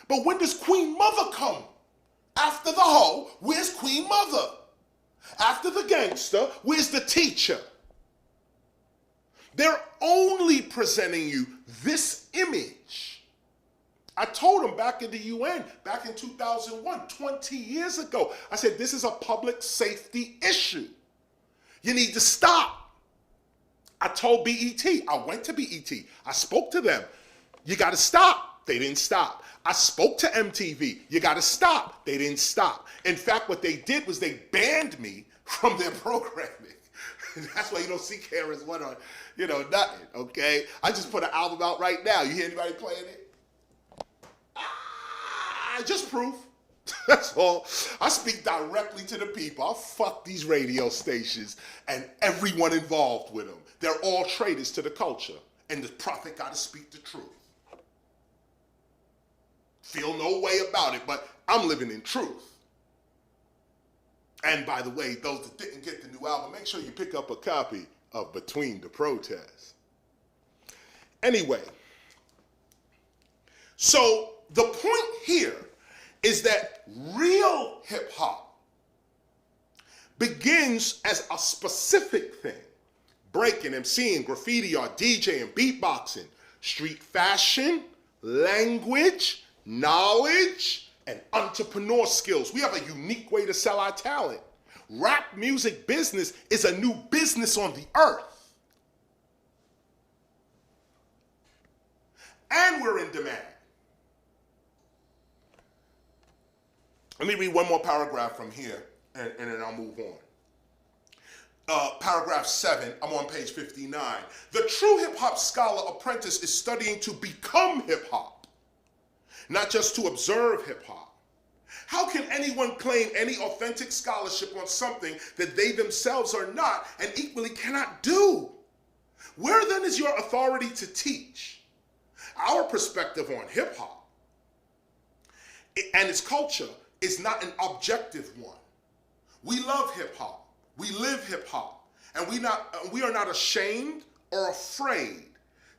But when does Queen Mother come? After the hoe, where's Queen Mother? After the gangster, where's the teacher? They're only presenting you this image. I told them back in the UN, back in 2001, 20 years ago, I said, this is a public safety issue. You need to stop. I told BET, I went to BET, I spoke to them. You got to stop. They didn't stop. I spoke to MTV. You got to stop. They didn't stop. In fact, what they did was they banned me from their programming. That's why you don't see KRS-ONE on, nothing, okay? I just put an album out right now. You hear anybody playing it? Just proof. That's all. I speak directly to the people. I'll fuck these radio stations and everyone involved with them. They're all traitors to the culture. And the prophet got to speak the truth. Feel no way about it, but I'm living in truth. And by the way, those that didn't get the new album, make sure you pick up a copy of Between the Protests. Anyway, so the point here is that real hip hop begins as a specific thing. Breaking, MCing, graffiti, or DJing, beatboxing, street fashion, language, knowledge, and entrepreneur skills. We have a unique way to sell our talent. Rap music business is a new business on the earth. And we're in demand. Let me read one more paragraph from here, and then I'll move on. Paragraph 7, I'm on page 59. The true hip-hop scholar apprentice is studying to become hip-hop, not just to observe hip-hop. How can anyone claim any authentic scholarship on something that they themselves are not and equally cannot do? Where then is your authority to teach? Our perspective on hip-hop and its culture is not an objective one. We love hip-hop. We live hip-hop, and we are not ashamed or afraid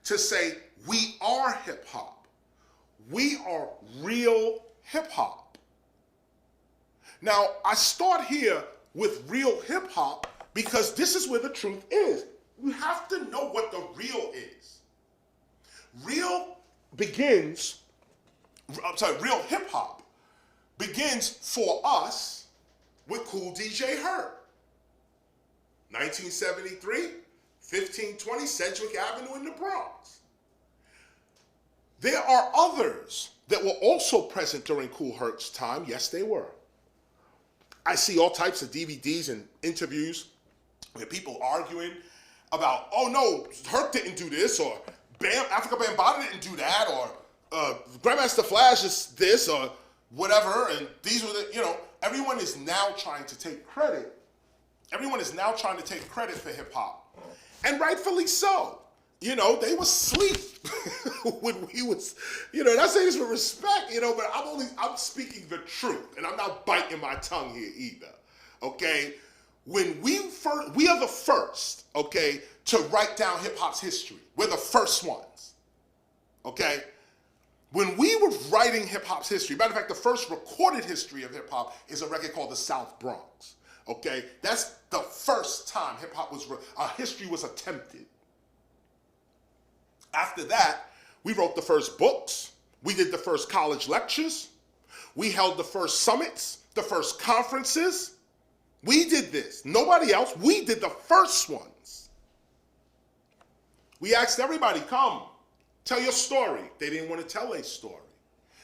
to say we are hip-hop. We are real hip-hop. Now, I start here with real hip-hop because this is where the truth is. You have to know what the real is. Real hip-hop begins for us with Cool DJ Herc. 1973, 1520 Sedgwick Avenue in the Bronx. There are others that were also present during Kool Herc's time. Yes, they were. I see all types of DVDs and interviews where people arguing about, oh no, Herc didn't do this, or Africa Bambaataa didn't do that, or Grandmaster Flash is this, or whatever, and these were the, everyone is now trying to take credit. Everyone is now trying to take credit for hip hop. And rightfully so. They were asleep when we was, and I say this with respect, but I'm speaking the truth, and I'm not biting my tongue here either, okay? When we are the first, okay, to write down hip hop's history. We're the first ones, okay? When we were writing hip hop's history, matter of fact, the first recorded history of hip hop is a record called The South Bronx. Okay, that's the first time hip hop history was attempted. After that, we wrote the first books. We did the first college lectures. We held the first summits, the first conferences. We did this. Nobody else. We did the first ones. We asked everybody, come, tell your story. They didn't want to tell their story.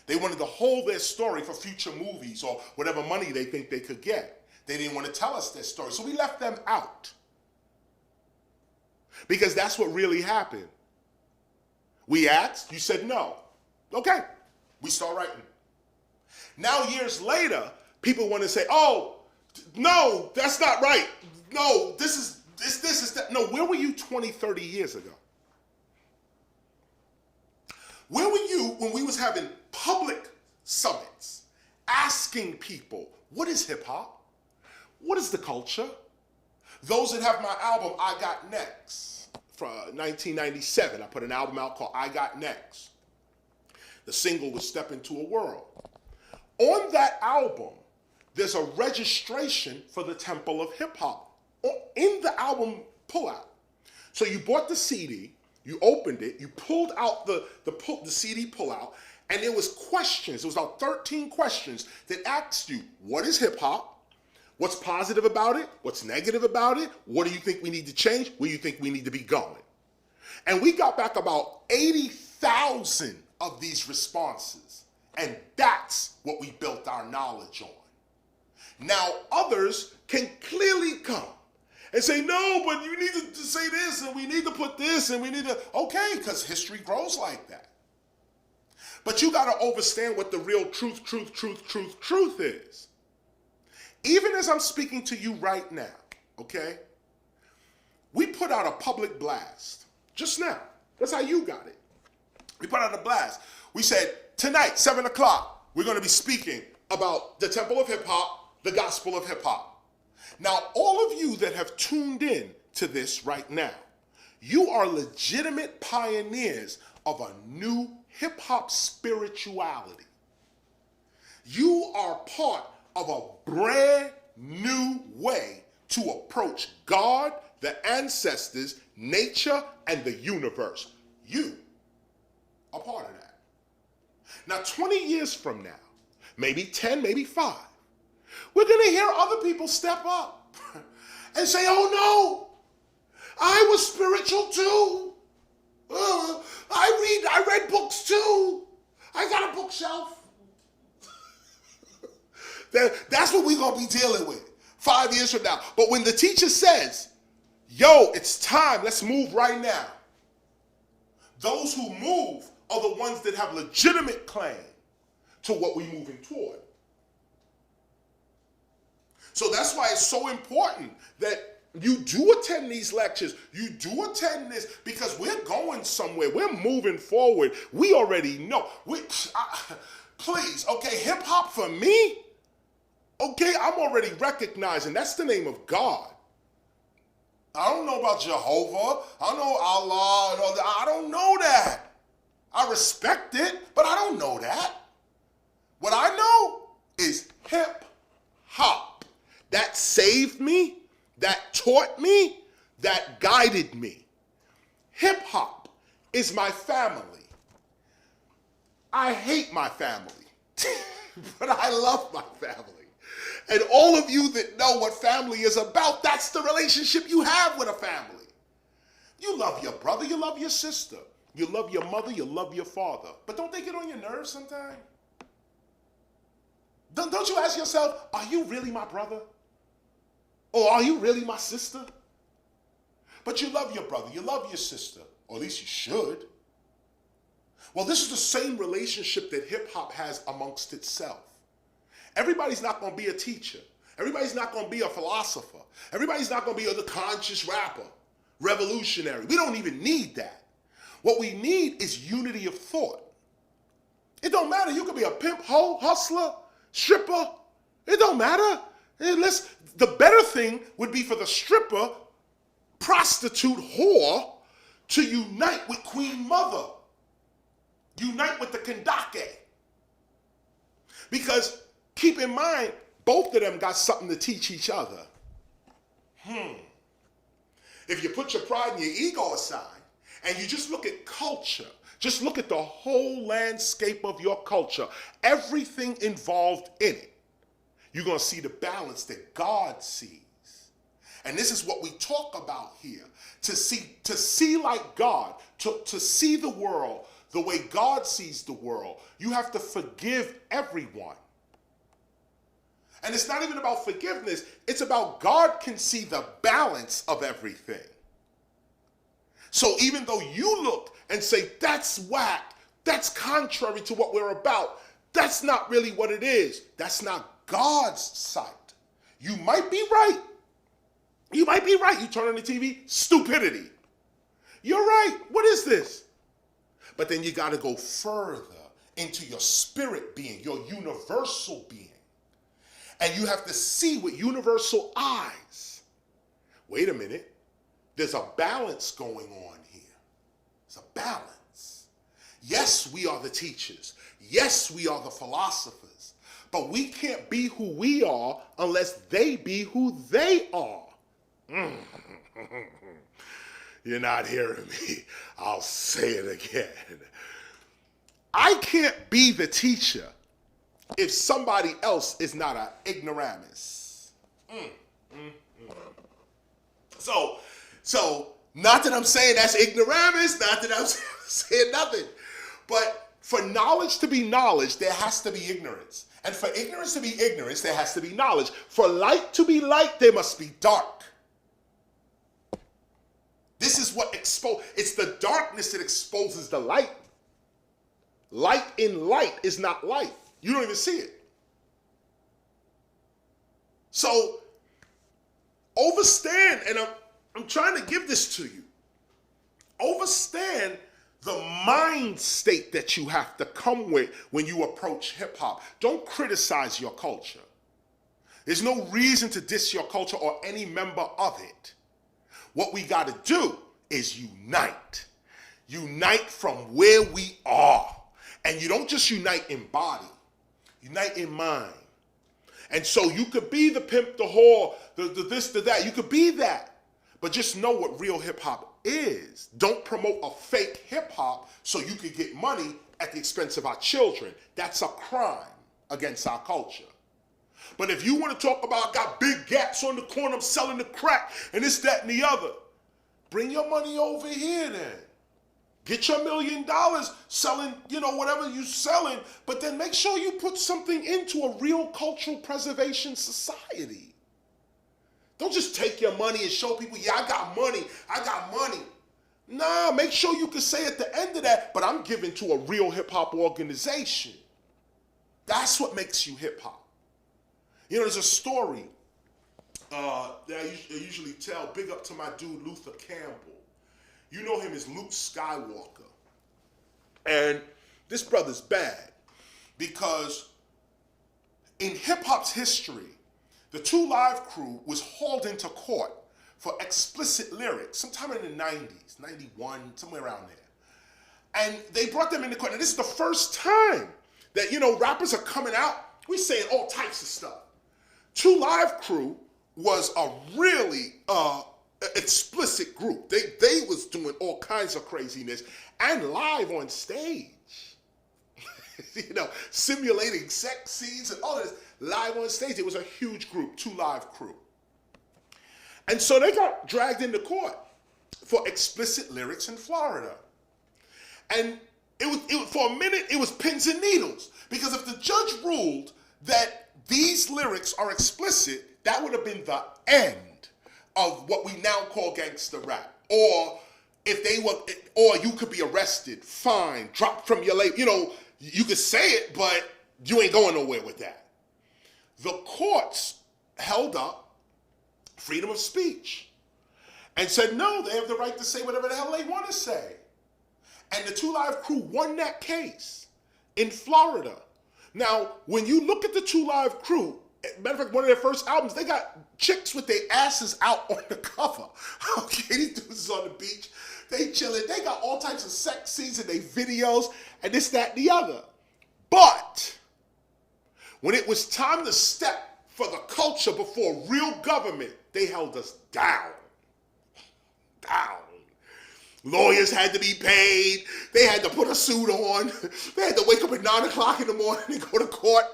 They wanted to hold their story for future movies or whatever money they think they could get. They didn't want to tell us their story, so we left them out. Because that's what really happened. We asked, you said no. Okay, we start writing. Now years later, people want to say, oh, no, that's not right. No, this is that. No, where were you 20, 30 years ago? Where were you when we was having public summits, asking people, what is hip hop? What is the culture? Those that have my album, I Got Next, from 1997, I put an album out called I Got Next. The single was Step Into a World. On that album, there's a registration for the Temple of Hip Hop in the album pullout. So you bought the CD, you opened it, you pulled out the CD pullout, and there was questions. There was about 13 questions that asked you, what is hip hop? What's positive about it? What's negative about it? What do you think we need to change? Where do you think we need to be going? And we got back about 80,000 of these responses. And that's what we built our knowledge on. Now others can clearly come and say, no, but you need to say this, and we need to put this, and we need to, okay, because history grows like that. But you got to understand what the real truth is. Even as I'm speaking to you right now, okay? We put out a public blast just now. That's how you got it. We put out a blast. We said, tonight, 7 o'clock, we're going to be speaking about the temple of hip hop, the gospel of hip hop. Now, all of you that have tuned in to this right now, you are legitimate pioneers of a new hip hop spirituality. You are part of a brand new way to approach God, the ancestors, nature, and the universe. You are part of that. Now, 20 years from now, maybe 10, maybe 5, we're going to hear other people step up and say, oh no, I was spiritual too. I read books too. I got a bookshelf. That's what we're going to be dealing with 5 years from now. But when the teacher says, yo, it's time, let's move right now, those who move are the ones that have legitimate claim to what we're moving toward. So that's why it's so important that you do attend these lectures, you do attend this, because we're going somewhere, we're moving forward. We already know. Please, okay, hip hop for me, okay, I'm already recognizing that's the name of God. I don't know about Jehovah, I don't know Allah, and all that. I don't know that. I respect it, but I don't know that. What I know is hip hop. That saved me, that taught me, that guided me. Hip hop is my family. I hate my family, but I love my family. And all of you that know what family is about, that's the relationship you have with a family. You love your brother, you love your sister, you love your mother, you love your father. But don't they get on your nerves sometimes? Don't you ask yourself, are you really my brother? Or are you really my sister? But you love your brother, you love your sister, or at least you should. Well, this is the same relationship that hip hop has amongst itself. Everybody's not going to be a teacher. Everybody's not going to be a philosopher. Everybody's not going to be a conscious rapper, revolutionary. We don't even need that. What we need is unity of thought. It don't matter. You could be a pimp, hoe, hustler, stripper. It don't matter. The better thing would be for the stripper, prostitute, whore to unite with Queen Mother. Unite with the Kandake. Because keep in mind, both of them got something to teach each other. If you put your pride and your ego aside and you just look at culture, just look at the whole landscape of your culture, everything involved in it, you're going to see the balance that God sees. And this is what we talk about here. To see like God, to see the world the way God sees the world, you have to forgive everyone. And it's not even about forgiveness, it's about God can see the balance of everything. So even though you look and say, that's whack, that's contrary to what we're about, that's not really what it is. That's not God's sight. You might be right. You might be right. You turn on the TV, stupidity. You're right. What is this? But then you got to go further into your spirit being, your universal being. And you have to see with universal eyes. Wait a minute. There's a balance going on here. There's a balance. Yes, we are the teachers. Yes, we are the philosophers. But we can't be who we are unless they be who they are. You're not hearing me. I'll say it again. I can't be the teacher if somebody else is not an ignoramus. So not that I'm saying that's ignoramus, not that I'm saying nothing, but for knowledge to be knowledge, there has to be ignorance. And for ignorance to be ignorance, there has to be knowledge. For light to be light, there must be dark. This is what it's the darkness that exposes the light. Light in light is not light. You don't even see it. So overstand, and I'm trying to give this to you. Overstand the mind state that you have to come with when you approach hip hop. Don't criticize your culture. There's no reason to diss your culture or any member of it. What we got to do is unite. Unite from where we are. And you don't just unite in body, unite in mind. And so you could be the pimp, the whore, the this, the that. You could be that. But just know what real hip hop is. Don't promote a fake hip hop so you could get money at the expense of our children. That's a crime against our culture. But if you want to talk about, I got big gaps on the corner, I'm selling the crack, and this, that, and the other, bring your money over here then. Get your $1 million selling, whatever you selling, but then make sure you put something into a real cultural preservation society. Don't just take your money and show people, yeah, I got money. Nah, make sure you can say at the end of that, but I'm giving to a real hip hop organization. That's what makes you hip hop. There's a story that I usually tell, big up to my dude, Luther Campbell. You know him as Luke Skywalker. And this brother's bad because in hip hop's history, the 2 Live Crew was hauled into court for explicit lyrics sometime in the 90s, 91, somewhere around there. And they brought them into court. And this is the first time that, rappers are coming out. We're saying all types of stuff. 2 Live Crew was a really explicit group. They was doing all kinds of craziness and live on stage. Simulating sex scenes and all this live on stage. It was a huge group, 2 Live Crew. And so they got dragged into court for explicit lyrics in Florida. And it was for a minute, it was pins and needles. Because if the judge ruled that these lyrics are explicit, that would have been the end of what we now call gangster rap. Or if they were, or you could be arrested, fined, dropped from your label. You could say it, but you ain't going nowhere with that. The courts held up freedom of speech and said, no, they have the right to say whatever the hell they want to say. And the 2 Live Crew won that case in Florida. Now, when you look at the 2 Live Crew, matter of fact, one of their first albums, they got chicks with their asses out on the cover. Okay, these dudes is on the beach. They chilling. They got all types of sex scenes in their videos and this, that, and the other. But when it was time to step for the culture before real government, they held us down. Lawyers had to be paid. They had to put a suit on. They had to wake up at 9 o'clock in the morning and go to court.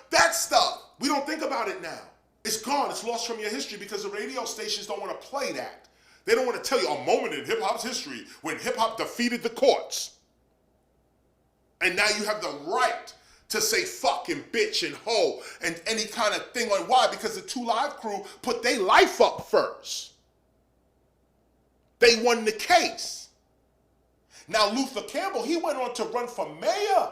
That stuff. We don't think about it now. It's gone. It's lost from your history because the radio stations don't want to play that. They don't want to tell you a moment in hip-hop's history when hip-hop defeated the courts. And now you have the right to say fuck and bitch and hoe and any kind of thing. On why? Because the 2 Live Crew put their life up first. They won the case. Now, Luther Campbell, he went on to run for mayor.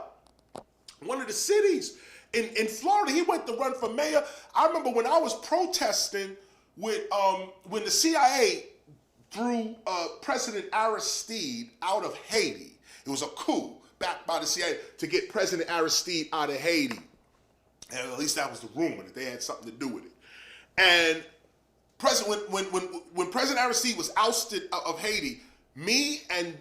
One of the cities in Florida, he went to run for mayor. I remember when I was protesting with when the CIA threw President Aristide out of Haiti. It was a coup backed by the CIA to get President Aristide out of Haiti. And at least that was the rumor, that they had something to do with it. And when President Aristide was ousted of Haiti, me and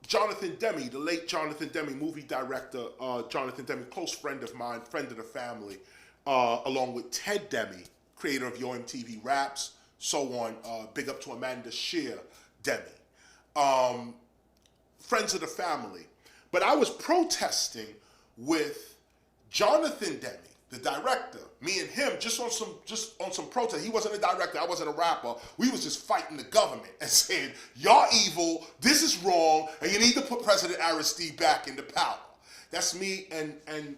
Jonathan Demme, the late Jonathan Demme, movie director, Jonathan Demme, close friend of mine, friend of the family, along with Ted Demme, creator of Yo MTV Raps, so on, big up to Amanda Shear Demme, friends of the family. But I was protesting with Jonathan Demme, the director, me and him, just on some protest. He wasn't a director, I wasn't a rapper. We was just fighting the government and saying, y'all evil, this is wrong, and you need to put President Aristide back into power. That's me and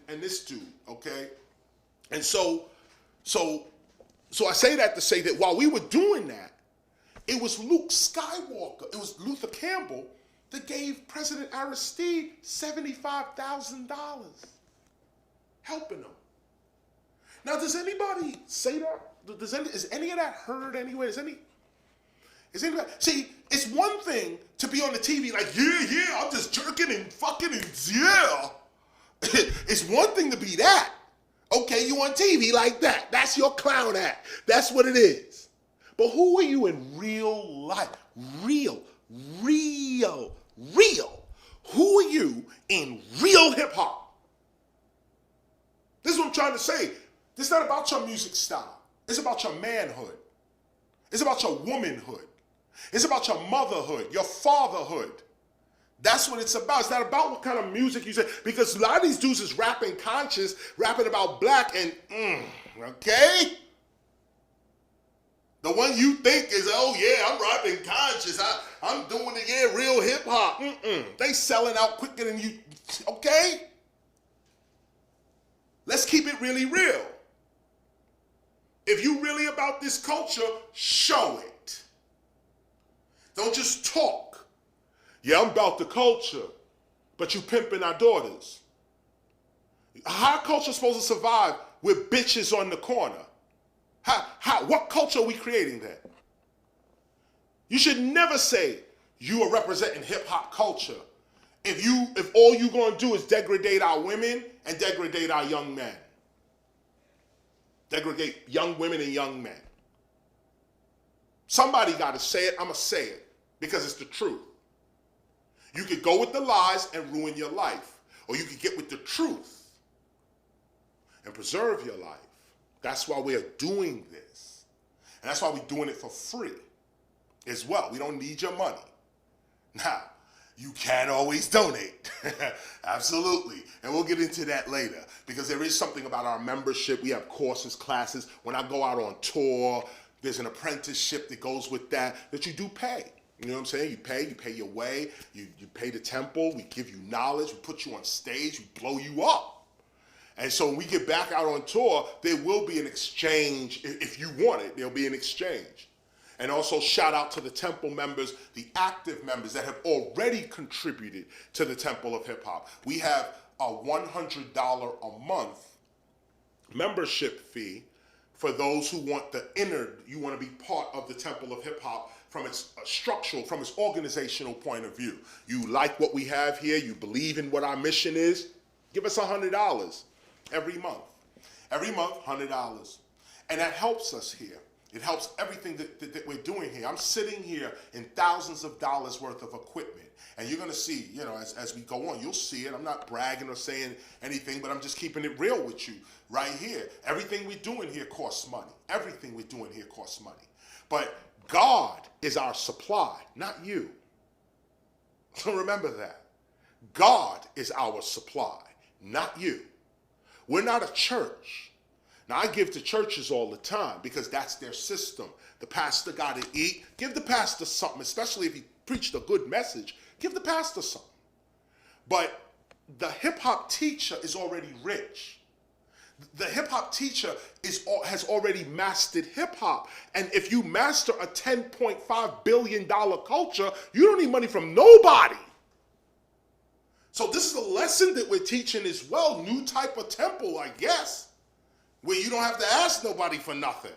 this dude, okay? And so I say that to say that while we were doing that, it was Luke Skywalker, it was Luther Campbell that gave President Aristide $75,000, helping him. Now, does anybody say that? Is any of that heard anywhere? Is anybody? See, it's one thing to be on the TV like, yeah, I'm just jerking and fucking and yeah. It's one thing to be that. Okay, you on TV like that. That's your clown act. That's what it is. But who are you in real life? Real. Who are you in real hip hop? This is what I'm trying to say. This is not about your music style. It's about your manhood. It's about your womanhood. It's about your motherhood, your fatherhood. That's what it's about. It's not about what kind of music you say. Because a lot of these dudes is rapping conscious, rapping about black and, okay? The one you think is, oh yeah, I'm rapping conscious. I'm doing it, yeah, real hip hop. They selling out quicker than you, okay? Let's keep it really real. If you really about this culture, show it. Don't just talk. Yeah, I'm about the culture, but you pimping our daughters. How culture supposed to survive with bitches on the corner? What culture are we creating then? You should never say you are representing hip hop culture if all you gonna do is degrade our women and degrade our young men. Degrade young women and young men. Somebody gotta say it, I'ma say it, because it's the truth. You could go with the lies and ruin your life, or you could get with the truth and preserve your life. That's why we're doing this. And that's why we're doing it for free as well. We don't need your money. Now, you can always donate. Absolutely. And we'll get into that later, because there is something about our membership. We have courses, classes. When I go out on tour, there's an apprenticeship that goes with that you do pay. You know what I'm saying? You pay your way, you pay the temple, we give you knowledge, we put you on stage, we blow you up. And so when we get back out on tour, there will be an exchange. If you want it, there'll be an exchange. And also shout out to the temple members, the active members that have already contributed to the Temple of Hip Hop. We have a $100 a month membership fee for those who want you want to be part of the Temple of Hip Hop from its structural, from its organizational point of view. You like what we have here, you believe in what our mission is, give us $100 every month. Every month, $100. And that helps us here. It helps everything that we're doing here. I'm sitting here in thousands of dollars worth of equipment. And you're gonna see, as we go on, you'll see it. I'm not bragging or saying anything, but I'm just keeping it real with you right here. Everything we're doing here costs money. Everything we're doing here costs money. But God is our supply, not you. So remember that. God is our supply, not you. We're not a church. Now, I give to churches all the time because that's their system. The pastor got to eat. Give the pastor something, especially if he preached a good message. Give the pastor something. But the hip-hop teacher is already rich. The hip-hop teacher has already mastered hip-hop. And if you master a $10.5 billion culture, you don't need money from nobody. So this is a lesson that we're teaching as well. New type of temple, I guess, where you don't have to ask nobody for nothing.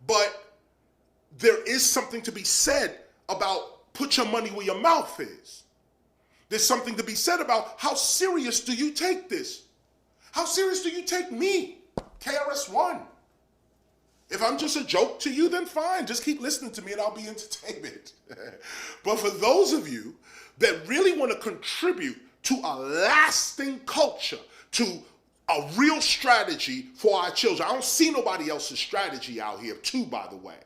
But there is something to be said about put your money where your mouth is. There's something to be said about how serious do you take this? How serious do you take me, KRS-ONE? If I'm just a joke to you, then fine. Just keep listening to me and I'll be entertainment. But for those of you that really want to contribute to a lasting culture, to a real strategy for our children. I don't see nobody else's strategy out here too, by the way.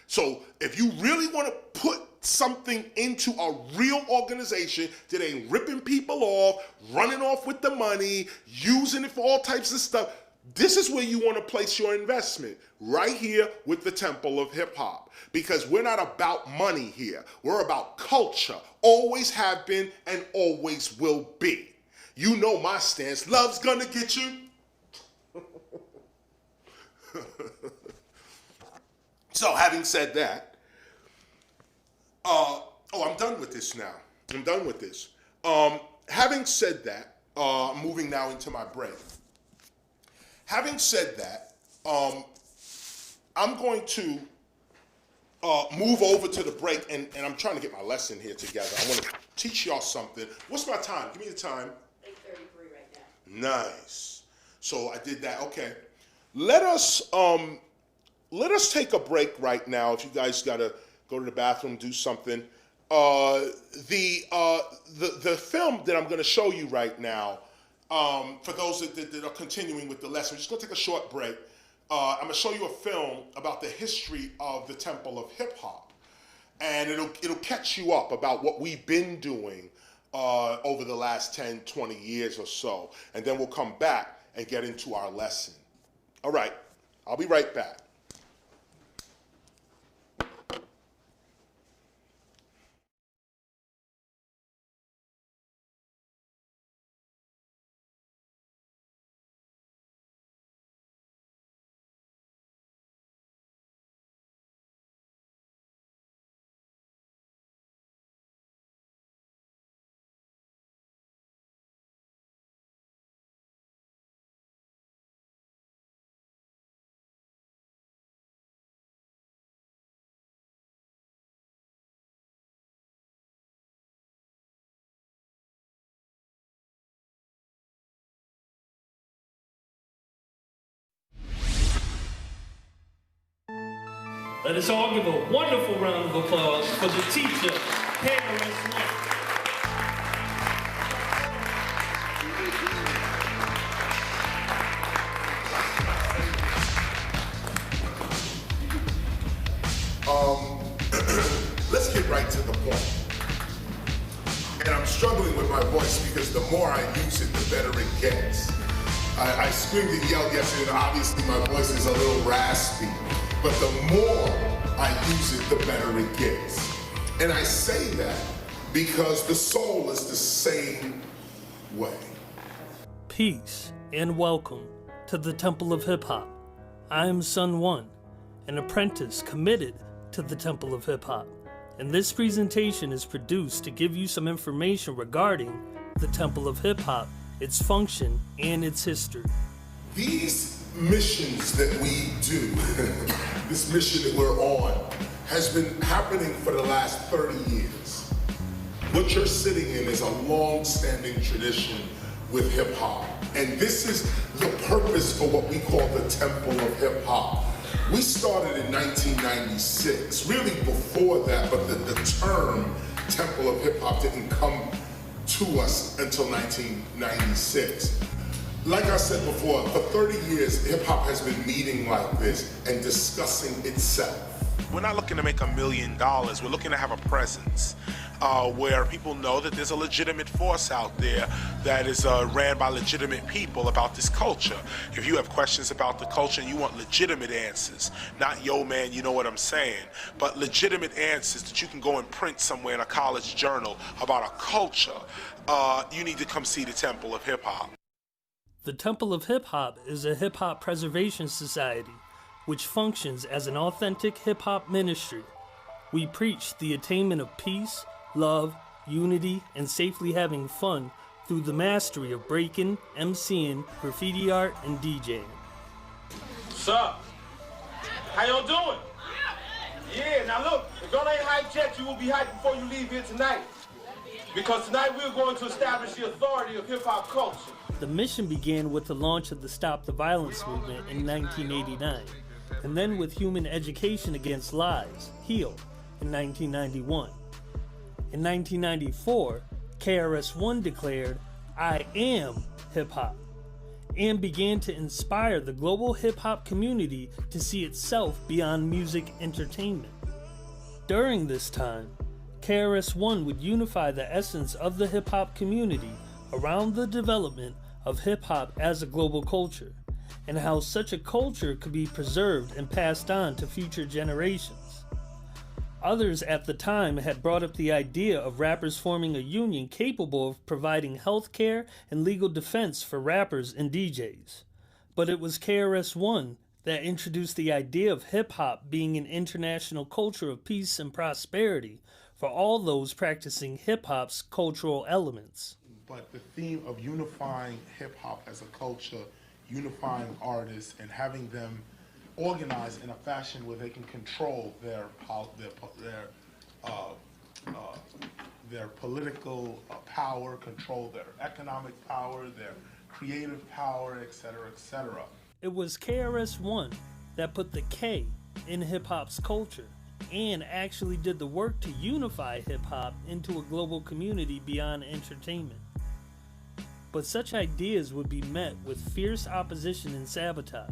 So if you really want to put something into a real organization that ain't ripping people off, running off with the money, using it for all types of stuff, this is where you want to place your investment, right here with the Temple of Hip Hop. Because we're not about money here. We're about culture. Always have been and always will be. You know my stance. Love's gonna get you. So having said that, I'm done with this now. I'm done with this. Having said that, I'm moving now into my break. Having said that, I'm going to move over to the break, and I'm trying to get my lesson here together. I want to teach y'all something. What's my time? Give me the time. 8:33 right now. Nice. So I did that. Okay. Let us take a break right now. If you guys gotta go to the bathroom, do something. The film that I'm gonna show you right now, for those that are continuing with the lesson, we're just gonna take a short break. I'm gonna show you a film about the history of the Temple of Hip Hop, and it'll catch you up about what we've been doing over the last 10, 20 years or so, and then we'll come back and get into our lesson. All right, I'll be right back. Let us all give a wonderful round of applause for the teacher, KRS-ONE. Let's get right to the point. And I'm struggling with my voice because the more I use it, the better it gets. I screamed and yelled yesterday, and obviously my voice is a little raspy. But the more I use it, the better it gets. And I say that because the soul is the same way. Peace and welcome to the Temple of Hip Hop. I am Sun One, an apprentice committed to the Temple of Hip Hop. And this presentation is produced to give you some information regarding the Temple of Hip Hop, its function, and its history. These missions that we do, this mission that we're on, has been happening for the last 30 years. What you're sitting in is a long-standing tradition with hip hop. And this is the purpose for what we call the Temple of Hip Hop. We started in 1996, really before that, but the term Temple of Hip Hop didn't come to us until 1996. Like I said before, for 30 years, hip hop has been meeting like this and discussing itself. We're not looking to make $1 million. We're looking to have a presence where people know that there's a legitimate force out there that is ran by legitimate people about this culture. If you have questions about the culture and you want legitimate answers, not yo man, you know what I'm saying, but legitimate answers that you can go and print somewhere in a college journal about a culture, you need to come see the Temple of Hip Hop. The Temple of Hip Hop is a hip hop preservation society which functions as an authentic hip hop ministry. We preach the attainment of peace, love, unity, and safely having fun through the mastery of breaking, MCing, graffiti art, and DJing. What's up? How y'all doing? Yeah, now look, if y'all ain't hyped yet, you will be hyped before you leave here tonight. Because tonight we're going to establish the authority of hip hop culture. The mission began with the launch of the Stop the Violence movement in 1989, and then with Human Education Against Lies, HEAL, in 1991. In 1994, KRS-ONE declared, "I am hip-hop," and began to inspire the global hip-hop community to see itself beyond music entertainment. During this time, KRS-ONE would unify the essence of the hip-hop community around the development of hip-hop as a global culture, and how such a culture could be preserved and passed on to future generations. Others at the time had brought up the idea of rappers forming a union capable of providing health care and legal defense for rappers and DJs. But it was KRS-ONE that introduced the idea of hip-hop being an international culture of peace and prosperity for all those practicing hip-hop's cultural elements. But the theme of unifying hip-hop as a culture, unifying artists, and having them organized in a fashion where they can control their political power, control their economic power, their creative power, etc., etc. It was KRS-ONE that put the K in hip-hop's culture and actually did the work to unify hip-hop into a global community beyond entertainment. But such ideas would be met with fierce opposition and sabotage.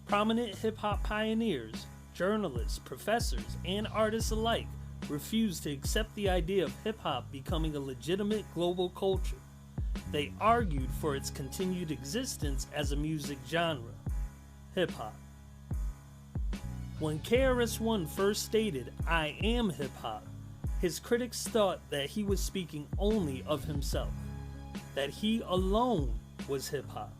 Prominent hip-hop pioneers, journalists, professors, and artists alike refused to accept the idea of hip-hop becoming a legitimate global culture. They argued for its continued existence as a music genre, hip-hop. When KRS-ONE first stated, "I am hip-hop," his critics thought that he was speaking only of himself, that he alone was hip-hop.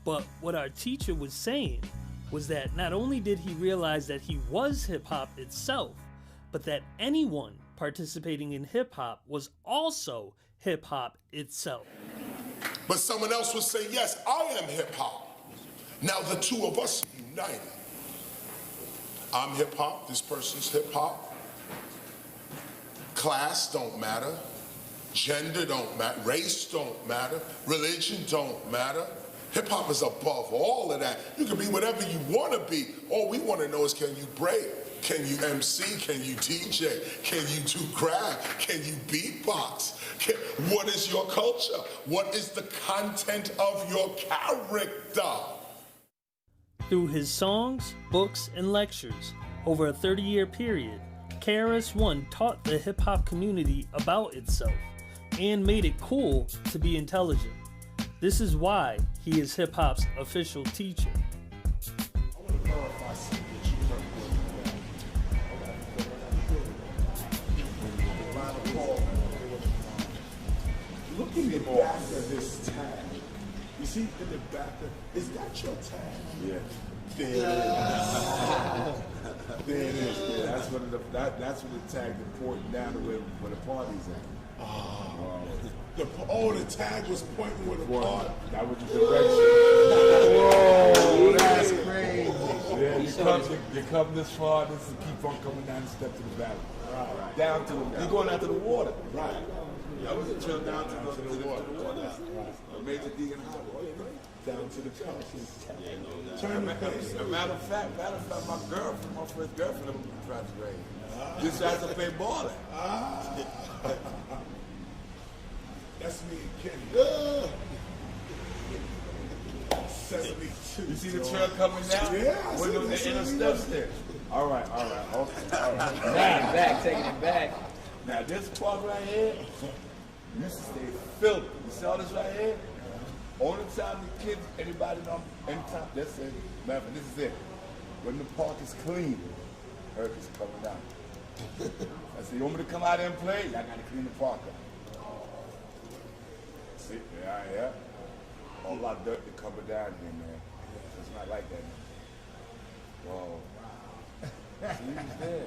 But what our teacher was saying was that not only did he realize that he was hip-hop itself, but that anyone participating in hip-hop was also hip-hop itself. But someone else would say, yes, I am hip-hop. Now the two of us united. I'm hip-hop, this person's hip-hop. Class don't matter. Gender don't matter. Race don't matter. Religion don't matter. Hip-hop is above all of that. You can be whatever you want to be. All we want to know is, can you break? Can you MC? Can you DJ? Can you do grab? Can you beatbox? What is your culture? What is the content of your character? Through his songs, books, and lectures, over a 30-year period, KRS-ONE taught the hip-hop community about itself and made it cool to be intelligent. This is why he is hip-hop's official teacher. I want to verify something that you heard. Look in the back of this tag. You see in the back of, is that your tag? Yeah. There it is. There it is. Yeah, that's when the tag is pointing down the way where the party's at. The tag was pointing with the party. That was the direction. Whoa, that's crazy. Yeah, you come this far, this is keep on coming down the step to the valley. Right. Down to the, you're going out to the water. Right. That was a trail down to the water. A major Deegan Highway. Down to the coast. As a matter of fact, my girlfriend, my first girlfriend, tried to grade. Just tried to play ball. That's me and Kenny. 72. You see the trail coming down? Yeah. With the inner steps there. All right. Okay. Taking it back. Now this park right here used to stay filthy. You saw this right here? Only time the kids, anybody know, anytime, that's it. Matter of fact, this is it. When the park is clean, Earth is coming down. I said, you want me to come out there and play? I gotta clean the park up. See, yeah. A lot of dirt to cover down here, man. It's not like that, man. Whoa. See, he was there.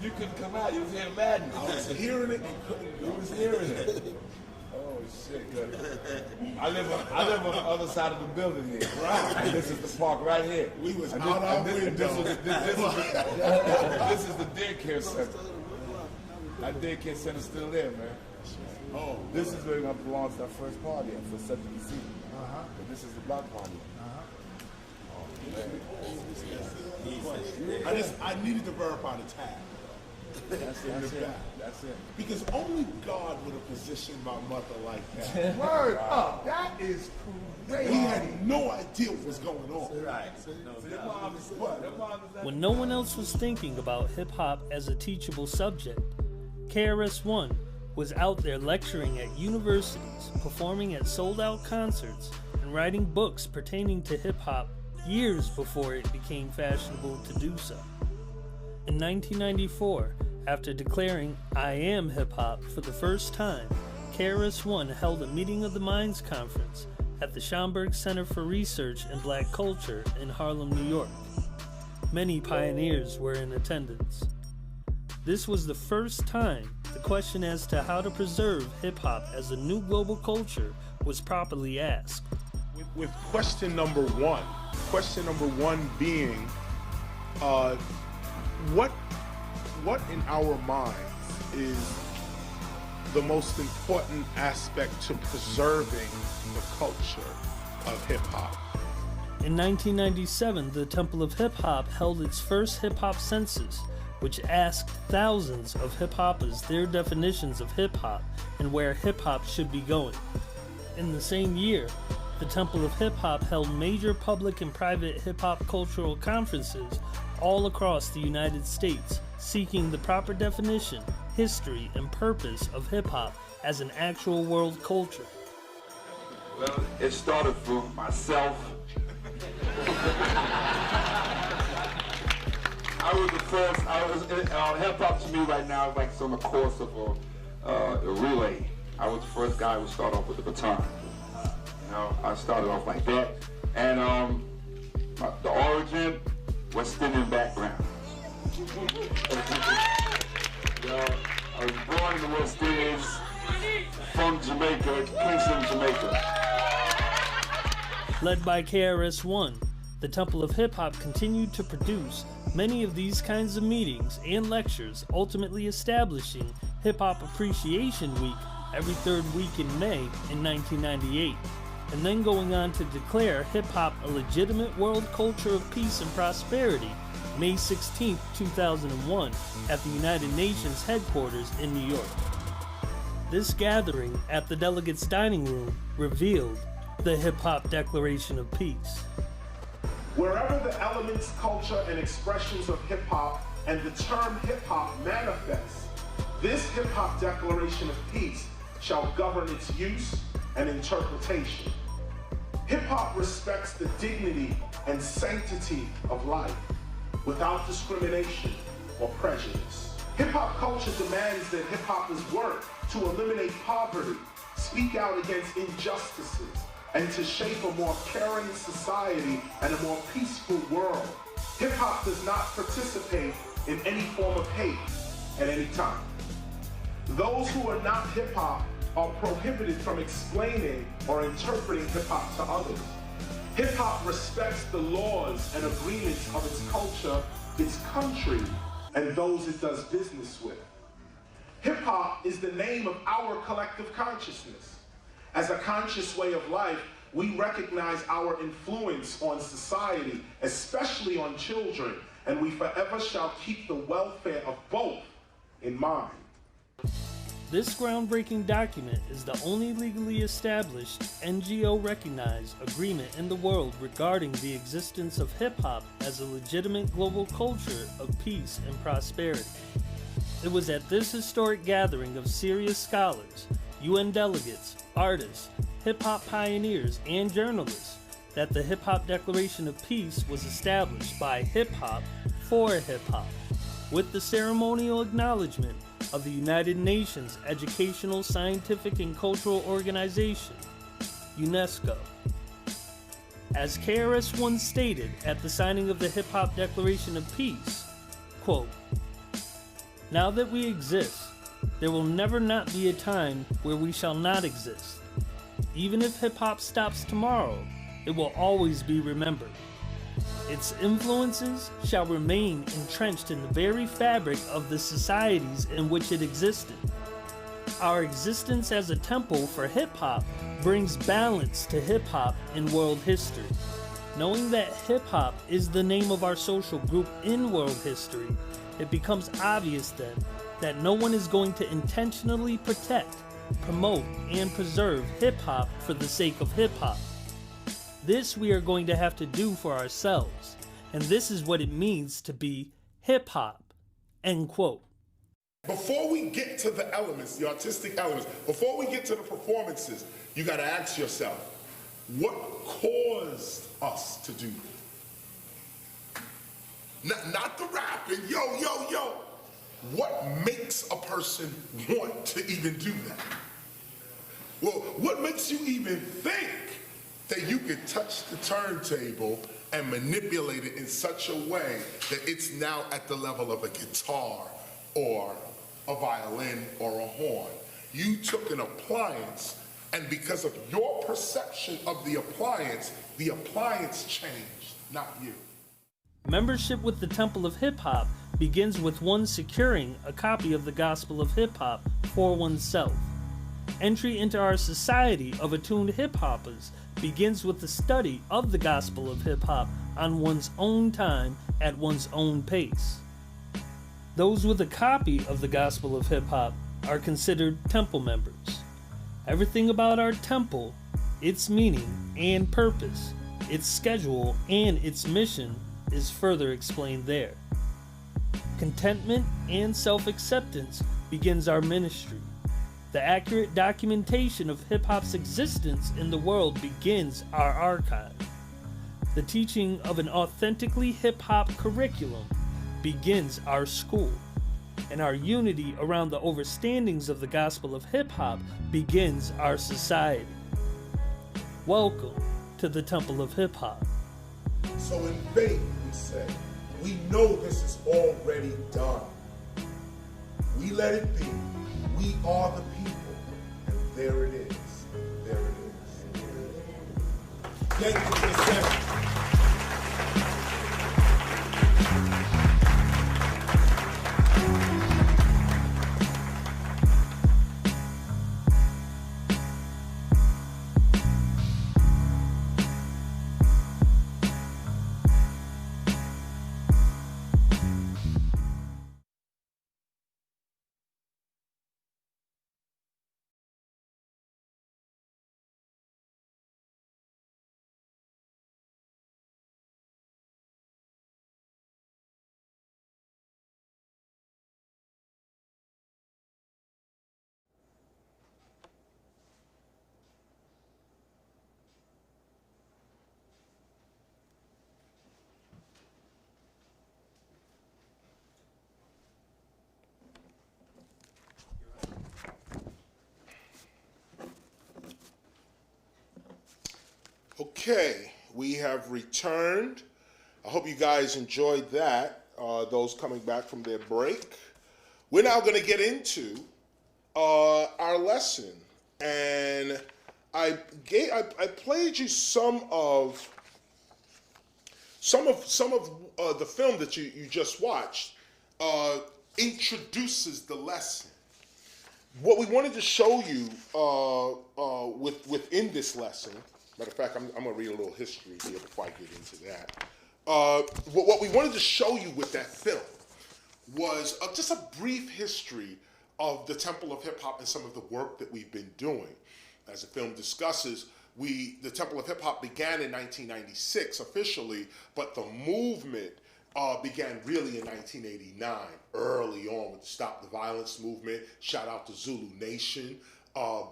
You couldn't come out, you was hearing madness. I was hearing it. You was hearing it. Oh shit, good. I live on the other side of the building here. Right. And this is the park right here. We was out our window. This is the daycare center. That daycare center's still there, man. Oh. This is where we're gonna launch our first party for 70 seats. But this is the block party. I needed to verify the tag. That's it. Because only God would have positioned my mother like that. Word up. That is crazy. He had no idea what was going on. Right. When no one else was thinking about hip-hop as a teachable subject, KRS-ONE was out there lecturing at universities, performing at sold-out concerts, and writing books pertaining to hip-hop years before it became fashionable to do so. In 1994, after declaring "I am hip-hop" for the first time, KRS-ONE held a Meeting of the Minds conference at the Schomburg Center for Research in Black Culture in Harlem, New York. Many pioneers were in attendance. This was the first time the question as to how to preserve hip-hop as a new global culture was properly asked. With question number one being, what in our minds is the most important aspect to preserving the culture of hip-hop? In 1997, the Temple of Hip Hop held its first hip hop census, which asked thousands of hip hoppers their definitions of hip hop and where hip hop should be going. In the same year, the Temple of Hip Hop held major public and private hip hop cultural conferences all across the United States, seeking the proper definition, history, and purpose of hip hop as an actual world culture. Well, it started from myself. I was the first. Hip hop to me right now is like it's on the course of a relay. I was the first guy who started off with the baton. You know, I started off like that, and the origin, West Indian background. I was born in the West Indies, from Jamaica, Kingston, Jamaica. Led by KRS-ONE, the Temple of Hip Hop continued to produce many of these kinds of meetings and lectures, ultimately establishing Hip Hop Appreciation Week every third week in May in 1998, and then going on to declare hip hop a legitimate world culture of peace and prosperity May 16, 2001, at the United Nations headquarters in New York. This gathering at the delegates' dining room revealed the Hip Hop Declaration of Peace. Wherever the elements, culture, and expressions of hip-hop and the term hip-hop manifests, this hip-hop Declaration of Peace shall govern its use and interpretation. Hip-hop respects the dignity and sanctity of life without discrimination or prejudice. Hip-hop culture demands that hip-hoppers work to eliminate poverty, speak out against injustices, and to shape a more caring society and a more peaceful world. Hip-hop does not participate in any form of hate at any time. Those who are not hip-hop are prohibited from explaining or interpreting hip-hop to others. Hip-hop respects the laws and agreements of its culture, its country, and those it does business with. Hip-hop is the name of our collective consciousness. As a conscious way of life, we recognize our influence on society, especially on children, and we forever shall keep the welfare of both in mind. This groundbreaking document is the only legally established, NGO-recognized agreement in the world regarding the existence of hip-hop as a legitimate global culture of peace and prosperity. It was at this historic gathering of serious scholars, UN delegates, artists, hip-hop pioneers, and journalists that the Hip Hop Declaration of Peace was established by hip-hop for hip-hop, with the ceremonial acknowledgement of the United Nations Educational, Scientific, and Cultural Organization, UNESCO. As KRS-ONE stated at the signing of the Hip Hop Declaration of Peace, quote, "Now that we exist, there will never not be a time where we shall not exist. Even if hip-hop stops tomorrow, it will always be remembered. Its influences shall remain entrenched in the very fabric of the societies in which it existed. Our existence as a temple for hip-hop brings balance to hip-hop in world history. Knowing that hip-hop is the name of our social group in world history, it becomes obvious then that no one is going to intentionally protect, promote, and preserve hip-hop for the sake of hip-hop. This we are going to have to do for ourselves, and this is what it means to be hip-hop," end quote. Before we get to the elements, the artistic elements, before we get to the performances, you gotta ask yourself, what caused us to do that? Not the rapping, yo. What makes a person want to even do that? Well, what makes you even think that you can touch the turntable and manipulate it in such a way that it's now at the level of a guitar or a violin or a horn. You took an appliance, and because of your perception of the appliance changed, not you. Membership with the Temple of Hip Hop begins with one securing a copy of the Gospel of Hip Hop for oneself. Entry into our society of attuned hip hoppers begins with the study of the Gospel of Hip Hop on one's own time at one's own pace. Those with a copy of the Gospel of Hip Hop are considered temple members. Everything about our temple, its meaning and purpose, its schedule and its mission is further explained there. Contentment and self-acceptance begins our ministry. The accurate documentation of hip-hop's existence in the world begins our archive. The teaching of an authentically hip-hop curriculum begins our school. And our unity around the overstandings of the gospel of hip-hop begins our society. Welcome to the Temple of Hip-Hop. So in faith, we say, we know this is already done. We let it be. We are the people. And there it is. There it is. Thank you for listening. Okay, we have returned. I hope you guys enjoyed that, those coming back from their break. We're now going to get into our lesson. And I played you some of the film that you just watched introduces the lesson. What we wanted to show you within this lesson, matter of fact, I'm going to read a little history here before I get into that. What we wanted to show you with that film was just a brief history of the Temple of Hip Hop and some of the work that we've been doing. As the film discusses, the Temple of Hip Hop began in 1996 officially, but the movement began really in 1989, early on with the Stop the Violence movement. Shout out to Zulu Nation.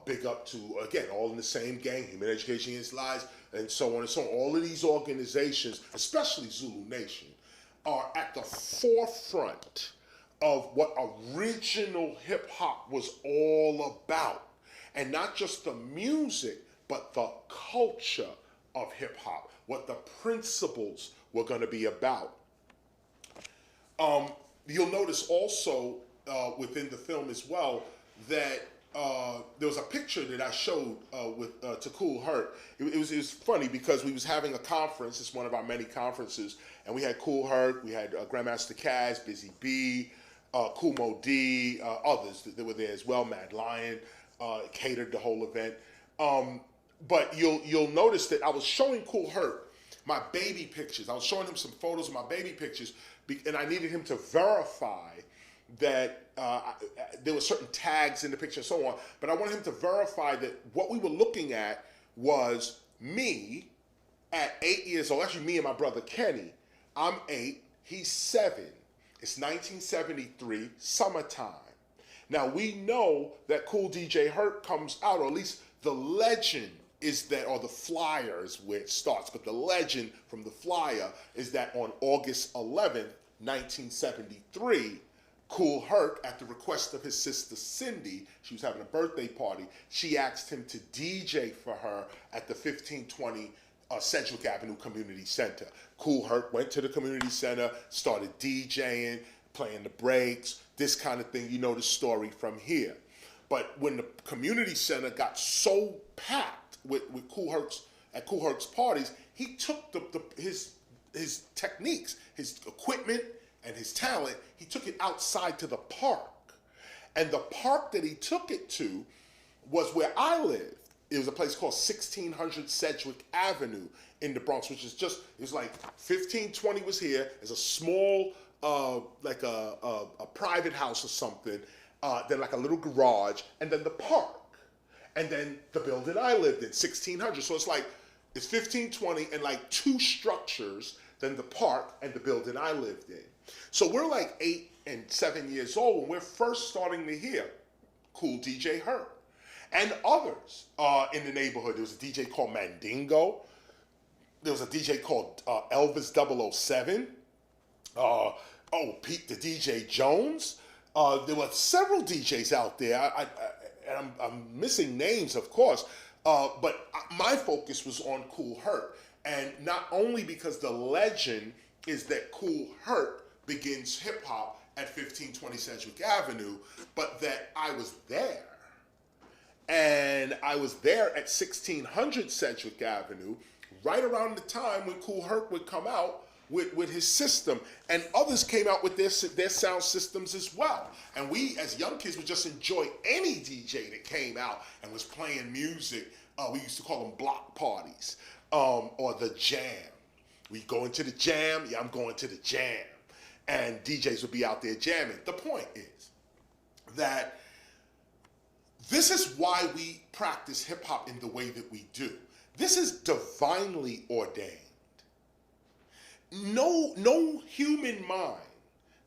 Big up to, again, all in the same gang, Human Education Against Lies, and so on and so on. All of these organizations, especially Zulu Nation, are at the forefront of what original hip hop was all about. And not just the music, but the culture of hip hop, what the principles were going to be about. You'll notice also within the film as well that there was a picture that I showed to Cool Herc. It was funny because we was having a conference. It's one of our many conferences, and we had Cool Herc, we had Grandmaster Kaz, Busy B, Kool Mo D, others that were there as well. Mad Lion catered the whole event. But you'll notice that I was showing Cool Herc my baby pictures. I was showing him some photos of my baby pictures, and I needed him to verify that there were certain tags in the picture and so on, but I wanted him to verify that what we were looking at was me at 8 years old, actually me and my brother Kenny. I'm 8, he's 7. It's 1973, summertime. Now we know that Cool DJ Herc comes out, or at least the legend is that, or the flyer is where it starts, but the legend from the flyer is that on August 11th, 1973, Cool Herc, at the request of his sister Cindy, she was having a birthday party, she asked him to DJ for her at the 1520 Sedgwick Avenue Community Center. Cool Herc went to the community center, started DJing, playing the breaks, this kind of thing. You know the story from here. But when the community center got so packed with Kool Herc's at Kool Herc's parties, he took his techniques, his equipment, and his talent. He took it outside to the park, and the park that he took it to was where I lived. It was a place called 1600 Sedgwick Avenue in the Bronx, which is just, it was like 1520 was here. There's a small, like a private house or something, then like a little garage, and then the park. And then the building I lived in, 1600. So it's like, it's 1520 and like two structures, then the park and the building I lived in. So we're like 8 and 7 years old when we're first starting to hear Cool DJ Herc. And others in the neighborhood. There was a DJ called Mandingo. There was a DJ called Elvis 007. Pete the DJ Jones. There were several DJs out there. I'm missing names, of course. But my focus was on Kool Herc. And not only because the legend is that Kool Herc begins hip hop at 1520 Sedgwick Avenue, but that I was there. And I was there at 1600 Sedgwick Avenue right around the time when Kool Herc would come out with his system. And others came out with their sound systems as well. And we, as young kids, would just enjoy any DJ that came out and was playing music. We used to call them block parties, or the jam. We go into the jam, yeah, I'm going to the jam. And DJs would be out there jamming. The point is that this is why we practice hip hop in the way that we do. This is divinely ordained. No human mind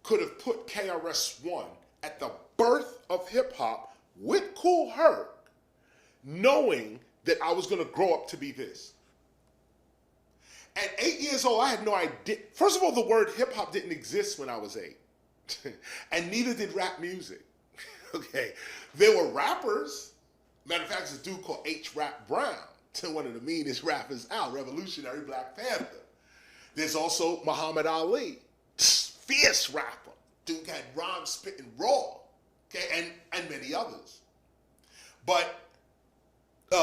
could have put KRS-ONE at the birth of hip hop with Kool Herc, knowing that I was going to grow up to be this. At 8 years old, I had no idea. First of all, the word hip hop didn't exist when I was 8, and neither did rap music. Okay, there were rappers. Matter of fact, there's a dude called H. Rap Brown, one of the meanest rappers out, revolutionary Black Panther. There's also Muhammad Ali, fierce rapper. Dude had rhymes spitting raw, okay, and many others. But you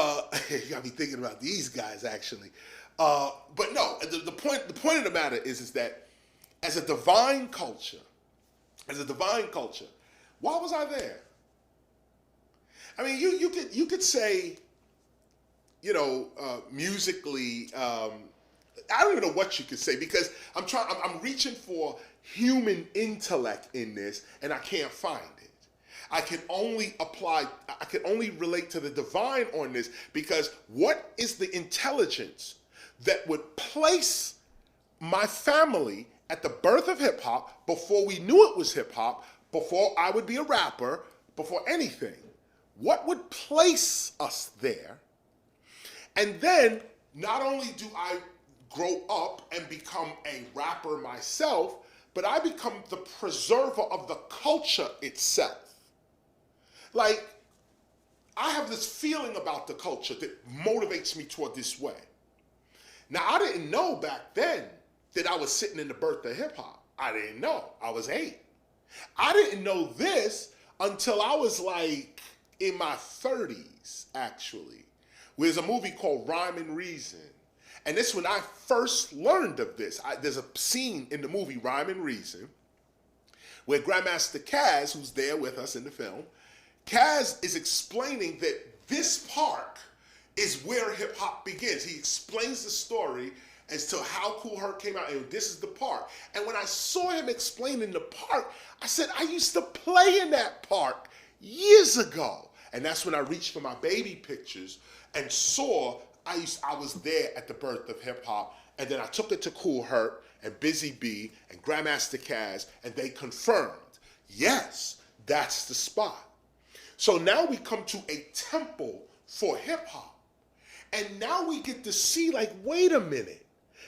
got me thinking about these guys actually. But no, the point of the matter is that as a divine culture, why was I there? I mean, you could say, musically, I don't even know what you could say, because I'm reaching for human intellect in this, and I can't find it. I can only relate to the divine on this, because what is the intelligence that would place my family at the birth of hip hop, before we knew it was hip hop, before I would be a rapper, before anything? What would place us there? And then, not only do I grow up and become a rapper myself, but I become the preserver of the culture itself. Like, I have this feeling about the culture that motivates me toward this way. Now, I didn't know back then that I was sitting in the birth of hip hop. I didn't know. I was 8. I didn't know this until I was like in my 30s, actually. There's a movie called Rhyme and Reason. And this is when I first learned of this. There's a scene in the movie Rhyme and Reason where Grandmaster Caz, who's there with us in the film, Caz is explaining that this park is where hip hop begins. He explains the story as to how Kool Herc came out, and this is the park. And when I saw him explaining the park, I said, I used to play in that park years ago. And that's when I reached for my baby pictures and saw I was there at the birth of hip hop. And then I took it to Kool Herc and Busy Bee and Grandmaster Caz, and they confirmed, yes, that's the spot. So now we come to a temple for hip hop. And now we get to see, like, wait a minute.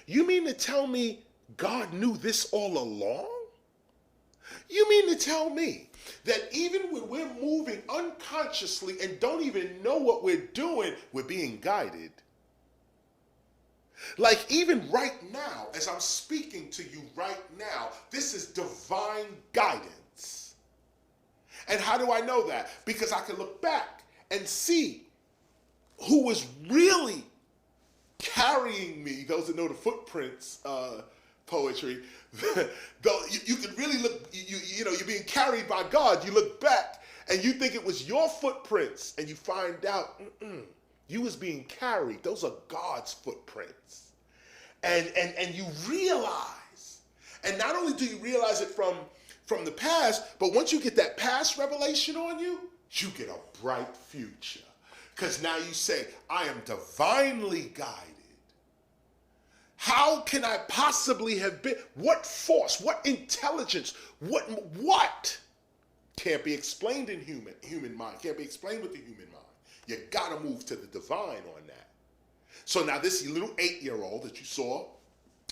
You mean to tell me God knew this all along? You mean to tell me that even when we're moving unconsciously and don't even know what we're doing, we're being guided? Like even right now, as I'm speaking to you right now, this is divine guidance. And how do I know that? Because I can look back and see who was really carrying me. Those that know the footprints poetry, though you can really look, you know, you're being carried by God. You look back and you think it was your footprints, and you find out, you was being carried. Those are God's footprints. And you realize, and not only do you realize it from the past, but once you get that past revelation on you, you get a bright future. Because now you say, I am divinely guided. How can I possibly have been? What force, what intelligence, what can't be explained in human mind, can't be explained with the human mind. You gotta move to the divine on that. So now this little 8-year-old that you saw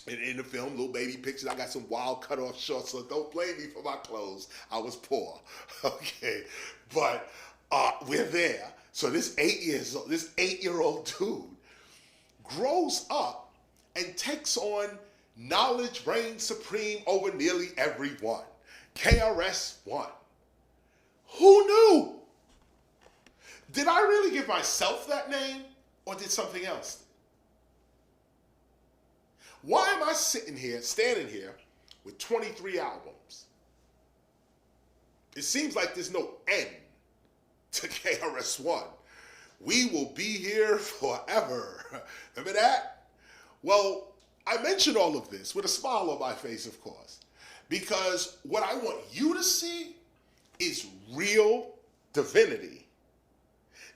in the film, little baby pictures, I got some wild cut off shorts, so don't blame me for my clothes. I was poor, okay? But we're there. So this 8-year-old dude grows up and takes on knowledge reigns supreme over nearly everyone. KRS-ONE. Who knew? Did I really give myself that name, or did something else? Why am I standing here with 23 albums? It seems like there's no end to KRS-ONE. We will be here forever. Remember that? Well, I mention all of this with a smile on my face, of course, because what I want you to see is real divinity.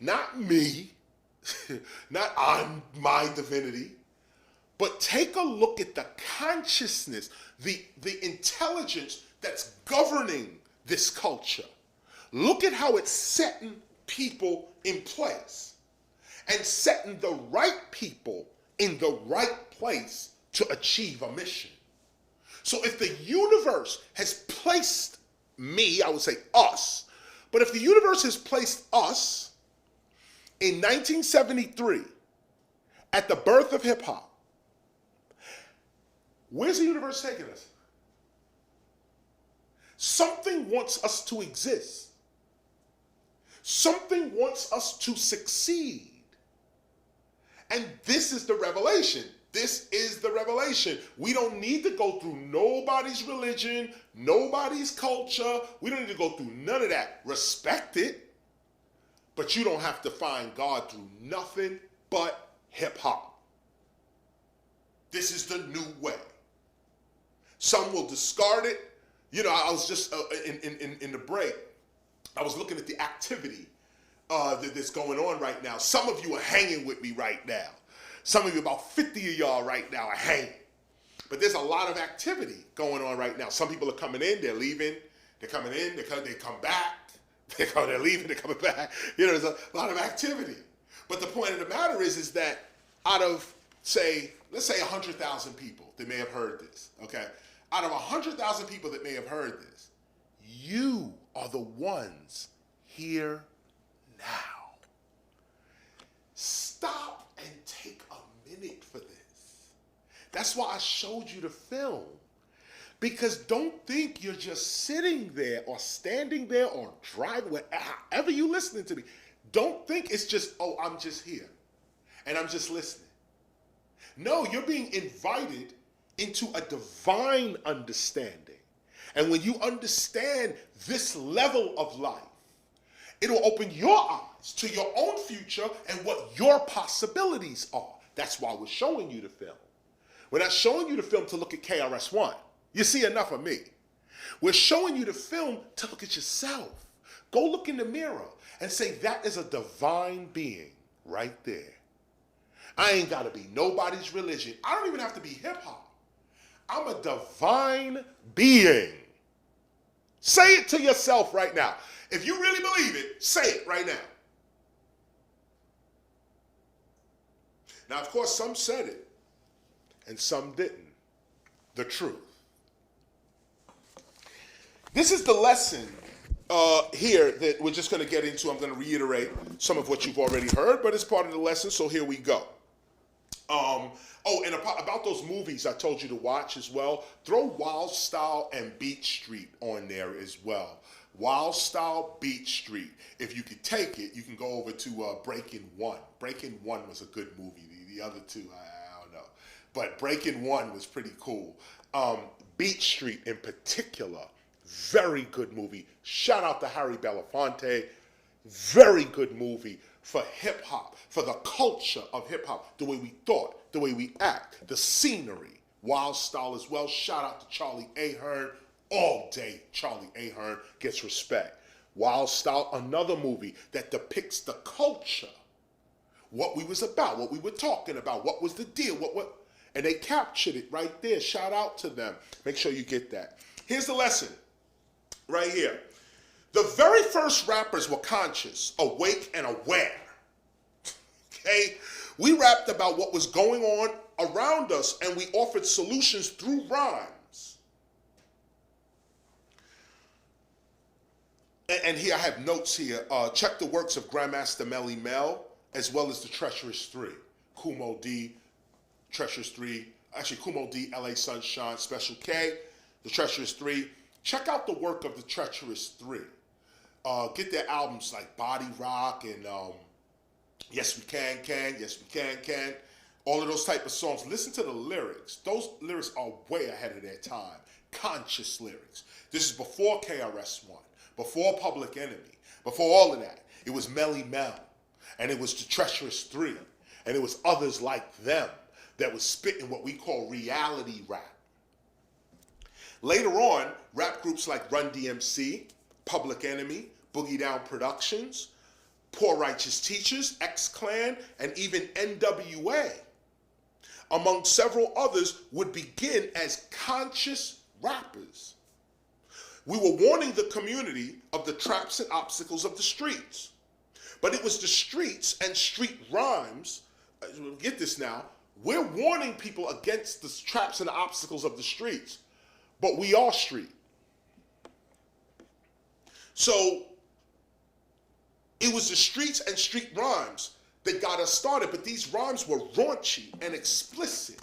Not me, not I'm my divinity, but take a look at the consciousness, the intelligence that's governing this culture. Look at how it's setting people in place and setting the right people in the right place to achieve a mission. So if the universe has placed me, I would say us, but if the universe has placed us in 1973 at the birth of hip hop, where's the universe taking us? Something wants us to exist. Something wants us to succeed. And this is the revelation. This is the revelation. We don't need to go through nobody's religion, nobody's culture. We don't need to go through none of that. Respect it, but you don't have to find God through nothing but hip hop. This is the new way. Some will discard it. You know, I was just in the break, I was looking at the activity that's going on right now. Some of you are hanging with me right now. Some of you, about 50 of y'all right now, are hanging. But there's a lot of activity going on right now. Some people are coming in, they're leaving, they're coming in, they come back, they're leaving, they're coming back. You know, there's a lot of activity. But the point of the matter is that out of, let's say 100,000 people that may have heard this, okay? Out of 100,000 people that may have heard this, you are the ones here now. Stop and take a minute for this. That's why I showed you the film. Because don't think you're just sitting there or standing there or driving, however you listening to me. Don't think it's just, oh, I'm just here and I'm just listening. No, you're being invited into a divine understanding. And when you understand this level of life, it'll open your eyes to your own future and what your possibilities are. That's why we're showing you the film. We're not showing you the film to look at KRS-ONE. You see enough of me. We're showing you the film to look at yourself. Go look in the mirror and say, that is a divine being right there. I ain't got to be nobody's religion. I don't even have to be hip hop. I'm a divine being. Say it to yourself right now. If you really believe it, say it right now. Now, of course, some said it and some didn't. The truth. This is the lesson here that we're just going to get into. I'm going to reiterate some of what you've already heard, but it's part of the lesson, so here we go. And about those movies I told you to watch as well, throw Wild Style and Beat Street on there as well. Wild Style, Beat Street. If you could take it, you can go over to Breaking One. Breaking One was a good movie. The other two, I don't know. But Breaking One was pretty cool. Beat Street in particular, very good movie. Shout out to Harry Belafonte. Very good movie for hip hop, for the culture of hip hop, the way we thought, the way we act, the scenery. Wild Style as well. Shout out to Charlie Ahern. All day, Charlie Ahern gets respect. Wild Style, another movie that depicts the culture, what we was about, what we were talking about, what was the deal, and they captured it right there. Shout out to them. Make sure you get that. Here's the lesson, right here. The very first rappers were conscious, awake, and aware. Okay? We rapped about what was going on around us, and we offered solutions through rhyme. And here I have notes here. Check the works of Grandmaster Melly Mel, as well as the Treacherous Three. Kumo D, Treacherous Three. Actually, Kumo D, LA Sunshine, Special K, the Treacherous Three. Check out the work of the Treacherous Three. Get their albums like Body Rock and Yes We Can, Yes We Can. All of those type of songs. Listen to the lyrics. Those lyrics are way ahead of their time. Conscious lyrics. This is before KRS-ONE. Before Public Enemy, before all of that, it was Melly Mel, and it was the Treacherous Three, and it was others like them that was spitting what we call reality rap. Later on, rap groups like Run DMC, Public Enemy, Boogie Down Productions, Poor Righteous Teachers, X-Clan, and even NWA, among several others, would begin as conscious rappers. We were warning the community of the traps and obstacles of the streets. But it was the streets and street rhymes, get this now, we're warning people against the traps and the obstacles of the streets, but we are street. So it was the streets and street rhymes that got us started, but these rhymes were raunchy and explicit.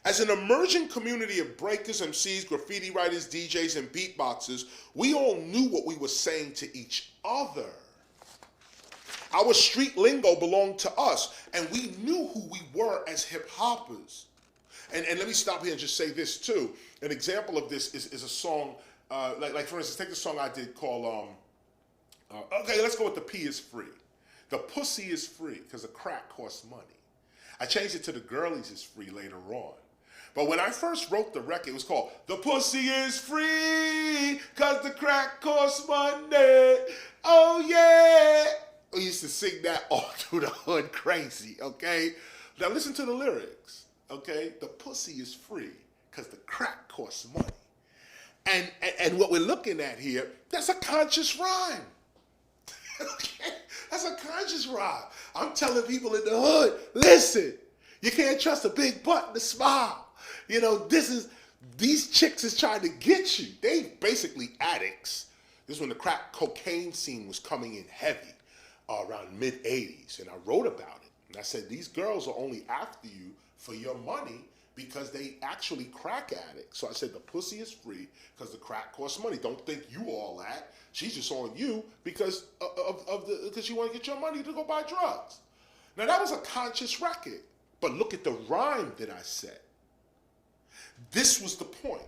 As an emerging community of breakers, MCs, graffiti writers, DJs, and beatboxers, we all knew what we were saying to each other. Our street lingo belonged to us, and we knew who we were as hip-hoppers. And let me stop here and just say this, too. An example of this is a song, like for instance, take the song I did called, okay, let's go with The P is Free. The pussy is free because the crack costs money. I changed it to The girlies is free later on. But when I first wrote the record, it was called The Pussy is Free, cause the crack costs money. Oh yeah. We used to sing that all through the hood crazy, okay? Now listen to the lyrics, okay? The pussy is free, cause the crack costs money. And what we're looking at here, that's a conscious rhyme. Okay? That's a conscious rhyme. I'm telling people in the hood, listen, you can't trust a big butt and a smile. You know, these chicks is trying to get you. They basically addicts. This is when the crack cocaine scene was coming in heavy, around mid-'80s. And I wrote about it. And I said, these girls are only after you for your money because they actually crack addicts. So I said, the pussy is free because the crack costs money. Don't think you all that. She's just on you because because you want to get your money to go buy drugs. Now, that was a conscious record. But look at the rhyme that I said. This was the point.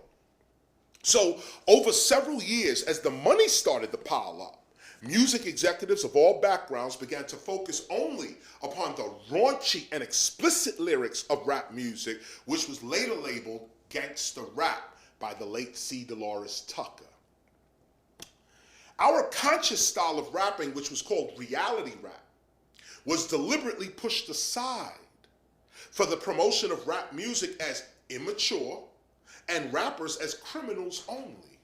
So over several years, as the money started to pile up, music executives of all backgrounds began to focus only upon the raunchy and explicit lyrics of rap music, which was later labeled gangster rap by the late C. Dolores Tucker. Our conscious style of rapping, which was called reality rap, was deliberately pushed aside for the promotion of rap music as immature and rappers as criminals only.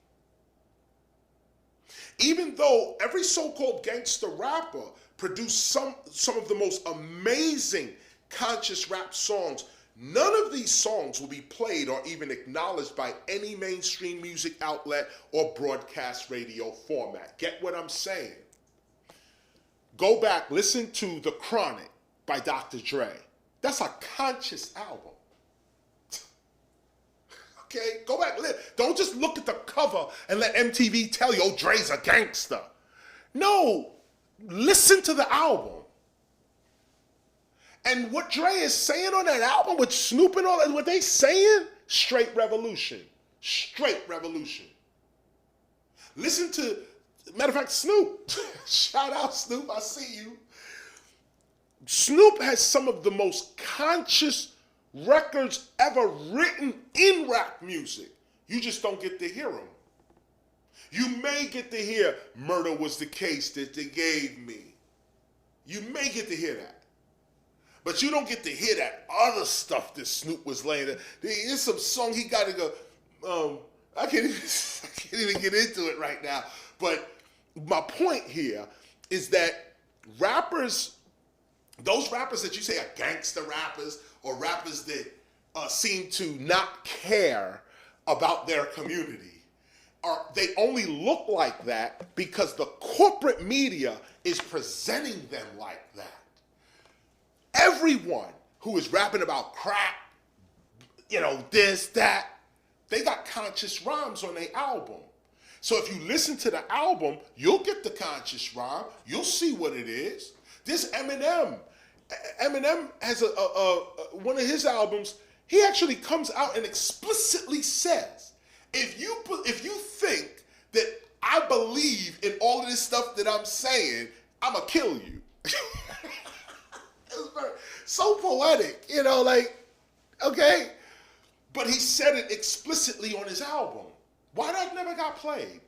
Even though every so-called gangster rapper produced some of the most amazing conscious rap songs, none of these songs will be played or even acknowledged by any mainstream music outlet or broadcast radio format. Get what I'm saying? Go back, listen to The Chronic by Dr. Dre. That's a conscious album. Okay, go back. Don't just look at the cover and let MTV tell you, oh, Dre's a gangster. No, listen to the album. And what Dre is saying on that album with Snoop and all that, what they saying, straight revolution. Straight revolution. Listen to, matter of fact, Snoop. Shout out Snoop, I see you. Snoop has some of the most conscious records ever written in rap music. You just don't get to hear them. You may get to hear Murder Was the Case That They Gave Me. You may get to hear that. But you don't get to hear that other stuff that Snoop was laying there. There's some song he got to go, I can't even get into it right now. But my point here is that rappers, those rappers that you say are gangster rappers or rappers that seem to not care about their community, they only look like that because the corporate media is presenting them like that. Everyone who is rapping about crack, this, that, they got conscious rhymes on their album. So if you listen to the album, you'll get the conscious rhyme. You'll see what it is. This Eminem has one of his albums, he actually comes out and explicitly says, if you think that I believe in all of this stuff that I'm saying, I'm going to kill you. So poetic, okay? But he said it explicitly on his album. Why that never got played?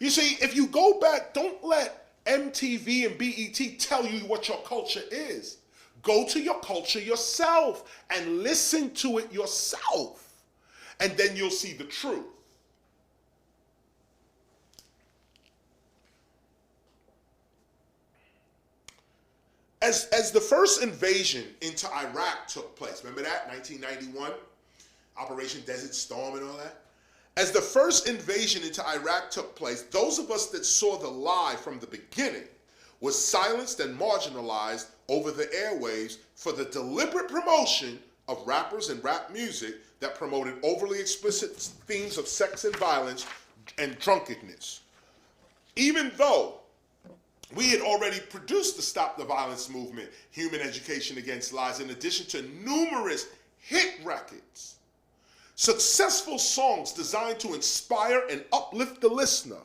You see, if you go back, don't let MTV and BET tell you what your culture is. Go to your culture yourself and listen to it yourself. And then you'll see the truth. As the first invasion into Iraq took place, remember that, 1991? Operation Desert Storm and all that? As the first invasion into Iraq took place, those of us that saw the lie from the beginning was silenced and marginalized over the airwaves for the deliberate promotion of rappers and rap music that promoted overly explicit themes of sex and violence and drunkenness. Even though we had already produced the Stop the Violence movement, Human Education Against Lies, in addition to numerous hit records. Successful songs designed to inspire and uplift the listener.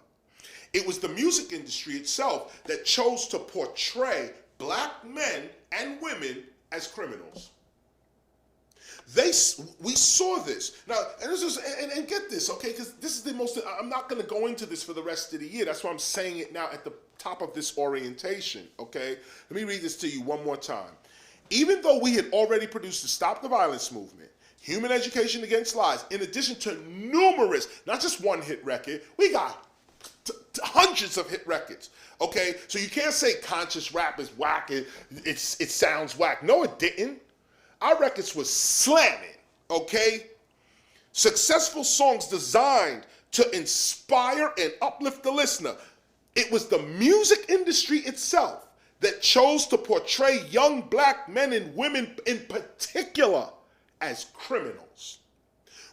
It was the music industry itself that chose to portray black men and women as criminals. We saw this. Now, and get this, okay, because this is the most, I'm not going to go into this for the rest of the year. That's why I'm saying it now at the top of this orientation, okay? Let me read this to you one more time. Even though we had already produced the Stop the Violence movement, Human Education Against Lies, in addition to numerous, not just one hit record, we got hundreds of hit records, okay? So you can't say conscious rap is whack, it sounds whack. No, it didn't. Our records was slamming, okay? Successful songs designed to inspire and uplift the listener. It was the music industry itself that chose to portray young black men and women in particular as criminals.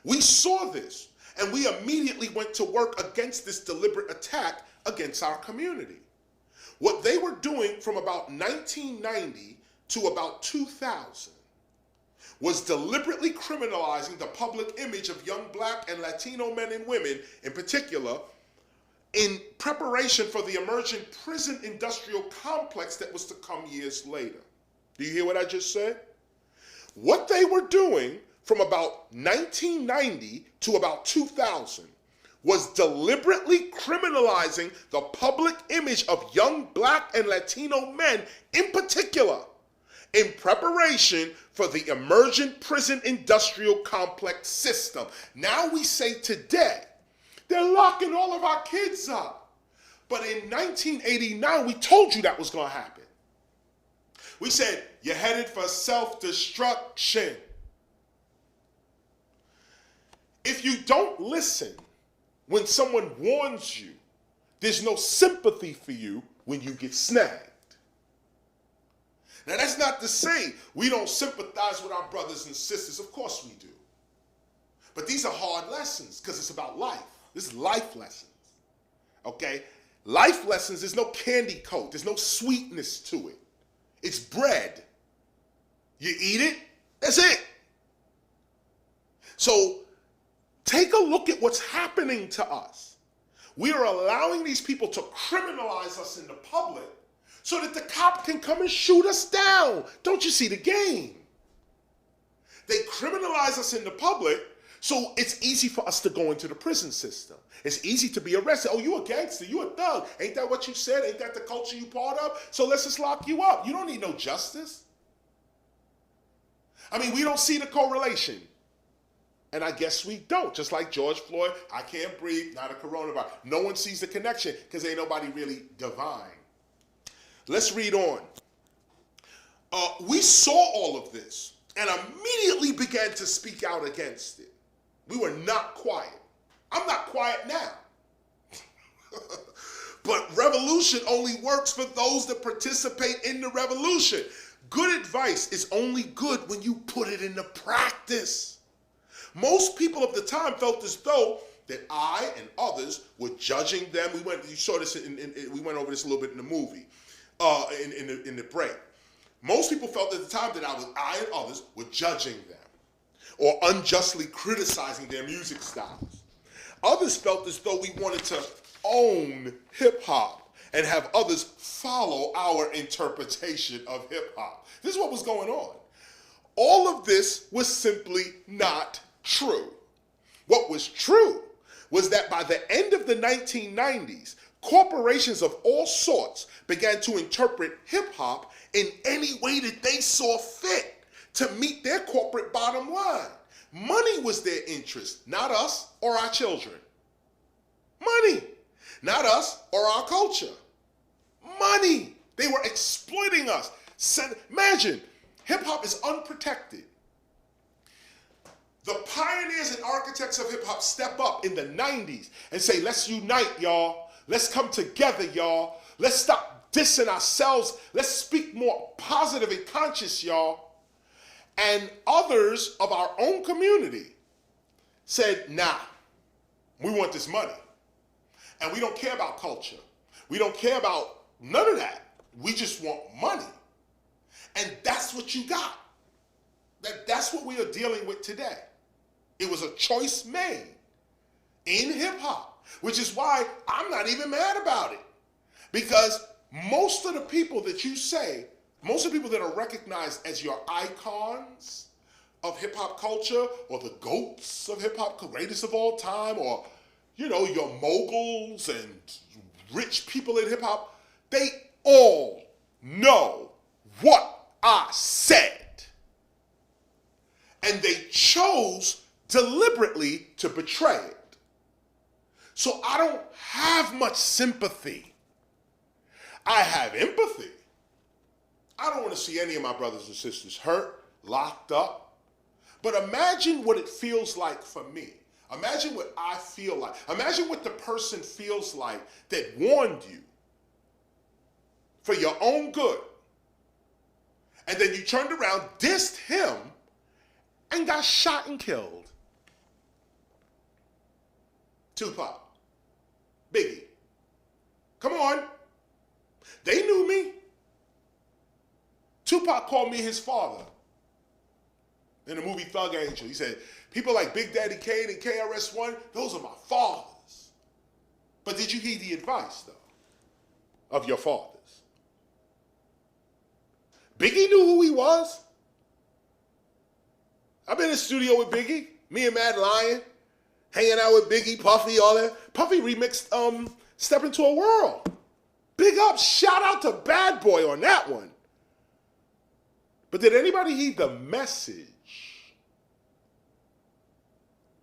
We saw this, and we immediately went to work against this deliberate attack against our community. What they were doing from about 1990 to about 2000 was deliberately criminalizing the public image of young black and Latino men and women in particular in preparation for the emerging prison industrial complex that was to come years later. Do you hear what I just said? What they were doing from about 1990 to about 2000 was deliberately criminalizing the public image of young black and Latino men in particular in preparation for the emergent prison industrial complex system. Now we say today, they're locking all of our kids up. But in 1989, we told you that was going to happen. We said, you're headed for self-destruction. If you don't listen when someone warns you, there's no sympathy for you when you get snagged. Now, that's not to say we don't sympathize with our brothers and sisters. Of course we do. But these are hard lessons because it's about life. This is life lessons. Okay? Life lessons, there's no candy coat. There's no sweetness to it. It's bread. You eat it, that's it. So take a look at what's happening to us. We are allowing these people to criminalize us in the public so that the cop can come and shoot us down. Don't you see the game? They criminalize us in the public so it's easy for us to go into the prison system. It's easy to be arrested. Oh, you a gangster, you a thug. Ain't that what you said? Ain't that the culture you part of? So let's just lock you up. You don't need no justice. I mean, we don't see the correlation. And I guess we don't. Just like George Floyd, I can't breathe, not a coronavirus. No one sees the connection because ain't nobody really divine. Let's read on. We saw all of this and immediately began to speak out against it. We were not quiet. I'm not quiet now. But revolution only works for those that participate in the revolution. Good advice is only good when you put it into practice. Most people of the time felt as though that I and others were judging them. You saw this we went over this a little bit in the movie, in the break. Most people felt at the time that I and others were judging them or unjustly criticizing their music styles. Others felt as though we wanted to own hip-hop and have others follow our interpretation of hip-hop. This is what was going on. All of this was simply not true. What was true was that by the end of the 1990s, corporations of all sorts began to interpret hip-hop in any way that they saw fit to meet their corporate bottom line. Money was their interest, not us or our children. Money, not us or our culture. Money. They were exploiting us. Imagine, hip-hop is unprotected. The pioneers and architects of hip-hop step up in the 90s and say, let's unite, y'all. Let's come together, y'all. Let's stop dissing ourselves. Let's speak more positive and conscious, y'all. And others of our own community said, nah, we want this money. And we don't care about culture. We don't care about none of that. We just want money. And that's what you got. That's what we are dealing with today. It was a choice made in hip-hop, which is why I'm not even mad about it. Because most of the people that you say, most of the people that are recognized as your icons of hip-hop culture or the GOATs of hip-hop, greatest of all time, or, you know, your moguls and rich people in hip-hop, they all know what I said. And they chose deliberately to betray it. So I don't have much sympathy. I have empathy. I don't want to see any of my brothers and sisters hurt, locked up. But imagine what it feels like for me. Imagine what I feel like. Imagine what the person feels like that warned you for your own good. And then you turned around, dissed him, and got shot and killed. Tupac, Biggie. Come on. They knew me. Tupac called me his father in the movie Thug Angel. He said, people like Big Daddy Kane and KRS-ONE, those are my fathers. But did you heed the advice, though, of your fathers? Biggie knew who he was. I've been in the studio with Biggie, me and Mad Lion, hanging out with Biggie, Puffy, all that. Puffy remixed Step Into a World. Big up, shout out to Bad Boy on that one. But did anybody heed the message?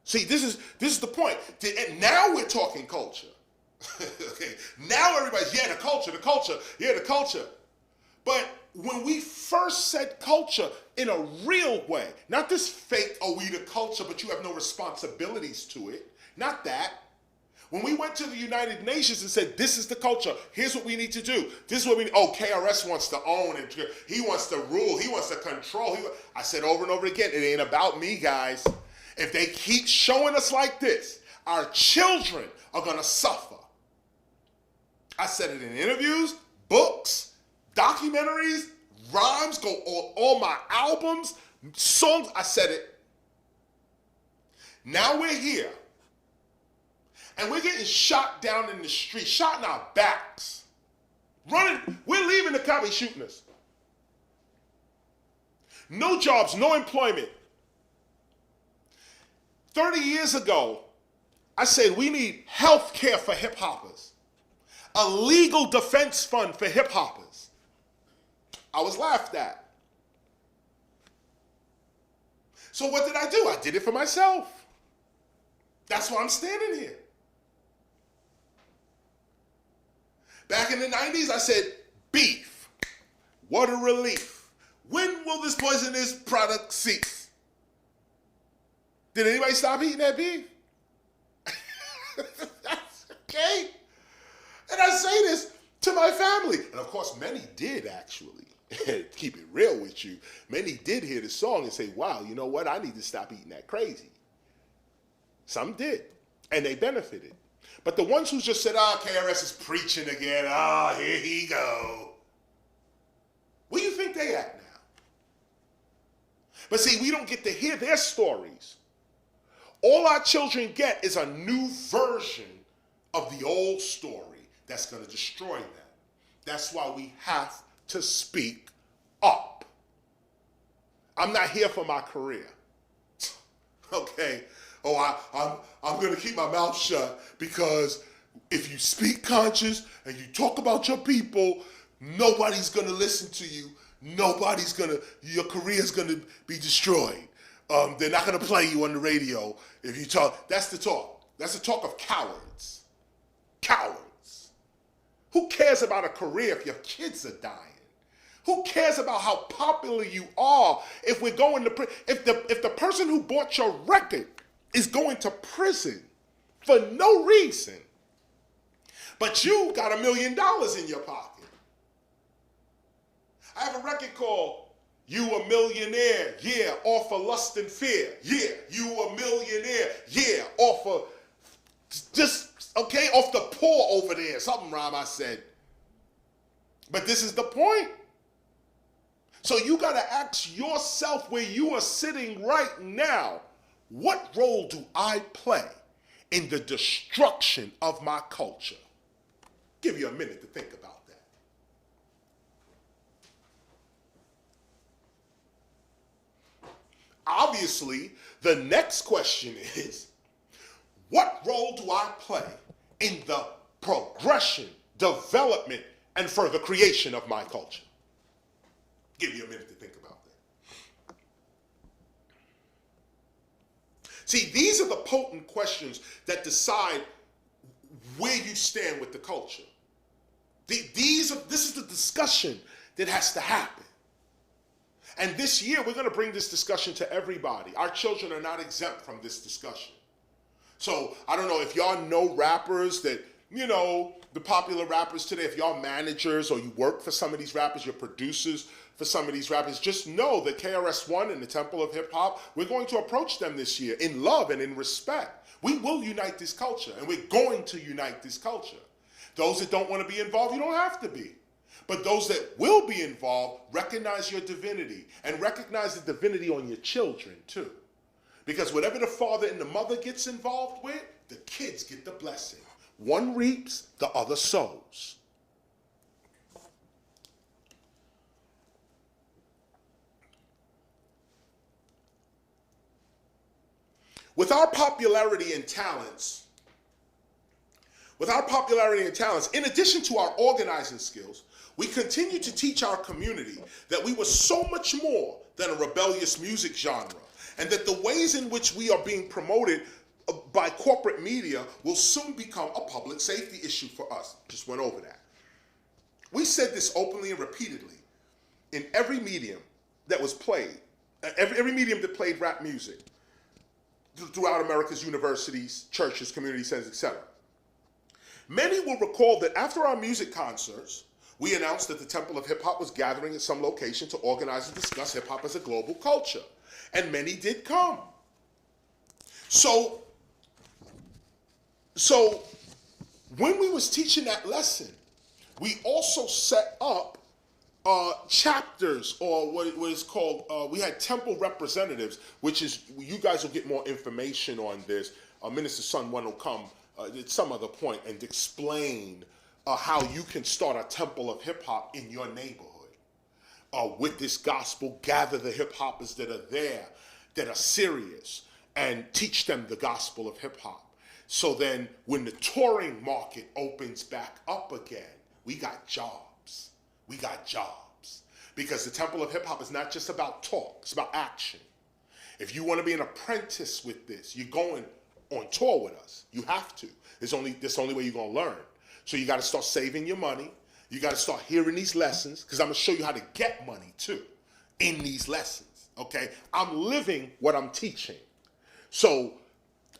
See, this is the point. And now we're talking culture. Okay. Now everybody's, yeah, the culture, yeah, the culture. But when we first said culture in a real way, not this fake, oh, we the culture, but you have no responsibilities to it. Not that. When we went to the United Nations and said, this is the culture, here's what we need to do. This is what we need. Oh, KRS wants to own and he wants to rule, he wants to control. I said over and over again, it ain't about me, guys. If they keep showing us like this, our children are gonna suffer. I said it in interviews, books, documentaries, rhymes, go on all my albums, songs, I said it. Now we're here. And we're getting shot down in the street, shot in our backs. Running, we're leaving the cops shooting us. No jobs, no employment. 30 years ago, I said we need health care for hip hoppers. A legal defense fund for hip hoppers. I was laughed at. So what did I do? I did it for myself. That's why I'm standing here. Back in the 90s, I said, beef, what a relief. When will this poisonous product cease? Did anybody stop eating that beef? That's okay. And I say this to my family. And of course, many did actually. Keep it real with you. Many did hear the song and say, wow, you know what? I need to stop eating that crazy. Some did, and they benefited. But the ones who just said, KRS is preaching again. Here he go. Where do you think they at now? But see, we don't get to hear their stories. All our children get is a new version of the old story that's going to destroy them. That's why we have to speak up. I'm not here for my career. Okay? I'm going to keep my mouth shut because if you speak conscious and you talk about your people, nobody's going to listen to you. Your career's going to be destroyed. They're not going to play you on the radio if you talk. That's the talk. That's the talk of cowards. Cowards. Who cares about a career if your kids are dying? Who cares about how popular you are if we're going to if the person who bought your record is going to prison for no reason, but you got $1 million in your pocket? I have a record called You a Millionaire, yeah, off of Lust and Fear. Yeah, you a millionaire, yeah, off of off the poor over there. Something rhyme I said. But this is the point. So you got to ask yourself where you are sitting right now, what role do I play in the destruction of my culture? Give you a minute to think about that. Obviously, the next question is, what role do I play in the progression, development, and further creation of my culture? Give you a minute to think about that. See, these are the potent questions that decide where you stand with the culture. This is the discussion that has to happen. And this year, we're going to bring this discussion to everybody. Our children are not exempt from this discussion. So I don't know if y'all know rappers that, the popular rappers today, if y'all managers or you work for some of these rappers, you're producers for some of these rappers, just know that KRS-ONE and the Temple of Hip Hop, we're going to approach them this year in love and in respect. We will unite this culture, and we're going to unite this culture. Those that don't want to be involved, you don't have to be. But those that will be involved, recognize your divinity and recognize the divinity on your children too. Because whatever the father and the mother gets involved with, the kids get the blessing. One reaps, the other sows. With our popularity and talents, in addition to our organizing skills, we continue to teach our community that we were so much more than a rebellious music genre, and that the ways in which we are being promoted by corporate media will soon become a public safety issue for us. Just went over that. We said this openly and repeatedly in every medium that was played, every medium that played rap music throughout America's universities, churches, community centers, etc. Many will recall that after our music concerts, we announced that the Temple of Hip Hop was gathering at some location to organize and discuss hip hop as a global culture. And many did come. So when we was teaching that lesson, we also set up chapters, or what is called, we had temple representatives, which is, you guys will get more information on this. Minister Sun One will come at some other point and explain how you can start a temple of hip hop in your neighborhood. With this gospel, gather the hip hoppers that are there, that are serious, and teach them the gospel of hip hop. So then when the touring market opens back up again, we got jobs. We got jobs. Because the Temple of Hip Hop is not just about talk, it's about action. If you want to be an apprentice with this, you're going on tour with us. You have to. That's the only way you're going to learn. So you got to start saving your money. You got to start hearing these lessons, because I'm going to show you how to get money too in these lessons, okay? I'm living what I'm teaching. So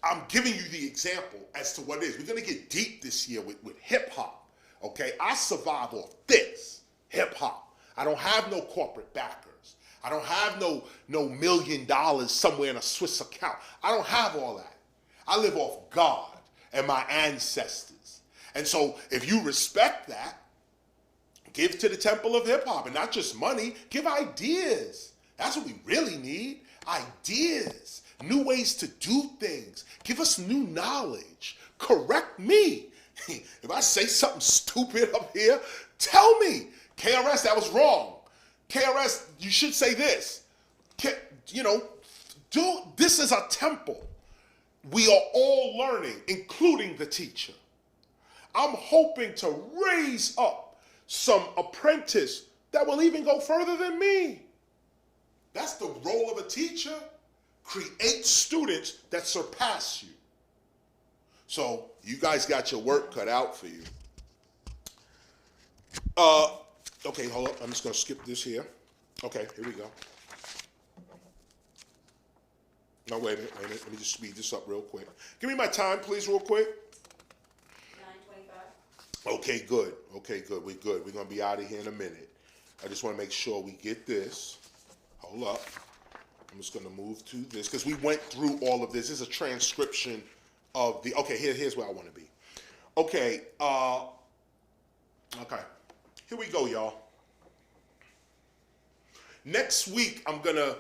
I'm giving you the example as to what it is. We're going to get deep this year with hip hop, okay? I survive off this, hip hop. I don't have no corporate backers. I don't have no $1 million somewhere in a Swiss account. I don't have all that. I live off God and my ancestors. And so if you respect that, give to the Temple of Hip Hop, and not just money, give ideas. That's what we really need, ideas, new ways to do things. Give us new knowledge. Correct me. If I say something stupid up here, tell me. KRS, that was wrong. KRS, you should say this. This is a temple. We are all learning, including the teacher. I'm hoping to raise up some apprentice that will even go further than me. That's the role of a teacher. Create students that surpass you. So you guys got your work cut out for you. Okay, hold up. I'm just going to skip this here. Okay, here we go. No, wait a minute. Let me just speed this up real quick. Give me my time, please, real quick. 9:25. Okay, good. We're good. We're going to be out of here in a minute. I just want to make sure we get this. Hold up. I'm just going to move to this, because we went through all of this. This is a transcription of the, okay, here's where I want to be. Okay, okay. Here we go, y'all. Next week, I'm going to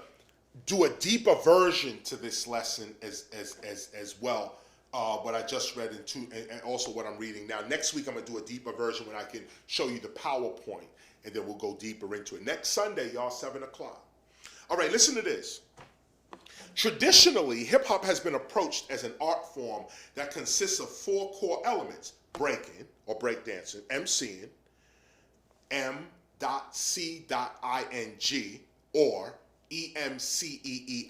do a deeper version to this lesson as well, what I just read into, and also what I'm reading now. Next week, I'm going to do a deeper version when I can show you the PowerPoint, and then we'll go deeper into it. Next Sunday, y'all, 7 o'clock. All right, listen to this. Traditionally, hip-hop has been approached as an art form that consists of 4 core elements: breaking or breakdancing, MCing, M.C.ing, or EMCEEIN.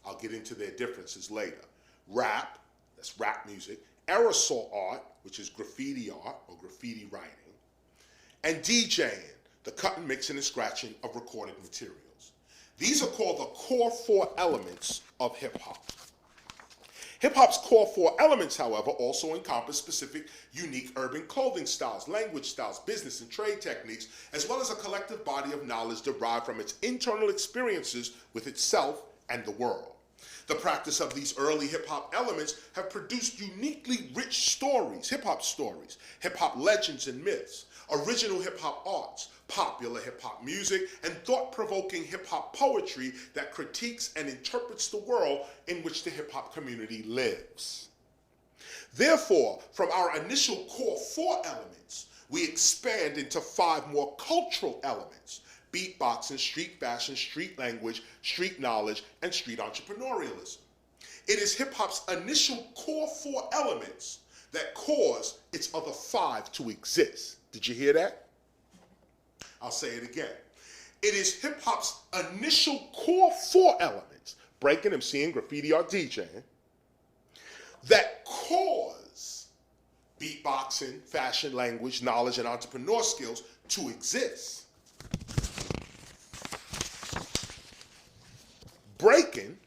I'll get into their differences later. Rap, that's rap music. Aerosol art, which is graffiti art or graffiti writing. And DJing, the cutting, mixing, and scratching of recorded materials. These are called the core 4 elements of hip-hop. Hip-hop's core 4 elements, however, also encompass specific, unique urban clothing styles, language styles, business and trade techniques, as well as a collective body of knowledge derived from its internal experiences with itself and the world. The practice of these early hip-hop elements have produced uniquely rich stories, hip-hop legends and myths, original hip-hop arts, popular hip-hop music, and thought-provoking hip-hop poetry that critiques and interprets the world in which the hip-hop community lives. Therefore, from our initial core 4 elements, we expand into 5 more cultural elements: beatboxing, street fashion, street language, street knowledge, and street entrepreneurialism. It is hip-hop's initial core 4 elements that cause its other 5 to exist. Did you hear that? I'll say it again. It is hip-hop's initial core 4 elements, breaking, MCing, graffiti, or DJing, that cause beatboxing, fashion, language, knowledge, and entrepreneur skills to exist. Breaking,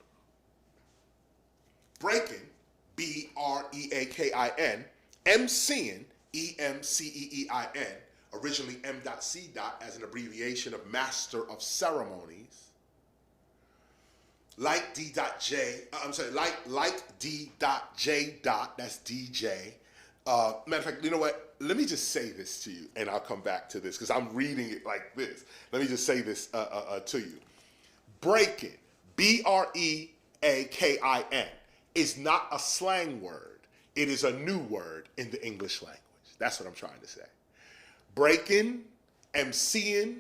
B-R-E-A-K-I-N, MCing, E-M-C-E-E-I-N, originally M.C. as an abbreviation of Master of Ceremonies. Like D.J, like D.J. That's DJ. Matter of fact, you know what? Let me just say this to you, and I'll come back to this because I'm reading it like this. Let me just say this to you. Breaking, B-R-E-A-K-I-N, is not a slang word. It is a new word in the English language. That's what I'm trying to say. Breaking, MCing,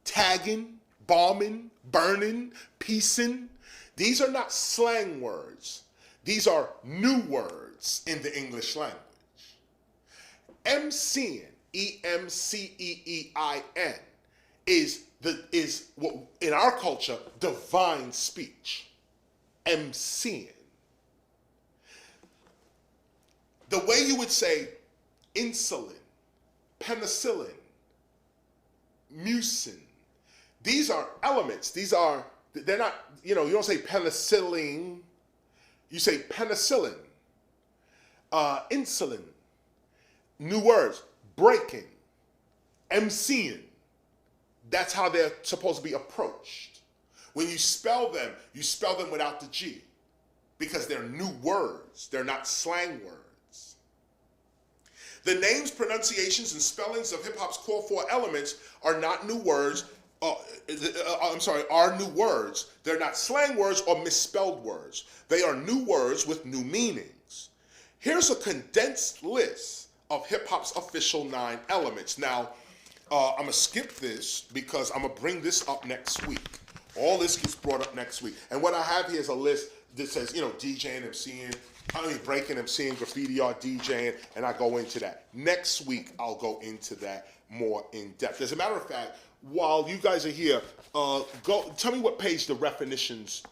tagging, bombing, burning, piecing. These are not slang words. These are new words in the English language. MCing, E-M-C-E-E-I-N, is what in our culture divine speech. MCing. The way you would say insulin, penicillin, mucin, these are elements. They're not, you don't say penicillin, you say penicillin, insulin, new words, breaking, MCing. That's how they're supposed to be approached. When you spell them without the G because they're new words. They're not slang words. The names, pronunciations, and spellings of hip-hop's core four elements are not new words. Are new words. They're not slang words or misspelled words. They are new words with new meanings. Here's a condensed list of hip-hop's official 9 elements. Now, I'm going to skip this because I'm going to bring this up next week. All this gets brought up next week. And what I have here is a list that says, DJing, MCing, breaking, MCing, graffiti art, DJing, and I go into that. Next week, I'll go into that more in depth. As a matter of fact, while you guys are here, tell me what page the Definitions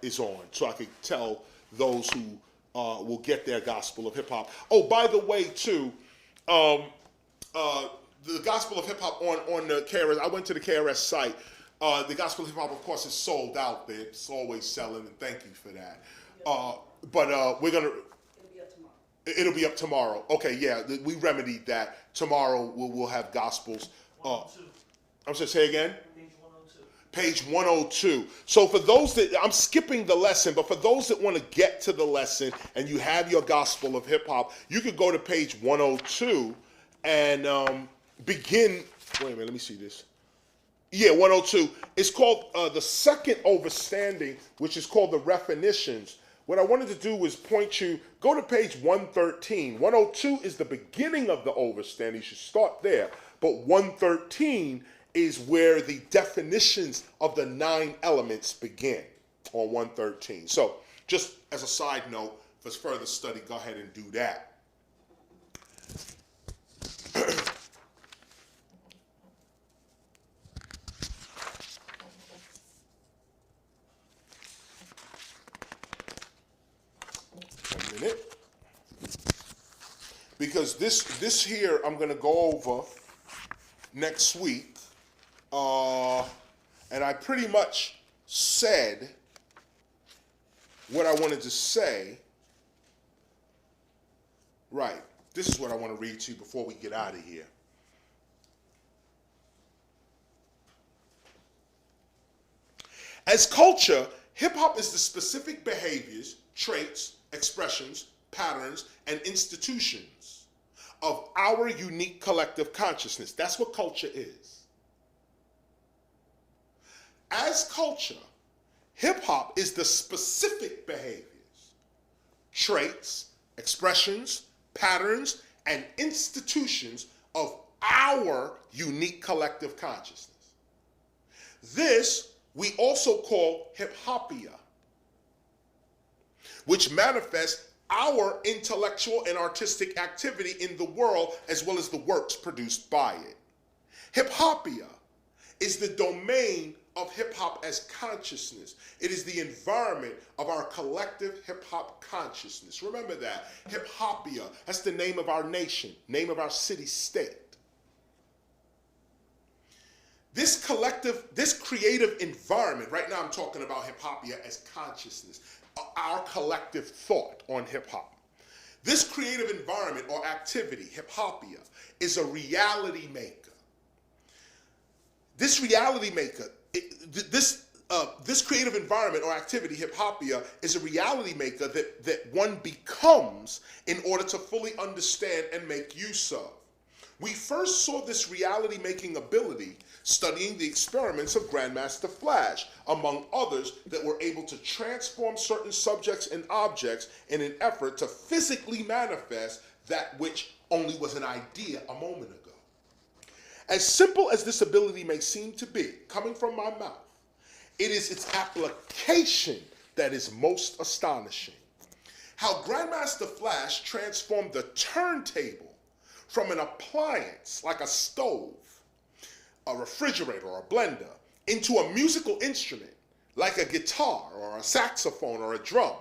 is on so I can tell those who will get their Gospel of Hip Hop. Oh, by the way, too, the Gospel of Hip Hop on the KRS, I went to the KRS site. The Gospel of Hip Hop, of course, is sold out there. It's always selling, and thank you for that. But we're going to... It'll be up tomorrow. Okay, yeah, we remedied that. Tomorrow we'll have Gospels. I'm sorry, say again? Page 102. So for those that, I'm skipping the lesson, but for those that want to get to the lesson and you have your Gospel of Hip Hop, you could go to page 102 and begin, wait a minute, let me see this. Yeah, 102. It's called the second overstanding, which is called the Definitions. What I wanted to do was point you, go to page 113. 102 is the beginning of the overstanding. You should start there. But 113 is where the definitions of the 9 elements begin on 113. So just as a side note, for further study, go ahead and do that. Because this here I'm going to go over next week, and I pretty much said what I wanted to say. Right, this is what I want to read to you before we get out of here. As culture, hip-hop is the specific behaviors, traits, expressions, patterns, and institutions of our unique collective consciousness. That's what culture is. As culture, hip-hop is the specific behaviors, traits, expressions, patterns, and institutions of our unique collective consciousness. This we also call hip-hopia, which manifests our intellectual and artistic activity in the world as well as the works produced by it. Hip-hopia is the domain of hip-hop as consciousness. It is the environment of our collective hip-hop consciousness. Remember that. Hip-hopia, that's the name of our nation, name of our city-state. This collective, this creative environment, right now I'm talking about hip-hopia as consciousness, our collective thought on hip-hop. This creative environment or activity, hip-hopia, is a reality maker. This reality maker, this creative environment or activity, hip-hopia, is a reality maker that one becomes in order to fully understand and make use of. We first saw this reality-making ability studying the experiments of Grandmaster Flash, among others, that were able to transform certain subjects and objects in an effort to physically manifest that which only was an idea a moment ago. As simple as this ability may seem to be, coming from my mouth, it is its application that is most astonishing. How Grandmaster Flash transformed the turntable from an appliance like a stove, a refrigerator, or a blender, into a musical instrument like a guitar or a saxophone or a drum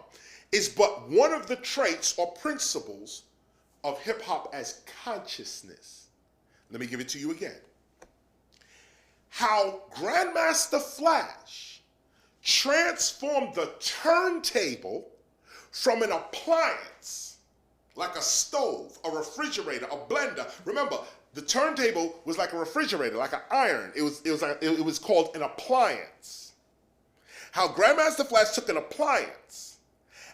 is but one of the traits or principles of hip-hop as consciousness. Let me give it to you again. How Grandmaster Flash transformed the turntable from an appliance like a stove, a refrigerator, a blender. Remember, the turntable was like a refrigerator, like an iron. It was called an appliance. How Grandmaster Flash took an appliance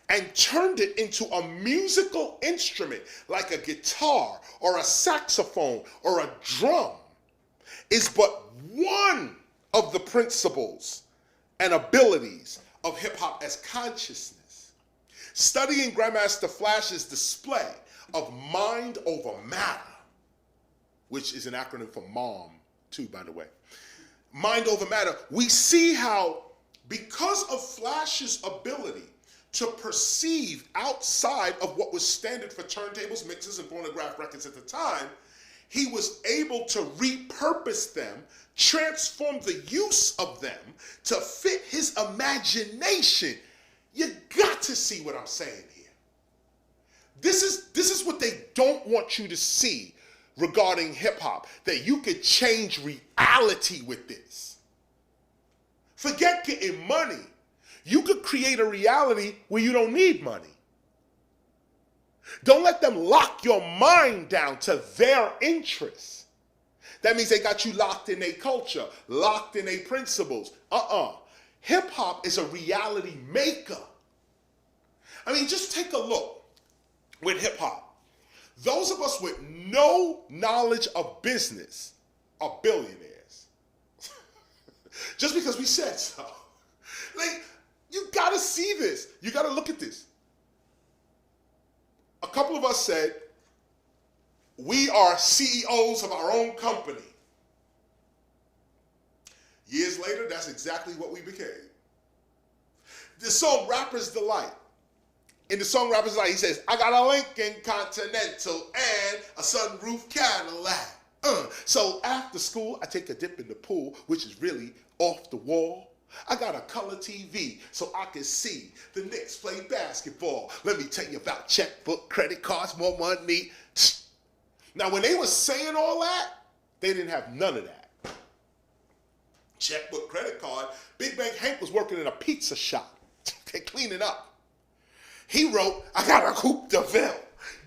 and turned it into a musical instrument like a guitar or a saxophone or a drum is but one of the principles and abilities of hip-hop as consciousness. Studying Grandmaster Flash's display of mind over matter, which is an acronym for MOM too, by the way. Mind over matter, we see how because of Flash's ability to perceive outside of what was standard for turntables, mixers, and phonograph records at the time, he was able to repurpose them, transform the use of them to fit his imagination. You got to see what I'm saying here. This is what they don't want you to see regarding hip-hop, that you could change reality with this. Forget getting money. You could create a reality where you don't need money. Don't let them lock your mind down to their interests. That means they got you locked in their culture, locked in their principles. Hip-hop is a reality maker. I mean, just take a look with hip-hop. Those of us with no knowledge of business are billionaires. Just because we said so. Like, you gotta see this. You gotta look at this. A couple of us said, we are CEOs of our own company. Years later, that's exactly what we became. The song Rapper's Delight. In the song Rapper's Delight, he says, I got a Lincoln Continental and a sunroof Cadillac. So after school, I take a dip in the pool, which is really off the wall. I got a color TV so I can see the Knicks play basketball. Let me tell you about checkbook, credit cards, more money. Now, when they were saying all that, they didn't have none of that. Checkbook, credit card. Big Bank Hank was working in a pizza shop. They cleaning up. He wrote, I got a Coupe de Ville,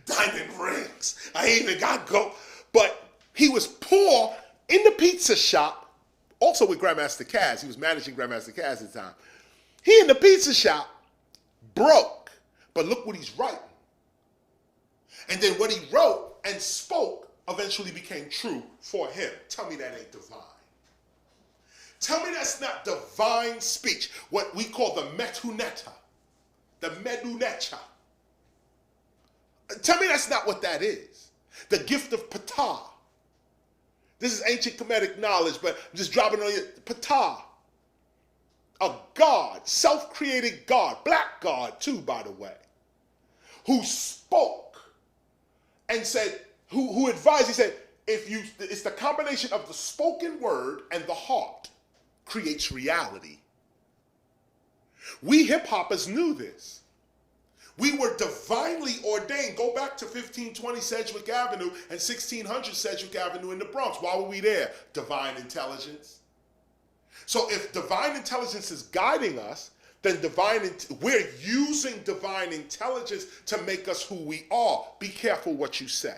diamond rings. I even got gold. But he was poor in the pizza shop. Also with Grandmaster Caz. He was managing Grandmaster Caz at the time. He in the pizza shop, broke. But look what he's writing. And then what he wrote and spoke eventually became true for him. Tell me that ain't divine. Tell me that's not divine speech. What we call the metuneta. The medunecha. Tell me that's not what that is. The gift of Ptah. This is ancient Kemetic knowledge, but I'm just dropping on you. Ptah, a god, self-created god, black god too, by the way, who spoke and said, who advised, he said, it's the combination of the spoken word and the heart creates reality. We hip-hoppers knew this. We were divinely ordained. Go back to 1520 Sedgwick Avenue and 1600 Sedgwick Avenue in the Bronx. Why were we there? Divine intelligence. So if divine intelligence is guiding us, then we're using divine intelligence to make us who we are. Be careful what you say.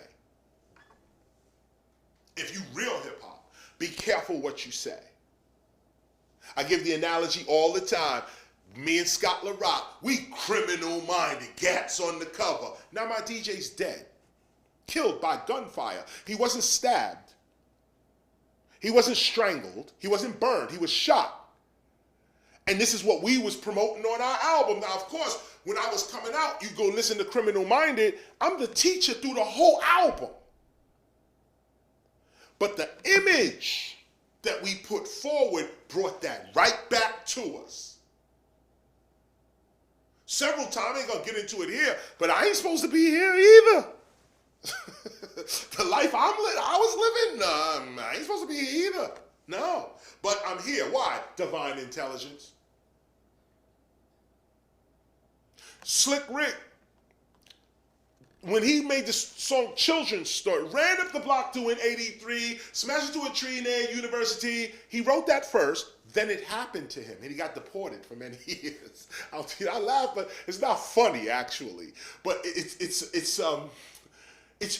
If you real hip hop, be careful what you say. I give the analogy all the time. Me and Scott LaRock, we criminal-minded, gats on the cover. Now my DJ's dead, killed by gunfire. He wasn't stabbed. He wasn't strangled. He wasn't burned. He was shot. And this is what we was promoting on our album. Now, of course, when I was coming out, you go listen to Criminal Minded, I'm the teacher through the whole album. But the image that we put forward brought that right back to us. Several times, I ain't gonna get into it here, but I ain't supposed to be here either. The life I was living, I ain't supposed to be here either. No, but I'm here. Why? Divine intelligence. Slick Rick, when he made this song Children's Story, ran up the block doing 83, smashed into a tree near university. He wrote that first. Then it happened to him, and he got deported for many years. I laugh, but it's not funny actually. But it's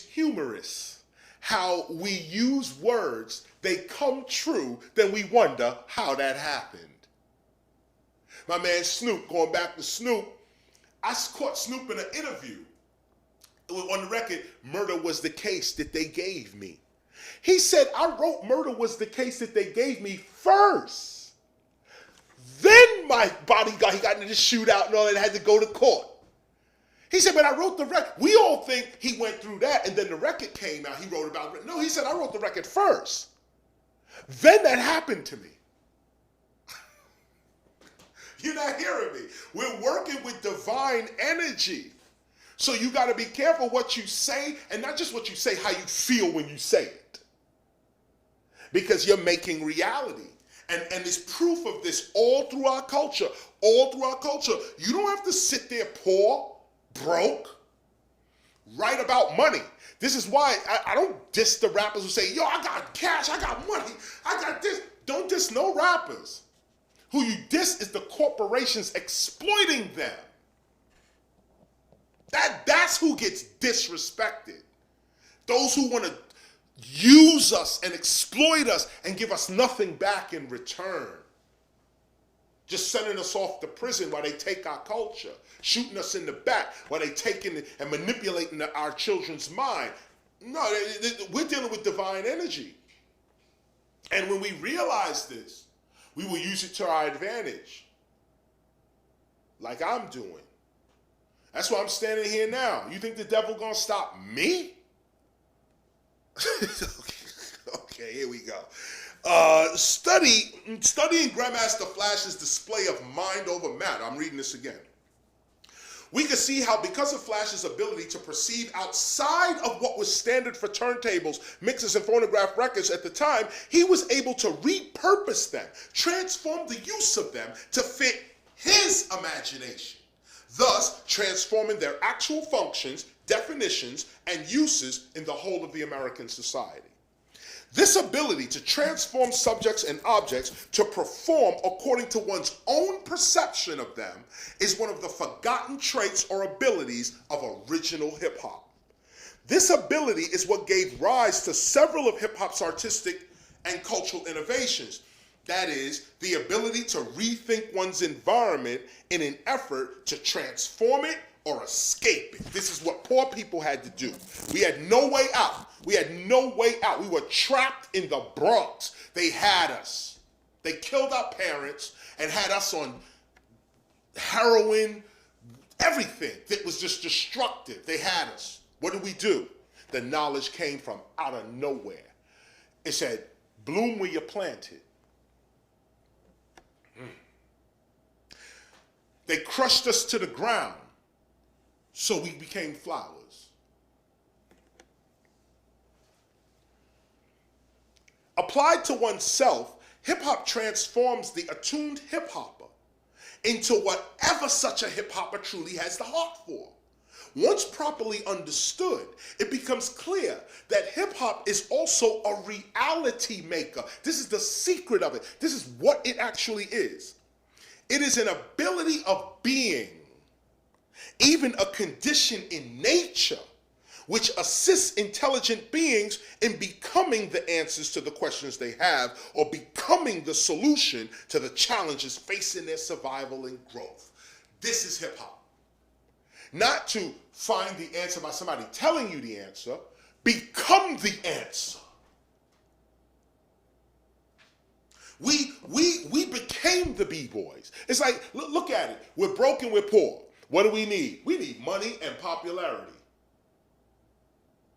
humorous how we use words, they come true, then we wonder how that happened. My man Snoop, going back to Snoop, I caught Snoop in an interview. On the record, Murder Was the Case That They Gave Me. He said, I wrote Murder Was the Case That They Gave Me first. Then my bodyguard, he got into the shootout and all that, had to go to court. He said, but I wrote the record. We all think he went through that and then the record came out. He wrote about it. No, he said, I wrote the record first. Then that happened to me. You're not hearing me. We're working with divine energy. So you got to be careful what you say, and not just what you say, how you feel when you say it. Because you're making reality. And there's proof of this all through our culture. All through our culture. You don't have to sit there poor, broke, write about money. This is why I don't diss the rappers who say, yo, I got cash, I got money, I got this. Don't diss no rappers. Who you diss is the corporations exploiting them. That's who gets disrespected. Those who want to use us and exploit us and give us nothing back in return. Just sending us off to prison while they take our culture, shooting us in the back while they taking and manipulating our children's mind. No, we're dealing with divine energy. And when we realize this, we will use it to our advantage. Like I'm doing. That's why I'm standing here now. You think the devil gonna stop me? Okay, here we go. Studying Grandmaster Flash's display of mind over matter. I'm reading this again. We can see how because of Flash's ability to perceive outside of what was standard for turntables, mixers, and phonograph records at the time, he was able to repurpose them, transform the use of them to fit his imagination, thus transforming their actual functions, definitions, and uses in the whole of the American society. This ability to transform subjects and objects to perform according to one's own perception of them is one of the forgotten traits or abilities of original hip-hop. This ability is what gave rise to several of hip-hop's artistic and cultural innovations. That is, the ability to rethink one's environment in an effort to transform it or escape it. This is what poor people had to do. We had no way out. We had no way out. We were trapped in the Bronx. They had us. They killed our parents and had us on heroin, everything that was just destructive. They had us. What did we do? The knowledge came from out of nowhere. It said, bloom where you're planted. They crushed us to the ground, so we became flowers. Applied to oneself, hip-hop transforms the attuned hip-hopper into whatever such a hip-hopper truly has the heart for. Once properly understood, it becomes clear that hip-hop is also a reality maker. This is the secret of it. This is what it actually is. It is an ability of being, even a condition in nature, which assists intelligent beings in becoming the answers to the questions they have or becoming the solution to the challenges facing their survival and growth. This is hip hop. Not to find the answer by somebody telling you the answer, become the answer. We became the B-boys. It's like, look at it. We're broke and we're poor. What do we need? We need money and popularity.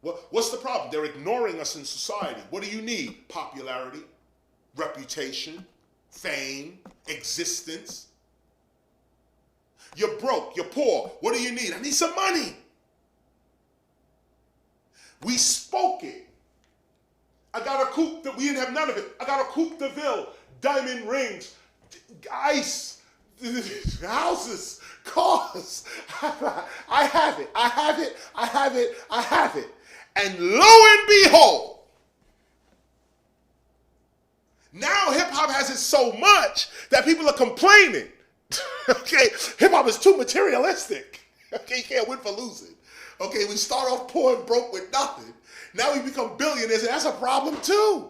What's the problem? They're ignoring us in society. What do you need? Popularity, reputation, fame, existence. You're broke, you're poor. What do you need? I need some money. We spoke it. I got a coupe that we didn't have none of it. I got a coupe de ville, diamond rings, ice, houses, cars. I have it. I have it. I have it. I have it. And lo and behold, now hip hop has it so much that people are complaining. Okay, hip hop is too materialistic. Okay, you can't win for losing. Okay, we start off poor and broke with nothing. Now we become billionaires, and that's a problem too.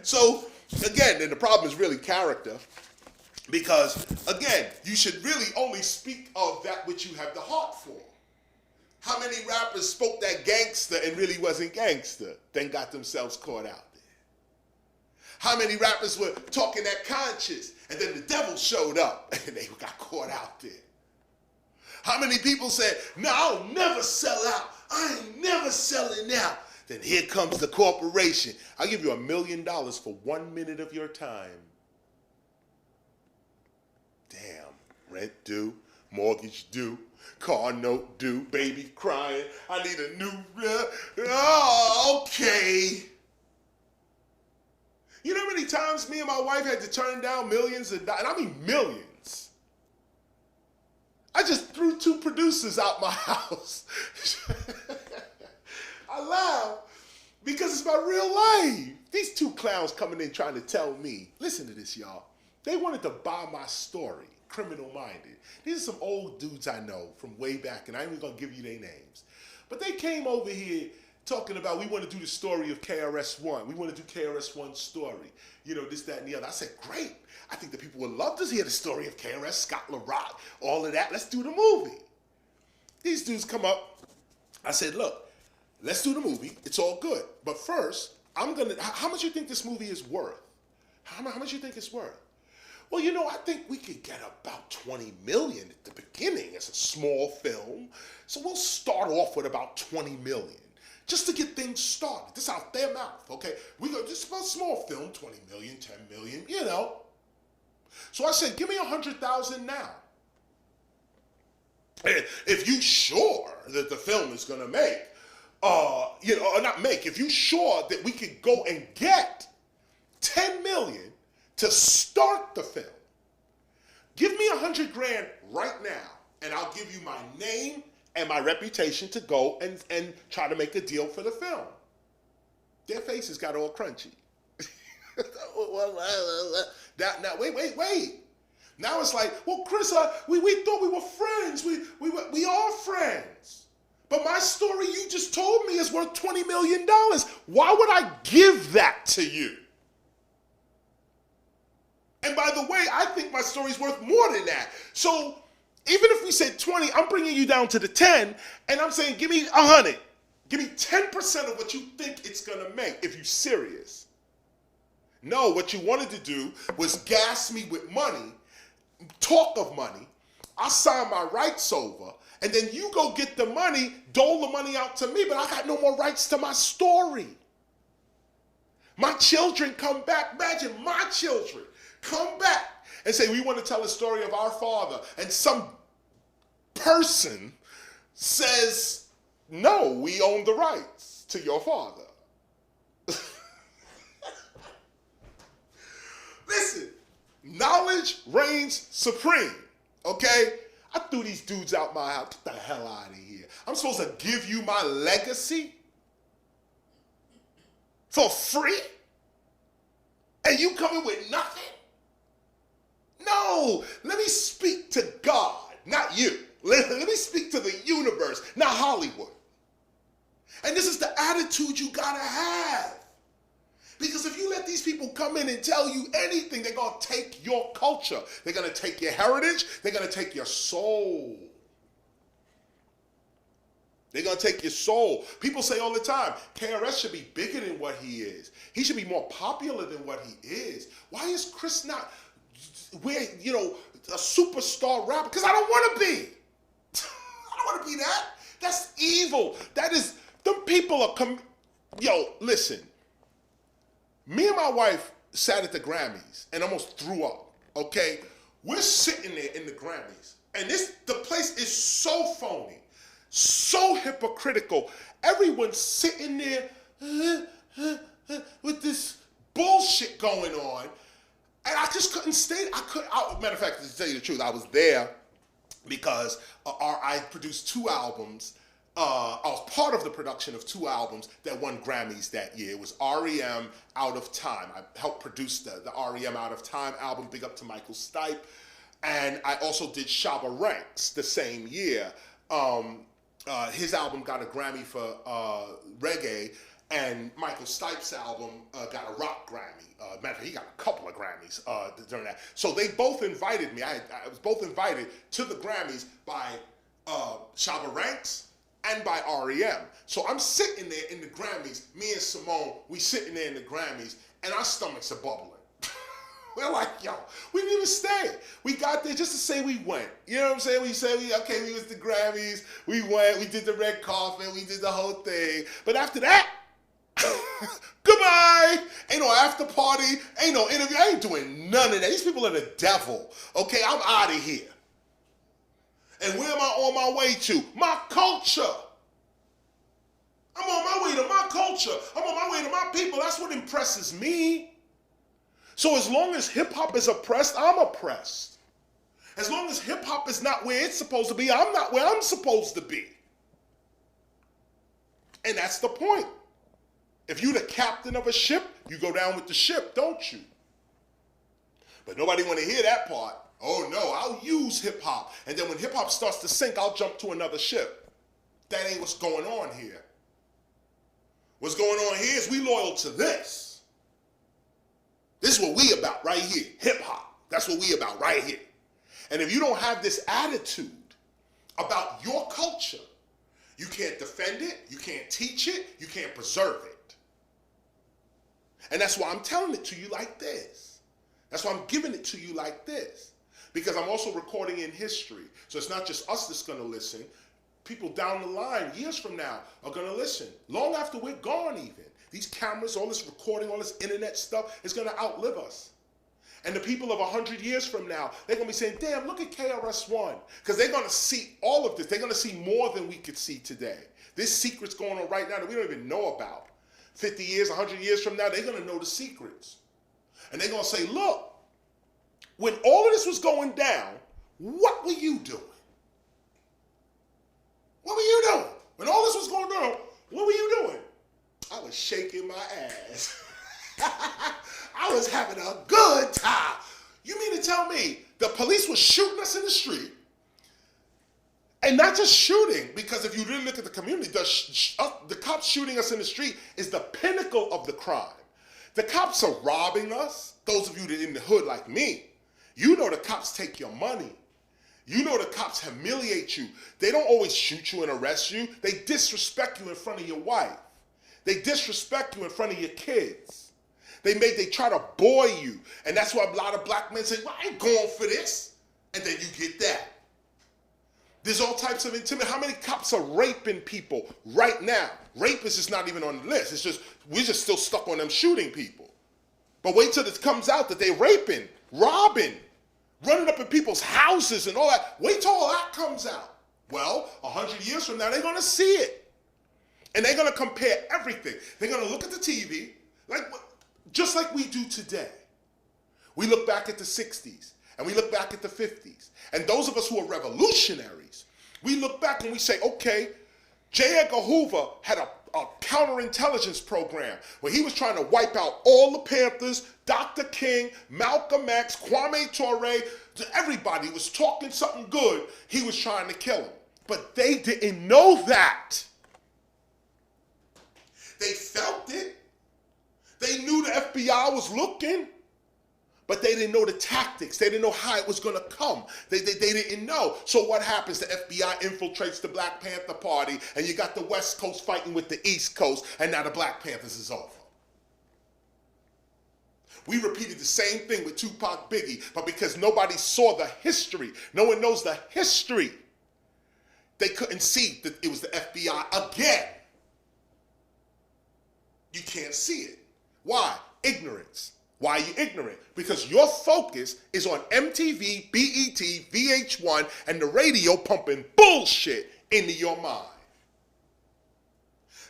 So, again, and the problem is really character. Because, again, you should really only speak of that which you have the heart for. How many rappers spoke that gangster and really wasn't gangster, then got themselves caught out there? How many rappers were talking that conscious, and then the devil showed up, and they got caught out there? How many people said, no, I'll never sell out. I ain't never selling out. Then here comes the corporation. I'll give you $1 million for 1 minute of your time. Damn, rent due, mortgage due, car note due, baby crying, I need a new, oh, okay. You know how many times me and my wife had to turn down millions of dollars, and I mean millions. I just threw 2 producers out my house. I laugh because it's my real life. These 2 clowns coming in trying to tell me, listen to this, y'all. They wanted to buy my story, Criminal Minded. These are some old dudes I know from way back, and I ain't even gonna give you their names. But they came over here talking about, we want to do the story of KRS-ONE. We want to do KRS-ONE's story. You know, this, that, and the other. I said, great. I think the people would love to hear the story of KRS, Scott LaRock, all of that. Let's do the movie. These dudes come up. I said, look, let's do the movie. It's all good. But first, how much you think this movie is worth? How much you think it's worth? Well, you know, I think we could get about 20 million at the beginning as a small film. So we'll start off with about 20 million. Just to get things started. This out their mouth, okay? We go just about a small film, 20 million, 10 million, you know. So I said, give me 100,000 now. And if you sure that the film is gonna make, you know, or not make, if you sure that we could go and get 10 million to start the film, give me 100 grand right now, and I'll give you my name and my reputation to go and try to make a deal for the film. Their faces got all crunchy. Now, wait. Now it's like, well, Chris, we thought we were friends. We are friends. But my story you just told me is worth $20 million. Why would I give that to you? And by the way, I think my story's worth more than that. So even if we said 20, I'm bringing you down to the 10, and I'm saying, give me 100. Give me 10% of what you think it's gonna make, if you're serious. No, what you wanted to do was gas me with money, talk of money, I sign my rights over, and then you go get the money, dole the money out to me, but I got no more rights to my story. My children come back, imagine my children come back and say, we want to tell the story of our father, and some person says, no, we own the rights to your father. Listen, knowledge reigns supreme, okay? I threw these dudes out my house. Get the hell out of here. I'm supposed to give you my legacy for free? And you coming with nothing? No, let me speak to God, not you. Let me speak to the universe, not Hollywood. And this is the attitude you gotta have. Because if you let these people come in and tell you anything, they're gonna take your culture. They're gonna take your heritage. They're gonna take your soul. They're gonna take your soul. People say all the time, KRS should be bigger than what he is. He should be more popular than what he is. Why is Chris not, a superstar rapper? Because I don't wanna be. I don't wanna be that. That's evil. That is, them people are, listen. Me and my wife sat at the Grammys and almost threw up, okay? We're sitting there in the Grammys, and the place is so phony, so hypocritical. Everyone's sitting there with this bullshit going on, and I just couldn't stay. Matter of fact, to tell you the truth, I was there because I produced 2 albums. I was part of the production of 2 albums that won Grammys that year. It was REM, Out of Time. I helped produce the REM Out of Time album, big up to Michael Stipe. And I also did Shabba Ranks the same year. His album got a Grammy for reggae, and Michael Stipe's album got a rock Grammy. Matter of fact, he got a couple of Grammys during that. So they both invited me. I was both invited to the Grammys by Shabba Ranks and by REM. So I'm sitting there in the Grammys, me and Simone, we sitting there in the Grammys, and our stomachs are bubbling. We're like, yo, we didn't even stay. We got there just to say we went. You know what I'm saying? We said, we was the Grammys, we went, we did the red carpet, we did the whole thing. But after that, goodbye. Ain't no after party, ain't no interview, I ain't doing none of that. These people are the devil, okay? I'm out of here. And where am I on my way to? My culture. I'm on my way to my culture. I'm on my way to my people. That's what impresses me. So as long as hip-hop is oppressed, I'm oppressed. As long as hip-hop is not where it's supposed to be, I'm not where I'm supposed to be. And that's the point. If you're the captain of a ship, you go down with the ship, don't you? But nobody want to hear that part. Oh no, I'll use hip-hop. And then when hip-hop starts to sink, I'll jump to another ship. That ain't what's going on here. What's going on here is we loyal to this. This is what we about right here, hip-hop. That's what we about right here. And if you don't have this attitude about your culture, you can't defend it, you can't teach it, you can't preserve it. And that's why I'm telling it to you like this. That's why I'm giving it to you like this. Because I'm also recording in history. So it's not just us that's going to listen. People down the line, years from now, are going to listen. Long after we're gone even. These cameras, all this recording, all this internet stuff is going to outlive us. And the people of 100 years from now, they're going to be saying, damn, look at KRS-ONE. Because they're going to see all of this. They're going to see more than we could see today. There's secrets going on right now that we don't even know about. 50 years, 100 years from now, they're going to know the secrets. And they're going to say, look, when all of this was going down, what were you doing? What were you doing? When all this was going on, what were you doing? I was shaking my ass. I was having a good time. You mean to tell me the police was shooting us in the street? And not just shooting, because if you really look at the community, the cops shooting us in the street is the pinnacle of the crime. The cops are robbing us. Those of you that are in the hood like me, you know the cops take your money. You know the cops humiliate you. They don't always shoot you and arrest you. They disrespect you in front of your wife. They disrespect you in front of your kids. They try to boy you. And that's why a lot of black men say, well, I ain't going for this. And then you get that. There's all types of intimidation. How many cops are raping people right now? Rape is just not even on the list. It's just, we're just still stuck on them shooting people. But wait till it comes out that they're raping, robbing, running up in people's houses and all that. Wait till all that comes out. Well, 100 years from now, they're going to see it. And they're going to compare everything. They're going to look at the TV, just like we do today. We look back at the 60s, and we look back at the 50s. And those of us who are revolutionaries, we look back and we say, okay, J. Edgar Hoover had a counterintelligence program where he was trying to wipe out all the Panthers, Dr. King, Malcolm X, Kwame Ture, everybody was talking something good. He was trying to kill him. But they didn't know that. They felt it. They knew the FBI was looking, but they didn't know the tactics. They didn't know how it was going to come. They didn't know. So what happens? The FBI infiltrates the Black Panther Party, and you got the West Coast fighting with the East Coast, and now the Black Panthers is over. We repeated the same thing with Tupac, Biggie, but because nobody saw the history, no one knows the history, they couldn't see that it was the FBI again. You can't see it. Why? Ignorance. Why are you ignorant? Because your focus is on MTV, BET, VH1, and the radio pumping bullshit into your mind.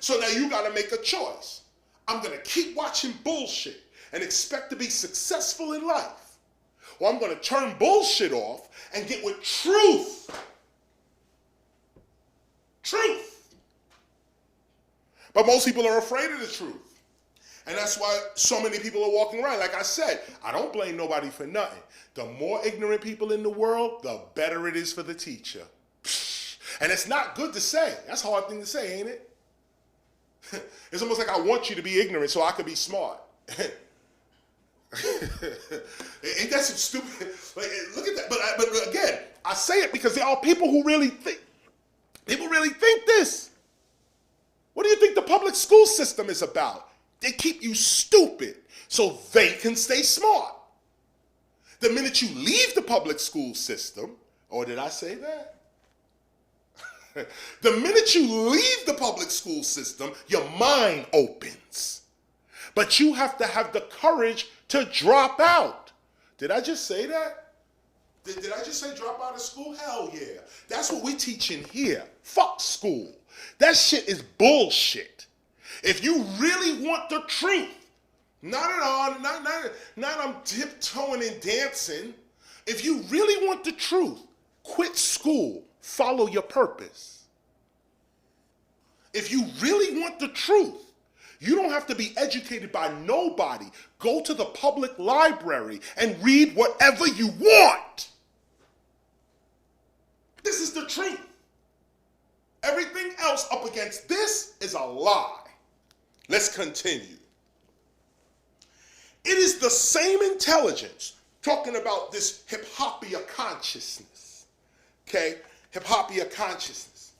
So now you got to make a choice. I'm going to keep watching bullshit and expect to be successful in life, or I'm going to turn bullshit off and get with truth. Truth. But most people are afraid of the truth. And that's why so many people are walking around. Like I said, I don't blame nobody for nothing. The more ignorant people in the world, the better it is for the teacher. And it's not good to say. That's a hard thing to say, ain't it? It's almost like I want you to be ignorant so I could be smart. Ain't that some stupid? Like, look at that. But again, I say it because there are people who really think. People really think this. What do you think the public school system is about? They keep you stupid so they can stay smart. The minute you leave the public school system, or did I say that? The minute you leave the public school system, your mind opens. But you have to have the courage to drop out. Did I just say that? Did I just say drop out of school? Hell yeah. That's what we teach in here. Fuck school. That shit is bullshit. If you really want the truth, not at all, not I'm tiptoeing and dancing. If you really want the truth, quit school. Follow your purpose. If you really want the truth, you don't have to be educated by nobody. Go to the public library and read whatever you want. This is the truth. Everything else up against this is a lie. Let's continue. It is the same intelligence, talking about this hip-hopia consciousness, okay? Hip-hopia consciousness.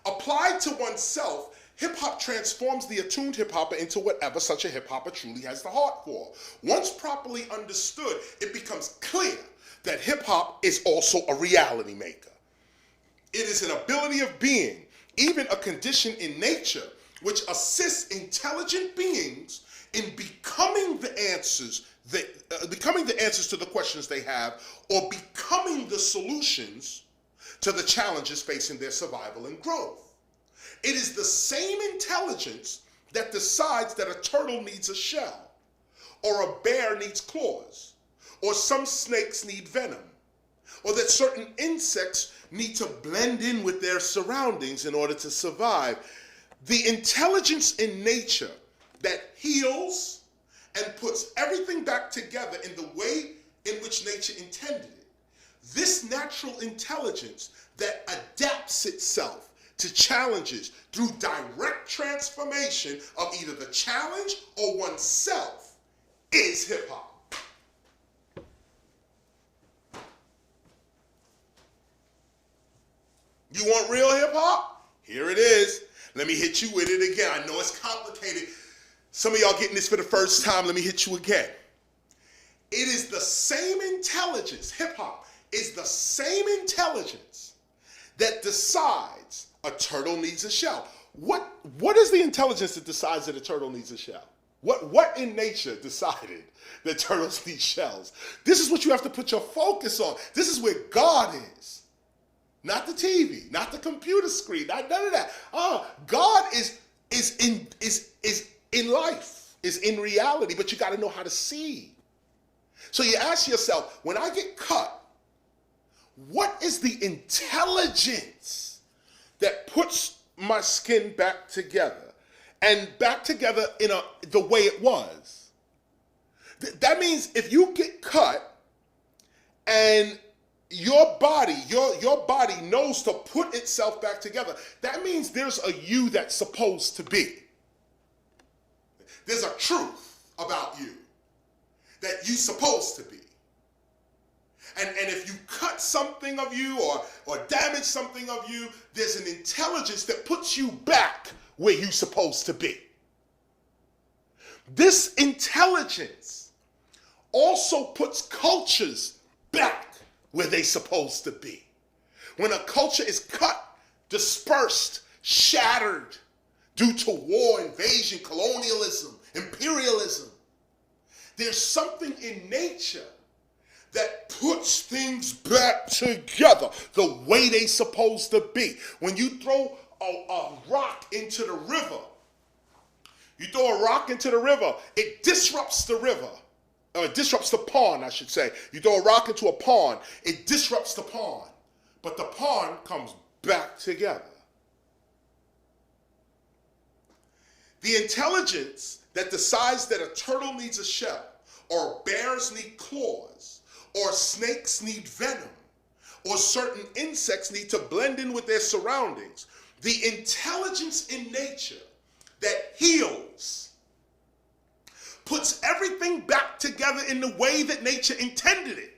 Applied to oneself, hip-hop transforms the attuned hip-hopper into whatever such a hip-hopper truly has the heart for. Once properly understood, it becomes clear that hip-hop is also a reality maker. It is an ability of being, even a condition in nature, which assists intelligent beings in becoming the answers to the questions they have, or becoming the solutions to the challenges facing their survival and growth. It is the same intelligence that decides that a turtle needs a shell, or a bear needs claws, or some snakes need venom, or that certain insects need to blend in with their surroundings in order to survive. The intelligence in nature that heals and puts everything back together in the way in which nature intended it. This natural intelligence that adapts itself to challenges through direct transformation of either the challenge or oneself is hip-hop. You want real hip-hop? Here it is. Let me hit you with it again. I know it's complicated. Some of y'all getting this for the first time. Let me hit you again. It is the same intelligence, hip-hop is the same intelligence that decides a turtle needs a shell. What is the intelligence that decides that a turtle needs a shell? What in nature decided that turtles need shells? This is what you have to put your focus on. This is where God is. Not the TV, not the computer screen, none of that. God is in life, is in reality, but you got to know how to see. So you ask yourself, when I get cut, what is the intelligence that puts my skin back together and back together in the way it was. That means if you get cut and your body knows to put itself back together, that means there's a you that's supposed to be. There's a truth about you that you're supposed to be. And if you cut something of you or damage something of you, there's an intelligence that puts you back where you're supposed to be. This intelligence also puts cultures back where they're supposed to be. When a culture is cut, dispersed, shattered due to war, invasion, colonialism, imperialism, there's something in nature that puts things back together the way they supposed to be. When you throw a rock into the river, it disrupts the river. Or it disrupts the pond, I should say. You throw a rock into a pond, it disrupts the pond. But the pond comes back together. The intelligence that decides that a turtle needs a shell, or bears need claws, or snakes need venom, or certain insects need to blend in with their surroundings. The intelligence in nature that heals puts everything back together in the way that nature intended it.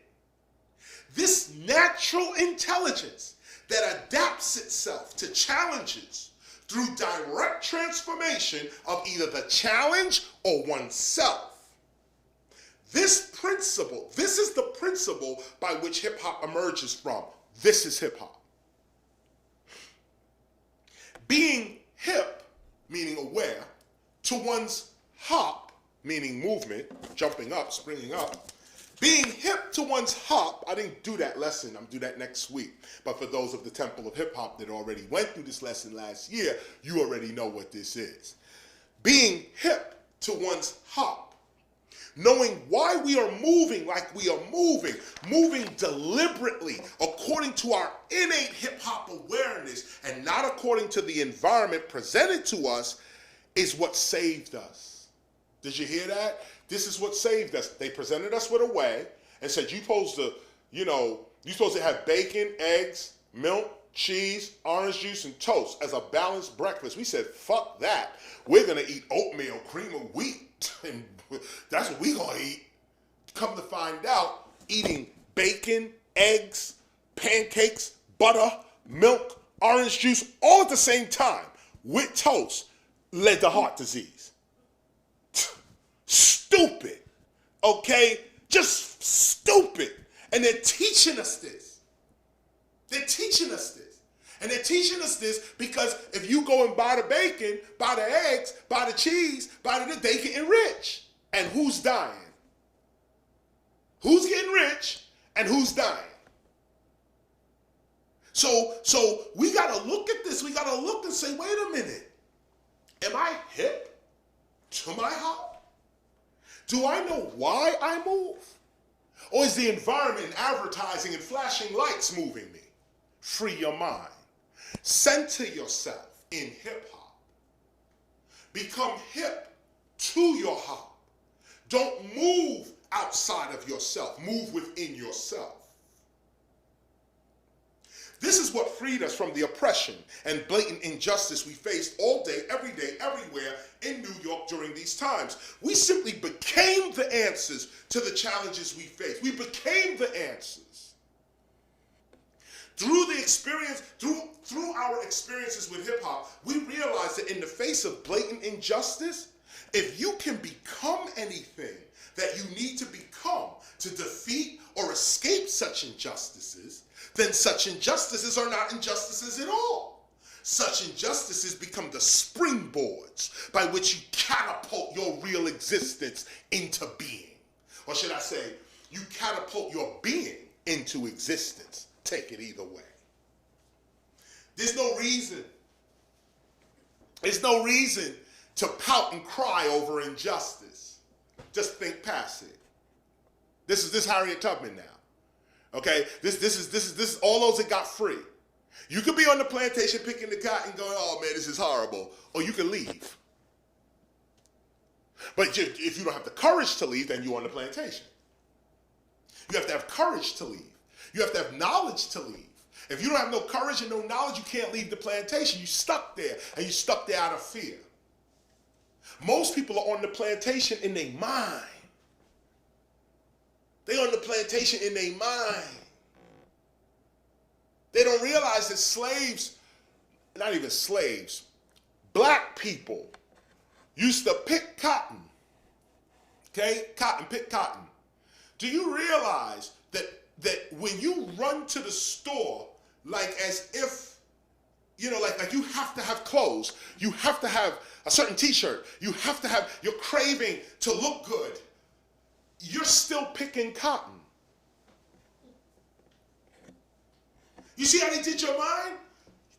This natural intelligence that adapts itself to challenges through direct transformation of either the challenge or oneself. This is the principle by which hip hop emerges from. This is hip hop. Being hip, meaning aware, to one's hop, meaning movement, jumping up, springing up. Being hip to one's hop, I didn't do that lesson, I'm do that next week. But for those of the Temple of Hip Hop that already went through this lesson last year, you already know what this is. Being hip to one's hop. Knowing why we are moving like we are moving deliberately according to our innate hip hop awareness and not according to the environment presented to us is what saved us. Did you hear that? This is what saved us. They presented us with a way and said, you're supposed to have bacon, eggs, milk, cheese, orange juice, and toast as a balanced breakfast. We said, fuck that. We're going to eat oatmeal, cream of wheat. And that's what we're going to eat. Come to find out, eating bacon, eggs, pancakes, butter, milk, orange juice, all at the same time with toast led to heart disease. Stupid, okay? Just stupid. And they're teaching us this. They're teaching us this. And they're teaching us this because if you go and buy the bacon, buy the eggs, buy the cheese, they getting rich. And who's dying? Who's getting rich and who's dying? So we got to look at this. We got to look and say, wait a minute. Am I hip to my hop? Do I know why I move? Or is the environment, advertising, and flashing lights moving me? Free your mind. Center yourself in hip-hop. Become hip to your hop. Don't move outside of yourself. Move within yourself. This is what freed us from the oppression and blatant injustice we faced all day, everywhere in New York during these times. We simply became the answers to the challenges we faced. We became the answers. Through our experiences with hip hop, we realized that in the face of blatant injustice, if you can become anything that you need to become to defeat or escape such injustices, then such injustices are not injustices at all. Such injustices become the springboards by which you catapult your real existence into being. Or should I say, you catapult your being into existence. Take it either way. There's no reason to pout and cry over injustice. Just think past it. This is Harriet Tubman now. Okay, this is all those that got free. You could be on the plantation picking the cotton going, oh man, this is horrible. Or you can leave. But if you don't have the courage to leave, then you're on the plantation. You have to have courage to leave. You have to have knowledge to leave. If you don't have no courage and no knowledge, you can't leave the plantation. You're stuck there, and you're stuck there out of fear. Most people are on the plantation in their mind. They're on the plantation in their mind. They don't realize that slaves, not even slaves, black people used to pick cotton. Okay? Pick cotton. Do you realize that when you run to the store, like as if, like you have to have clothes, you have to have a certain t-shirt, you're craving to look good, you're still picking cotton. You see how they did your mind?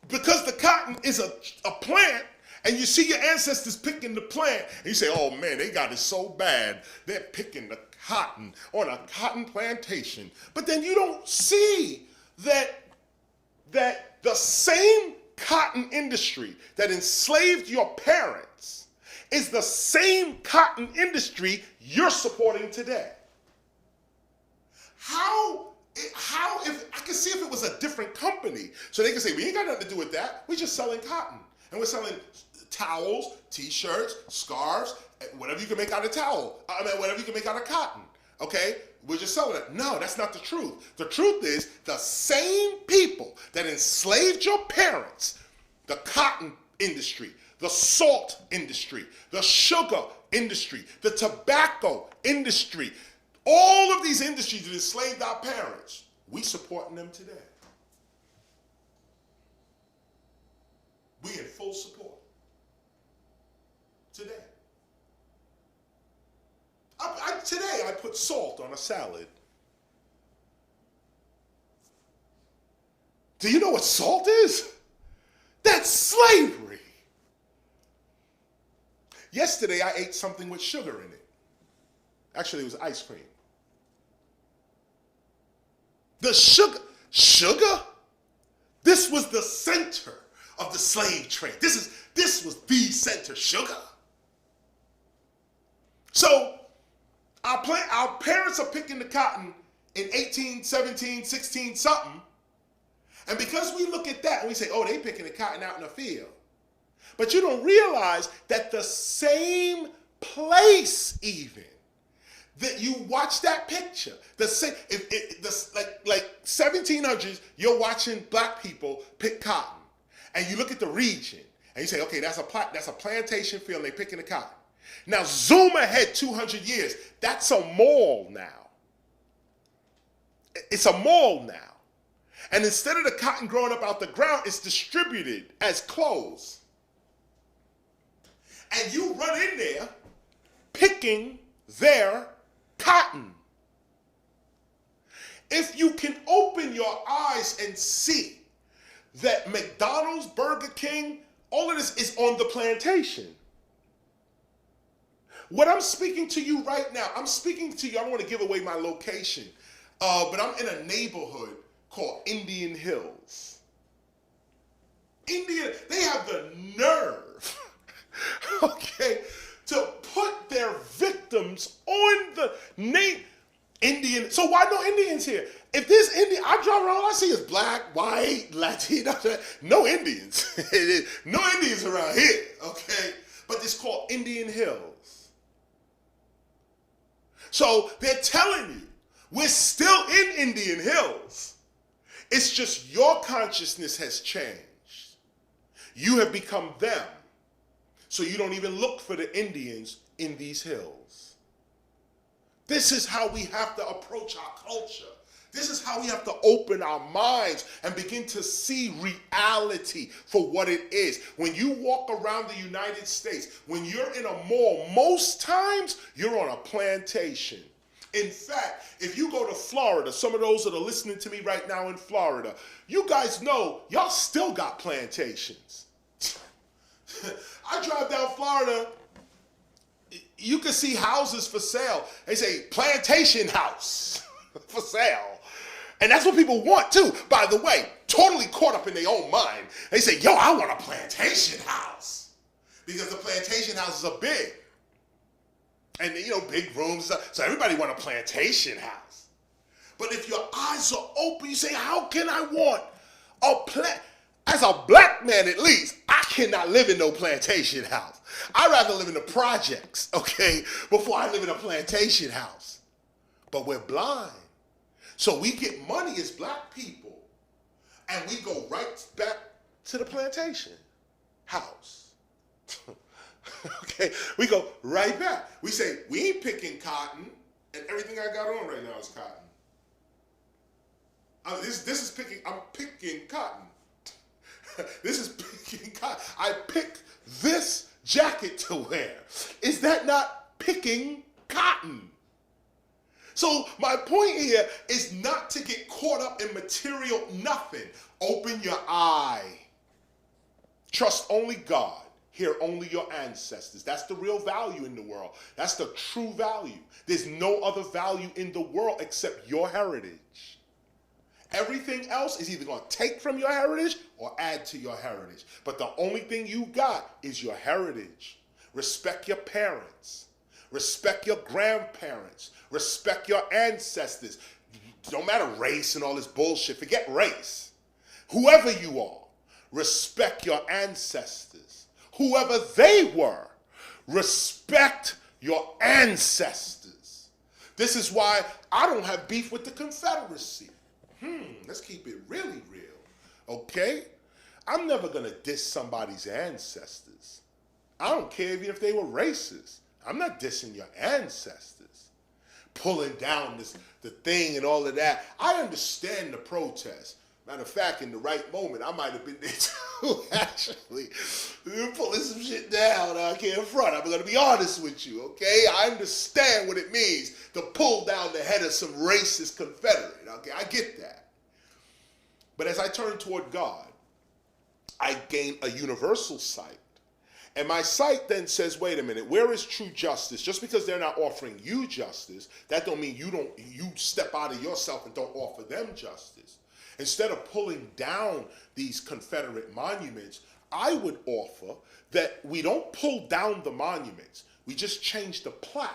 Because the cotton is a plant, and you see your ancestors picking the plant, and you say, oh man, they got it so bad. They're picking the cotton on a cotton plantation. But then you don't see that the same cotton industry that enslaved your parents is the same cotton industry you're supporting today. If I can see if it was a different company, so they can say, we ain't got nothing to do with that. We're just selling cotton. And we're selling towels, t-shirts, scarves, whatever you can make out of whatever you can make out of cotton. Okay? We're just selling it. No, that's not the truth. The truth is the same people that enslaved your parents, the cotton industry, the salt industry, the sugar industry, the tobacco industry, all of these industries that enslaved our parents, we supporting them today. We in full support today. Today I put salt on a salad. Do you know what salt is? That's slavery. Yesterday I ate something with sugar in it. Actually, it was ice cream. The sugar? This was the center of the slave trade. This was the center, sugar. So our parents are picking the cotton in 18, 17, 16 something. And because we look at that and we say, oh, they picking the cotton out in the field. But you don't realize that the same place even that you watch that picture, the same, like 1700s, you're watching black people pick cotton, and you look at the region, and you say, okay, that's a plantation field, and they're picking the cotton. Now zoom ahead 200 years, that's a mall now. It's a mall now. And instead of the cotton growing up out the ground, it's distributed as clothes. And you run in there picking their cotton. If you can open your eyes and see that McDonald's, Burger King, all of this is on the plantation. What I'm speaking to you right now, I don't want to give away my location, but I'm in a neighborhood called Indian Hills. They have the nerve, okay, to put their victims on the name Indian. So why no Indians here? If there's Indian, I drive around, all I see is black, white, Latino, no Indians. No Indians around here, okay? But it's called Indian Hills. So they're telling you, we're still in Indian Hills. It's just your consciousness has changed. You have become them. So you don't even look for the Indians in these hills. This is how we have to approach our culture. This is how we have to open our minds and begin to see reality for what it is. When you walk around the United States, when you're in a mall, most times you're on a plantation. In fact, if you go to Florida, some of those that are listening to me right now in Florida, you guys know y'all still got plantations. I drive down Florida, you can see houses for sale. They say plantation house for sale. And that's what people want too. By the way, totally caught up in their own mind. They say, yo, I want a plantation house. Because the plantation houses are big. And, big rooms. So everybody want a plantation house. But if your eyes are open, you say, how can I want as a black man at least, I cannot live in no plantation house. I'd rather live in the projects, okay, before I live in a plantation house. But we're blind. So we get money as black people, and we go right back to the plantation house. Okay, we go right back. We say, we ain't picking cotton, and everything I got on right now is cotton. This is picking, I'm picking cotton. This is picking cotton. I picked this jacket to wear. Is that not picking cotton? So my point here is not to get caught up in material nothing. Open your eye. Trust only God. Hear only your ancestors. That's the real value in the world. That's the true value. There's no other value in the world except your heritage. Everything else is either going to take from your heritage or add to your heritage. But the only thing you got is your heritage. Respect your parents. Respect your grandparents. Respect your ancestors. Don't matter race and all this bullshit. Forget race. Whoever you are, respect your ancestors. Whoever they were, respect your ancestors. This is why I don't have beef with the Confederacy. Let's keep it really real, okay? I'm never gonna diss somebody's ancestors. I don't care even if they were racist. I'm not dissing your ancestors. Pulling down the thing and all of that. I understand the protest. Matter of fact, in the right moment, I might have been there too, actually. We're pulling some shit down. I can't front. I'm going to be honest with you, okay? I understand what it means to pull down the head of some racist Confederate, okay? I get that. But as I turn toward God, I gain a universal sight. And my sight then says, wait a minute, where is true justice? Just because they're not offering you justice, that don't mean you step out of yourself and don't offer them justice. Instead of pulling down these Confederate monuments, I would offer that we don't pull down the monuments. We just change the plaque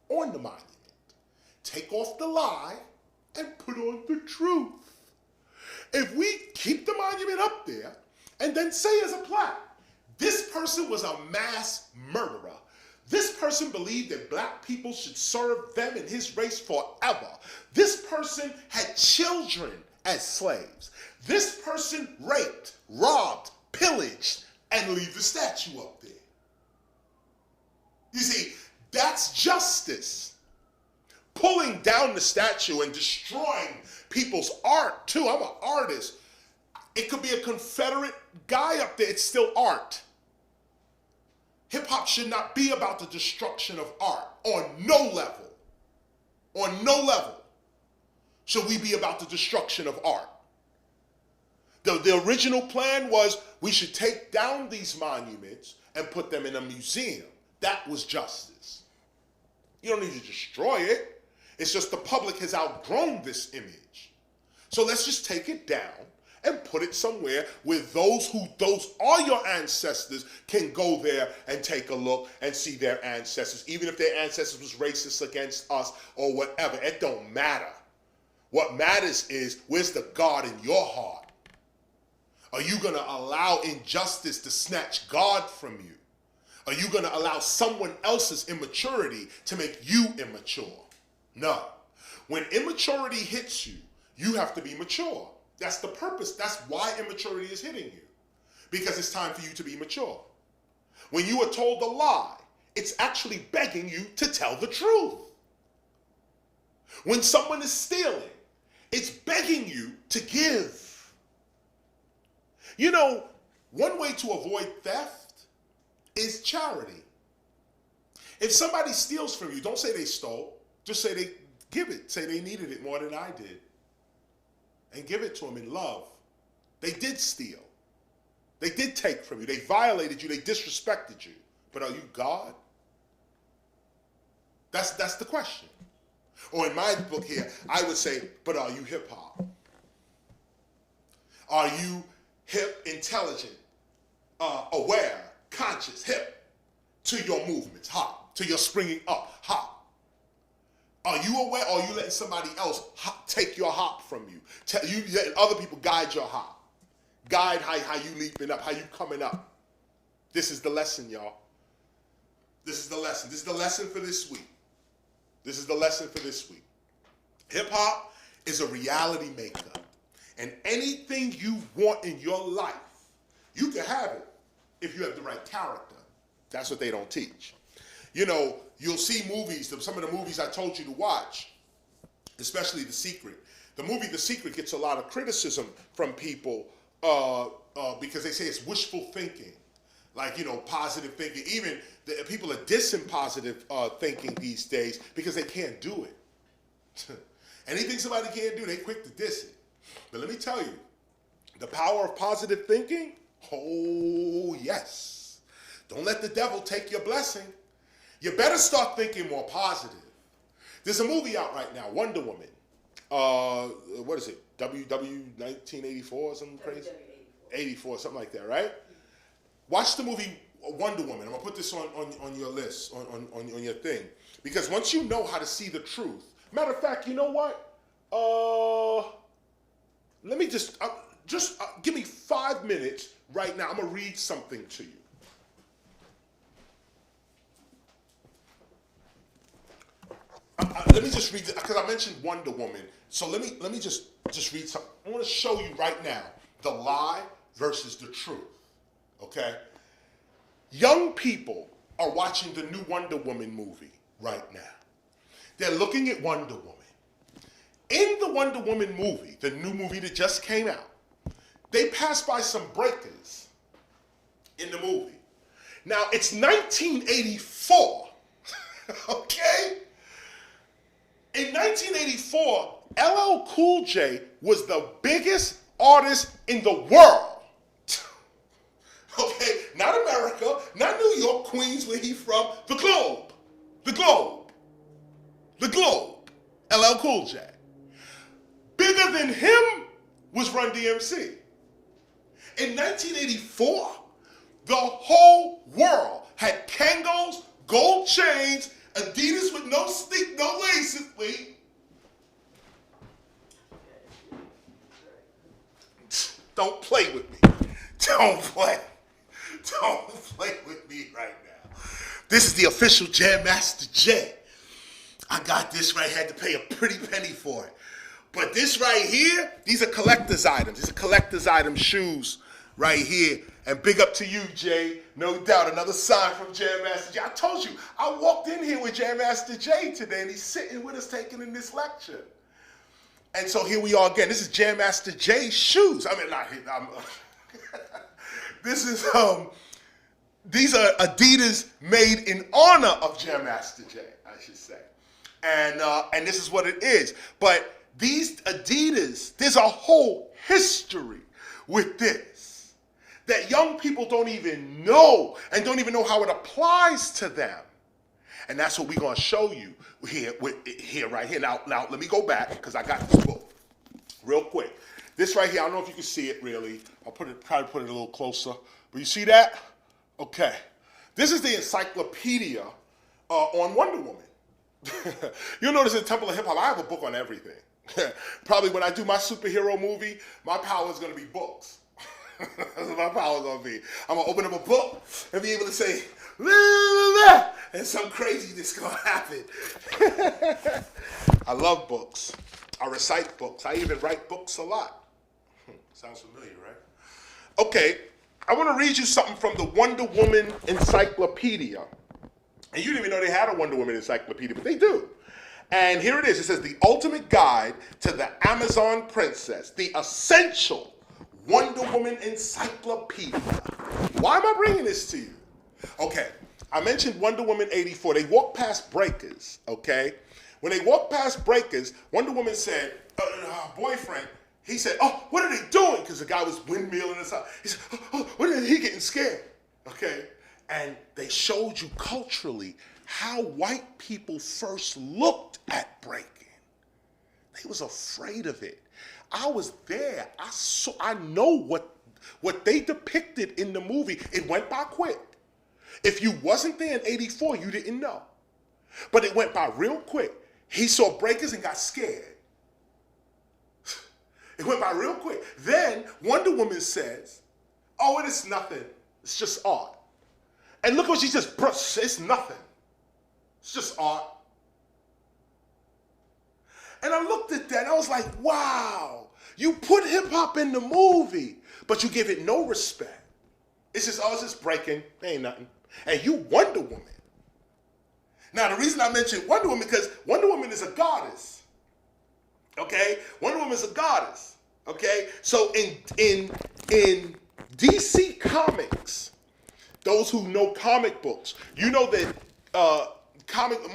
on the monument. Take off the lie and put on the truth. If we keep the monument up there and then say as a plaque, this person was a mass murderer. This person believed that black people should serve them and his race forever. This person had children as slaves. This person raped, robbed, pillaged, and leave the statue up there. You see, that's justice. Pulling down the statue and destroying people's art, too. I'm an artist. It could be a Confederate guy up there. It's still art. Hip-hop should not be about the destruction of art on no level. On no level should we be about the destruction of art. The original plan was we should take down these monuments and put them in a museum. That was justice. You don't need to destroy it. It's just the public has outgrown this image. So let's just take it down and put it somewhere where those are your ancestors can go there and take a look and see their ancestors. Even if their ancestors was racist against us or whatever, it don't matter. What matters is, where's the God in your heart? Are you going to allow injustice to snatch God from you? Are you going to allow someone else's immaturity to make you immature? No. When immaturity hits you, you have to be mature. That's the purpose. That's why immaturity is hitting you. Because it's time for you to be mature. When you are told a lie, it's actually begging you to tell the truth. When someone is stealing, it's begging you to give. You know, one way to avoid theft is charity. If somebody steals from you, don't say they stole. Just say they give it. Say they needed it more than I did. And give it to them in love. They did steal. They did take from you. They violated you. They disrespected you. But are you God? That's the question. Or in my book here, I would say, but are you hip hop? Are you hip, intelligent, aware, conscious, hip to your movements, hop? till you're springing up. Hop. Are you aware, or are you letting somebody else take your hop from you? You letting other people guide your hop. Guide how you leaping up, how you coming up. This is the lesson, y'all. This is the lesson. This is the lesson for this week. This is the lesson for this week. Hip-hop is a reality maker. And anything you want in your life, you can have it if you have the right character. That's what they don't teach. You know, you'll see movies, some of the movies I told you to watch, especially The Secret. The movie The Secret gets a lot of criticism from people because they say it's wishful thinking. Like, you know, positive thinking. Even people are dissing positive thinking these days because they can't do it. Anything somebody can't do, they quick to diss it. But let me tell you, the power of positive thinking, oh yes. Don't let the devil take your blessing. You better start thinking more positive. There's a movie out right now, Wonder Woman. What is it? WW 1984 or something crazy? 84, something like that, right? Watch the movie Wonder Woman. I'm going to put this on your list, on your thing. Because once you know how to see the truth. Matter of fact, you know what? Let me just give me 5 minutes right now. I'm going to read something to you. Let me just read it, because I mentioned Wonder Woman. So let me just read something. I want to show you right now the lie versus the truth. Okay? Young people are watching the new Wonder Woman movie right now. They're looking at Wonder Woman. In the Wonder Woman movie, the new movie that just came out, they passed by some breakers in the movie. Now, it's 1984, okay? In 1984, LL Cool J was the biggest artist in the world. Okay, not America, not New York, Queens, where he's from, the globe. The globe. The globe. LL Cool J. Bigger than him was Run DMC. In 1984, the whole world had Kangos, gold chains, Adidas with no laces, wait. Don't play with me. Don't play. Don't play with me right now. This is the official Jam Master J. I got this right, had to pay a pretty penny for it. But this right here, these are collector's items. These are collector's item shoes right here. And big up to you, Jay. No doubt, another sign from Jam Master J. I told you, I walked in here with Jam Master J today, and he's sitting with us taking in this lecture. And so here we are again. This is Jam Master J's shoes. I mean, this is, these are Adidas made in honor of Jam Master J, I should say. And this is what it is. But these Adidas, there's a whole history with this that young people don't even know and don't even know how it applies to them. And that's what we're going to show you here right here. Now, let me go back because I got this book real quick. This right here, I don't know if you can see it really. I'll try to put it a little closer. But you see that? Okay. This is the encyclopedia on Wonder Woman. You'll notice in Temple of Hip Hop, I have a book on everything. Probably when I do my superhero movie, my power is going to be books. That's what my power is going to be. I'm going to open up a book and be able to say, and some craziness going to happen. I love books. I recite books. I even write books a lot. Sounds familiar, right? Okay, I want to read you something from the Wonder Woman Encyclopedia. And you didn't even know they had a Wonder Woman Encyclopedia, but they do. And here it is. It says, The Ultimate Guide to the Amazon Princess, the essential Wonder Woman Encyclopedia. Why am I bringing this to you? Okay, I mentioned Wonder Woman 84. They walked past breakers, okay? When they walked past breakers, Wonder Woman said, her boyfriend, he said, oh, what are they doing? Because the guy was windmilling us out. He said, oh, what are they? He getting scared, okay? And they showed you culturally how white people first looked at breaking. They was afraid of it. I was there. I know what they depicted in the movie. It went by quick. If you wasn't there in 84, you didn't know. But it went by real quick. He saw breakers and got scared. It went by real quick. Then Wonder Woman says, oh, it is nothing. It's just art. And look what she just brushed. It's nothing. It's just art. And I looked at that and I was like, wow, you put hip hop in the movie, but you give it no respect. It's just, oh, it's just breaking. Ain't nothing. And you Wonder Woman. Now, the reason I mentioned Wonder Woman, because Wonder Woman is a goddess. Okay? Wonder Woman is a goddess. Okay? So in DC Comics, those who know comic books, you know that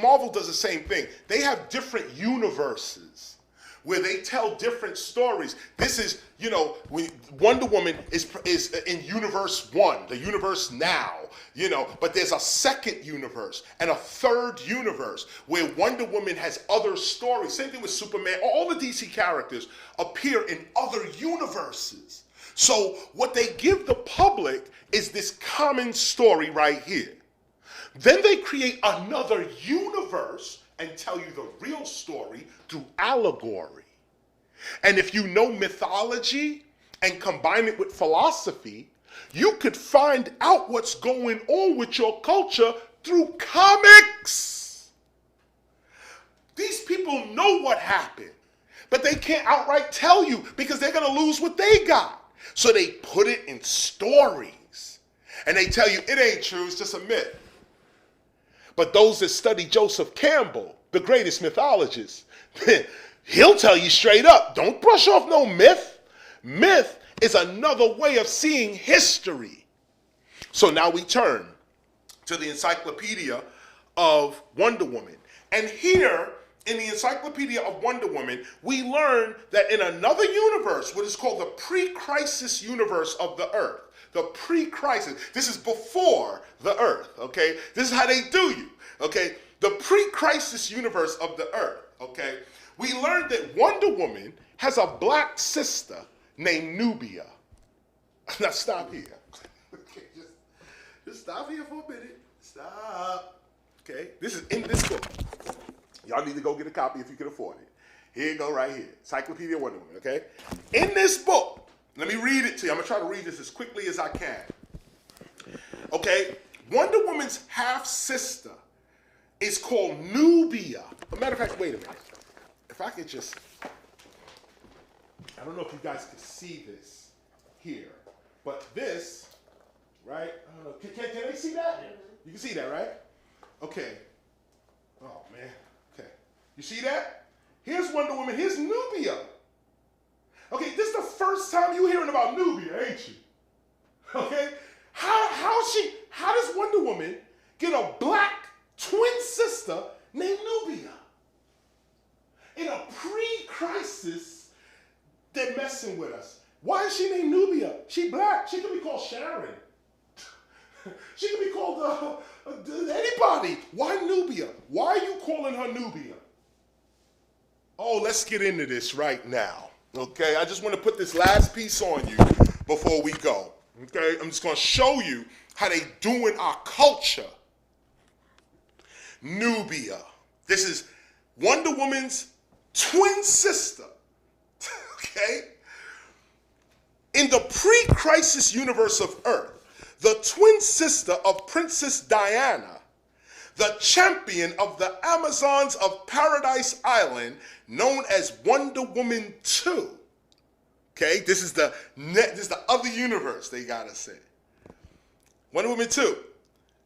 Marvel does the same thing. They have different universes where they tell different stories. This is, you know, when Wonder Woman is in universe 1, the universe now, you know, but there's a second universe and a third universe where Wonder Woman has other stories. Same thing with Superman. All the DC characters appear in other universes. So what they give the public is this common story right here. Then they create another universe and tell you the real story through allegory. And if you know mythology and combine it with philosophy, you could find out what's going on with your culture through comics. These people know what happened, but they can't outright tell you because they're going to lose what they got. So they put it in stories. And they tell you it ain't true, it's just a myth. But those that study Joseph Campbell, the greatest mythologist, he'll tell you straight up, don't brush off no myth. Myth is another way of seeing history. So now we turn to the Encyclopedia of Wonder Woman. And here in the Encyclopedia of Wonder Woman, we learn that in another universe, what is called the pre-crisis universe of the Earth, the pre-crisis. This is before the Earth, okay? This is how they do you, okay? The pre-crisis universe of the Earth, okay? We learned that Wonder Woman has a black sister named Nubia. Now stop here. Okay, just stop here for a minute. Stop. Okay? This is in this book. Y'all need to go get a copy if you can afford it. Here you go right here. Encyclopedia of Wonder Woman, okay? In this book, let me read it to you. I'm going to try to read this as quickly as I can. Okay? Wonder Woman's half-sister is called Nubia. As a matter of fact, wait a minute. If I could just... I don't know if you guys can see this here, but this, right? Can they see that? You can see that, right? Okay. Oh, man. Okay. You see that? Here's Wonder Woman. Here's Nubia. Okay, this is the first time you're hearing about Nubia, ain't you? Okay? How does Wonder Woman get a black twin sister named Nubia? In a pre-crisis, they're messing with us. Why is she named Nubia? She black. She could be called Sharon. She could be called anybody. Why Nubia? Why are you calling her Nubia? Oh, let's get into this right now. Okay, I just want to put this last piece on you before we go. Okay, I'm just going to show you how they do in our culture. Nubia. This is Wonder Woman's twin sister. Okay? In the pre-crisis universe of Earth, the twin sister of Princess Diana, the champion of the Amazons of Paradise Island, known as Wonder Woman 2. Okay, this is the other universe, they gotta say. Wonder Woman 2.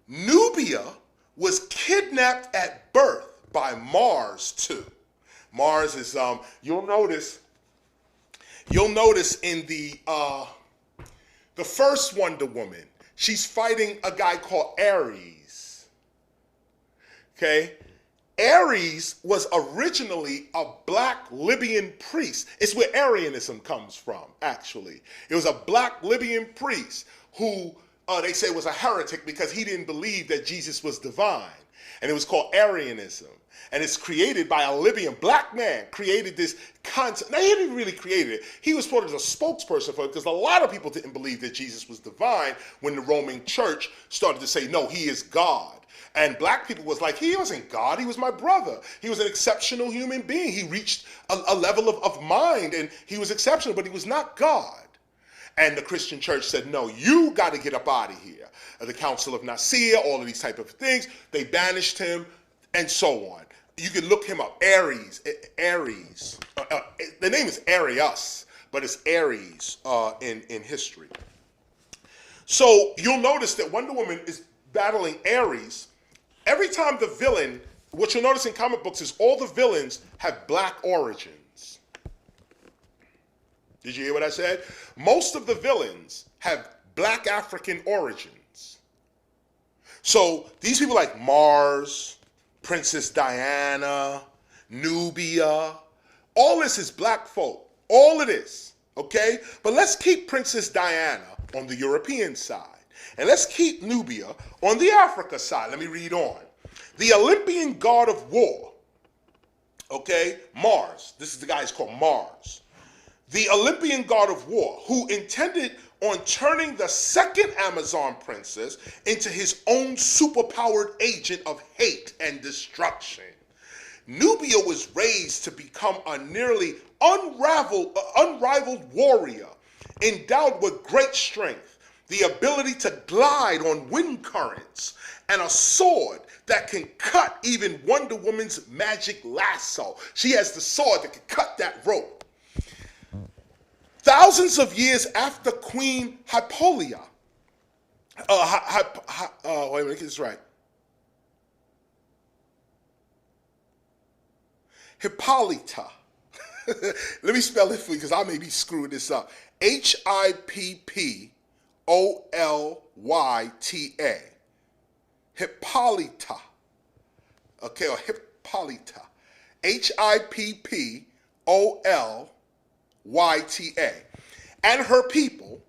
Nubia was kidnapped at birth by Mars 2. Mars is you'll notice in the first Wonder Woman, she's fighting a guy called Ares. Okay? Ares was originally a black Libyan priest. It's where Arianism comes from, actually. It was a black Libyan priest who they say was a heretic because he didn't believe that Jesus was divine. And it was called Arianism. And it's created by a Libyan black man, created this concept. Now, he didn't really create it. He was put as a spokesperson for it because a lot of people didn't believe that Jesus was divine when the Roman church started to say, no, he is God. And black people was like, he wasn't God, he was my brother. He was an exceptional human being. He reached a level of mind and he was exceptional, but he was not God. And the Christian church said, no, you got to get up out of here. The Council of Nicaea, all of these type of things, they banished him and so on. You can look him up, Aries. The name is Arius, but it's Aries in history. So you'll notice that Wonder Woman is battling Aries. Every time the villain, what you'll notice in comic books is all the villains have black origins. Did you hear what I said? Most of the villains have black African origins. So these people like Mars, Princess Diana, Nubia, all this is black folk. All it is, okay? But let's keep Princess Diana on the European side. And let's keep Nubia on the Africa side. Let me read on. The Olympian god of war, okay, Mars. This is the guy who's called Mars. The Olympian god of war who intended on turning the second Amazon princess into his own superpowered agent of hate and destruction. Nubia was raised to become a nearly unrivaled warrior, endowed with great strength, the ability to glide on wind currents, and a sword that can cut even Wonder Woman's magic lasso. She has the sword that can cut that rope. Thousands of years after Queen Hippolyta, wait a minute, get this right. Hippolyta. Let me spell it for you because I may be screwing this up. Hippolyta. Hippolyta. Okay, or Hippolyta. Hippolyta. And her people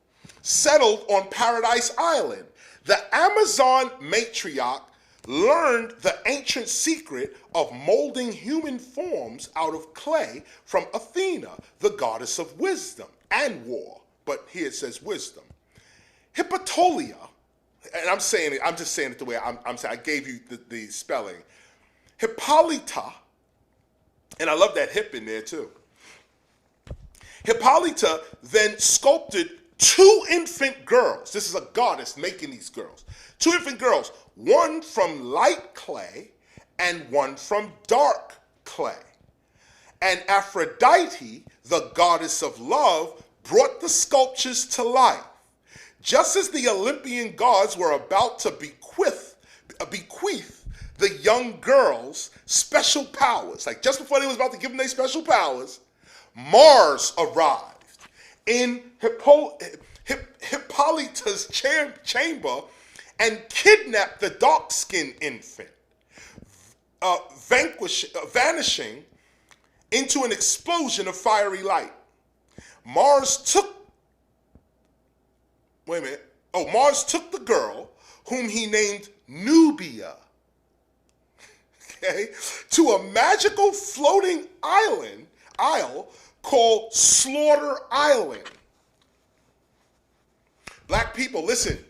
settled on Paradise Island. The Amazon matriarch learned the ancient secret of molding human forms out of clay from Athena, the goddess of wisdom and war. But here it says wisdom. Hippolyta, and I'm just saying it the way I'm saying. I gave you the spelling. Hippolyta, and I love that hip in there too. Hippolyta then sculpted two infant girls. This is a goddess making these girls. Two infant girls, one from light clay and one from dark clay. And Aphrodite, the goddess of love, brought the sculptures to life. Just as the Olympian gods were about to bequeath the young girls special powers, like just before they was about to give them their special powers, Mars arrived in Hippolyta's chamber and kidnapped the dark-skinned infant, vanishing into an explosion of fiery light. Mars took the girl, whom he named Nubia, okay, to a magical floating isle called Slaughter Island. Black people, listen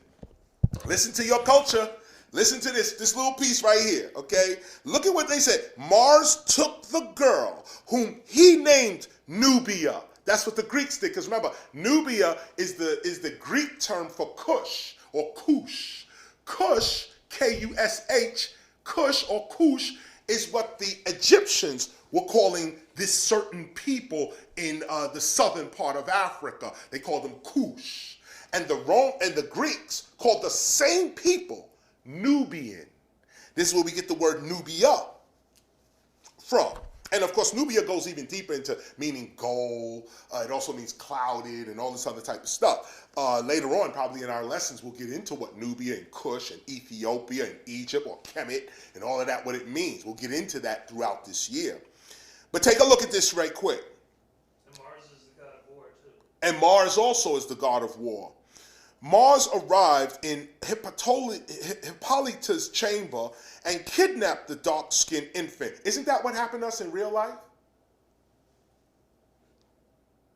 to your culture. Listen to this little piece right here, okay? Look at what they said. Mars took the girl whom he named Nubia. That's what the Greeks did, because remember, Nubia is the Greek term for Kush or Kush. Kush, K-U-S-H, Kush or Kush is what the Egyptians were calling this certain people in the southern part of Africa. They called them Kush. And the Greeks called the same people Nubian. This is where we get the word Nubia from. And of course, Nubia goes even deeper into meaning gold. It also means clouded and all this other type of stuff. Later on, probably in our lessons, we'll get into what Nubia and Kush and Ethiopia and Egypt or Kemet and all of that, what it means. We'll get into that throughout this year. But take a look at this right quick. And Mars is the god of war, too. And Mars also is the god of war. Mars arrived in Hippolyta's chamber and kidnapped the dark-skinned infant. Isn't that what happened to us in real life?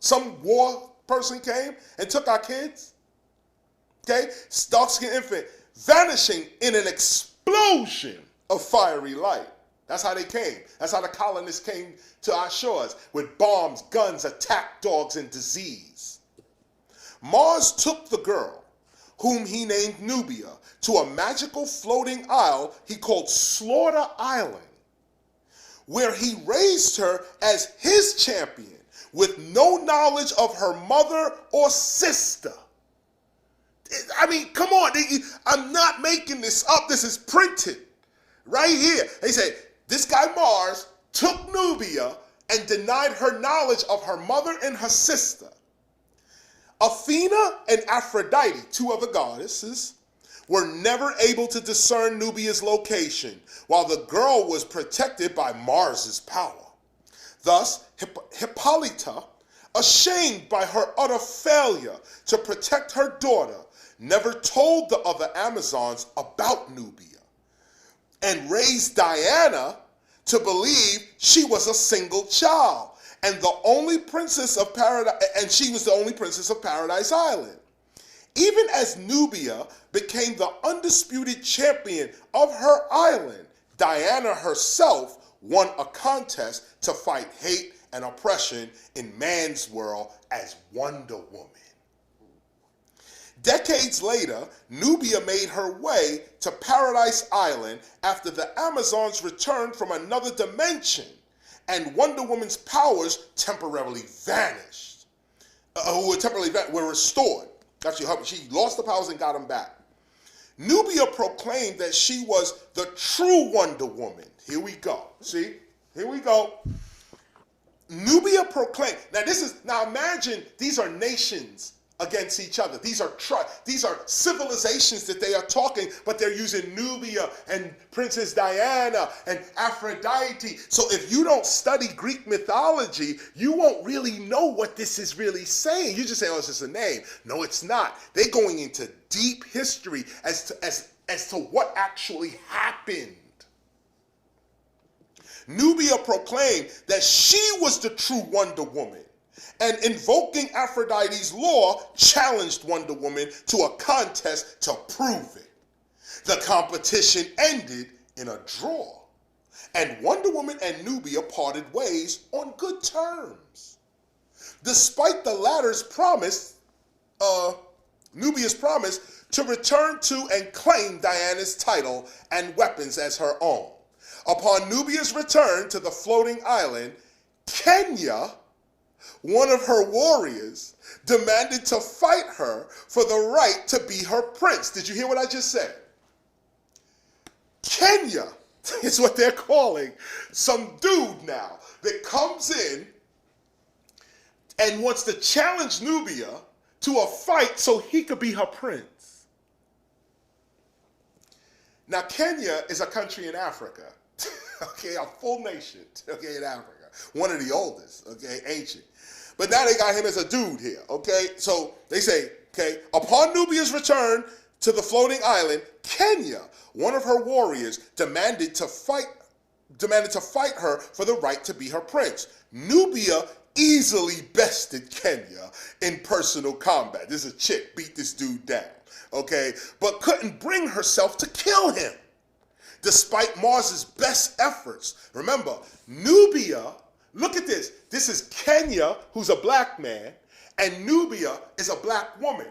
Some war person came and took our kids. Okay? Dark-skinned infant vanishing in an explosion of fiery light. That's how they came. That's how the colonists came to our shores, with bombs, guns, attack dogs, and disease. Mars took the girl, whom he named Nubia, to a magical floating isle he called Slaughter Island, where he raised her as his champion with no knowledge of her mother or sister. I mean, come on, I'm not making this up. This is printed right here. They say, this guy Mars took Nubia and denied her knowledge of her mother and her sister. Athena and Aphrodite, two other goddesses, were never able to discern Nubia's location, while the girl was protected by Mars's power. Thus, Hippolyta, ashamed by her utter failure to protect her daughter, never told the other Amazons about Nubia, and raised Diana to believe she was a single child and the only princess of paradise, and she was the only princess of Paradise Island. Even as Nubia became the undisputed champion of her island, Diana herself won a contest to fight hate and oppression in man's world as Wonder Woman. Decades later, Nubia made her way to Paradise Island after the Amazons returned from another dimension and Wonder Woman's powers temporarily vanished. Were restored. Actually, she lost the powers and got them back. Nubia proclaimed that she was the true Wonder Woman. Here we go. See? Here we go. Nubia proclaimed. Now imagine these are nations against each other. These are civilizations that they are talking, but they're using Nubia and Princess Diana and Aphrodite. So if you don't study Greek mythology, you won't really know what this is really saying. You just say, oh, it's just a name. No, it's not. They're going into deep history as to what actually happened. Nubia proclaimed that she was the true Wonder Woman, and invoking Aphrodite's law, challenged Wonder Woman to a contest to prove it. The competition ended in a draw, and Wonder Woman and Nubia parted ways on good terms. Despite the latter's promise, Nubia's promise to return to and claim Diana's title and weapons as her own. Upon Nubia's return to the floating island, Kenya, one of her warriors, demanded to fight her for the right to be her prince. Did you hear what I just said? Kenya is what they're calling some dude now that comes in and wants to challenge Nubia to a fight so he could be her prince. Now, Kenya is a country in Africa, okay, a full nation, okay, in Africa. One of the oldest, okay, ancient. But now they got him as a dude here, okay? So they say, okay, upon Nubia's return to the floating island, Kenya, one of her warriors, demanded to fight her for the right to be her prince. Nubia easily bested Kenya in personal combat. This is a chick, beat this dude down, okay? But couldn't bring herself to kill him, despite Mars's best efforts. Remember, Nubia, look at this. This is Kenya, who's a black man, and Nubia is a black woman.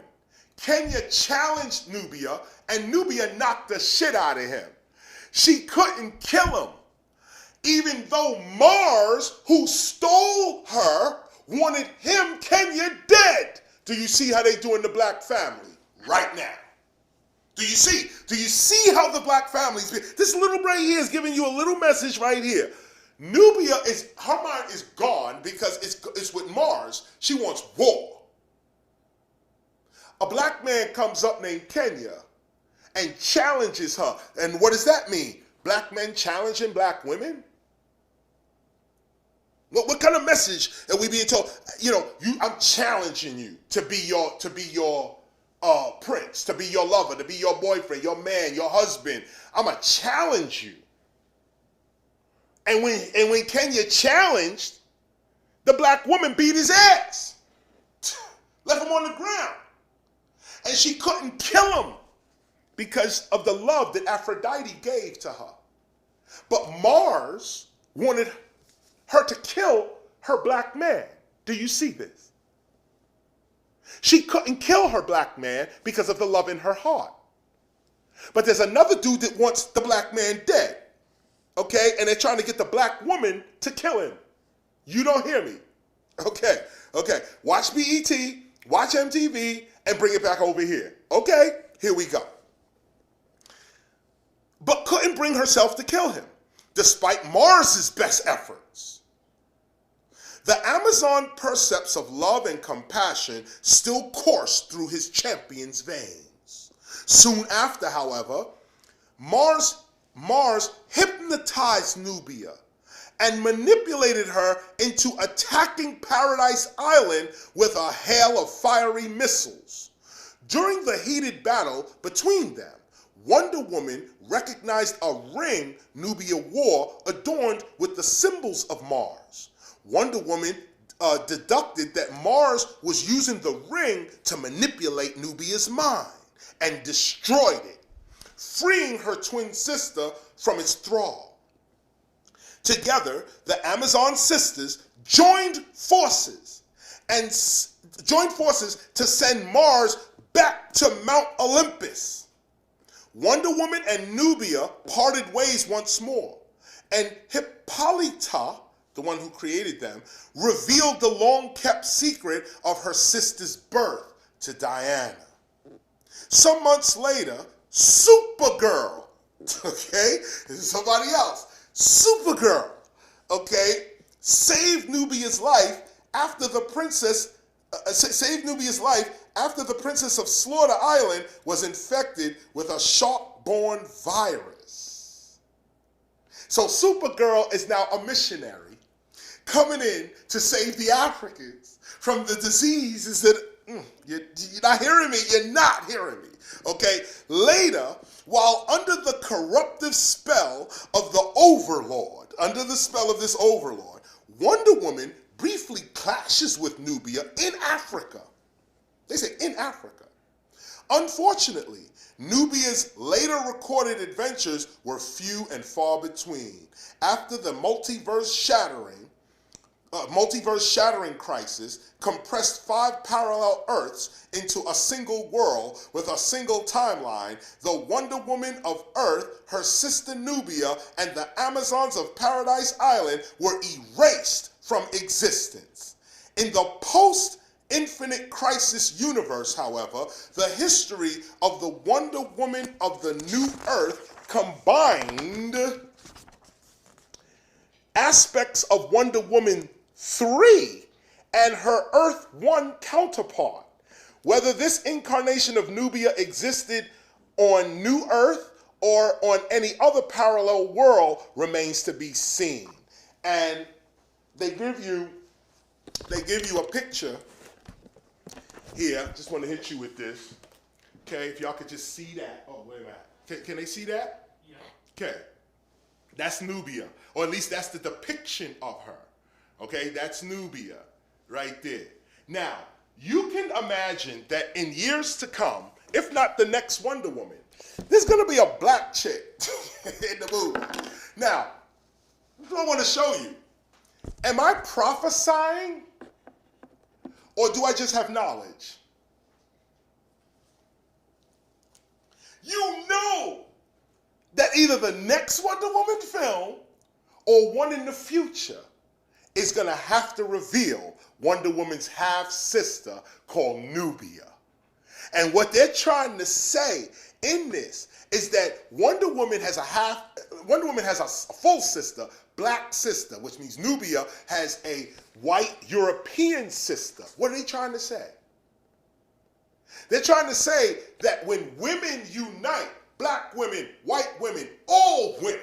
Kenya challenged Nubia, and Nubia knocked the shit out of him. She couldn't kill him, even though Mars, who stole her, wanted him, Kenya, dead. Do you see how they do in the black family right now? Do you see? Do you see how the black families? This little right here is giving you a little message right here. Nubia her mind is gone because it's with Mars. She wants war. A black man comes up named Kenya and challenges her. And what does that mean? Black men challenging black women? What kind of message are we being told? You know, I'm challenging you to be your prince, to be your lover, to be your boyfriend, your man, your husband. I'm going to challenge you. And when Kenya challenged, the black woman beat his ass. Left him on the ground. And she couldn't kill him because of the love that Aphrodite gave to her. But Mars wanted her to kill her black man. Do you see this? She couldn't kill her black man because of the love in her heart. But there's another dude that wants the black man dead. Okay? And they're trying to get the black woman to kill him. You don't hear me. Okay. Watch BET, watch MTV, and bring it back over here. Okay? Here we go. But couldn't bring herself to kill him, despite Mars's best efforts. The Amazon percepts of love and compassion still coursed through his champion's veins. Soon after, however, Mars hypnotized Nubia and manipulated her into attacking Paradise Island with a hail of fiery missiles. During the heated battle between them, Wonder Woman recognized a ring Nubia wore adorned with the symbols of Mars. Wonder Woman deducted that Mars was using the ring to manipulate Nubia's mind and destroyed it, freeing her twin sister from its thrall. Together, the Amazon sisters joined forces to send Mars back to Mount Olympus. Wonder Woman and Nubia parted ways once more, and Hippolyta, the one who created them, revealed the long-kept secret of her sister's birth to Diana. Some months later, Supergirl, okay, this is somebody else, Supergirl, okay, saved Nubia's life after the princess of Slaughter Island was infected with a shark-borne virus. So Supergirl is now a missionary coming in to save the Africans from the diseases that, you're not hearing me, you're not hearing me, okay? Later, while under the corruptive spell of the Overlord, under the spell of this Overlord, Wonder Woman briefly clashes with Nubia in Africa. They say in Africa. Unfortunately, Nubia's later recorded adventures were few and far between. After the multiverse shattering crisis compressed 5 parallel Earths into a single world with a single timeline, the Wonder Woman of Earth, her sister Nubia, and the Amazons of Paradise Island were erased from existence. In the post-Infinite Crisis universe, however, the history of the Wonder Woman of the New Earth combined aspects of Wonder Woman 3 and her Earth 1 counterpart. Whether this incarnation of Nubia existed on New Earth or on any other parallel world remains to be seen. And they give you a picture here. Just want to hit you with this. Okay, if y'all could just see that. Oh, wait a minute. Can they see that? Yeah. Okay. That's Nubia, or at least that's the depiction of her. Okay, that's Nubia right there. Now, you can imagine that in years to come, if not the next Wonder Woman, there's going to be a black chick in the movie. Now, what I want to show you. Am I prophesying, or do I just have knowledge? You know that either the next Wonder Woman film or one in the future is going to have to reveal Wonder Woman's half-sister called Nubia. And what they're trying to say in this is that Wonder Woman has a full sister, black sister, which means Nubia has a white European sister. What are they trying to say? They're trying to say that when women unite, black women, white women, all women,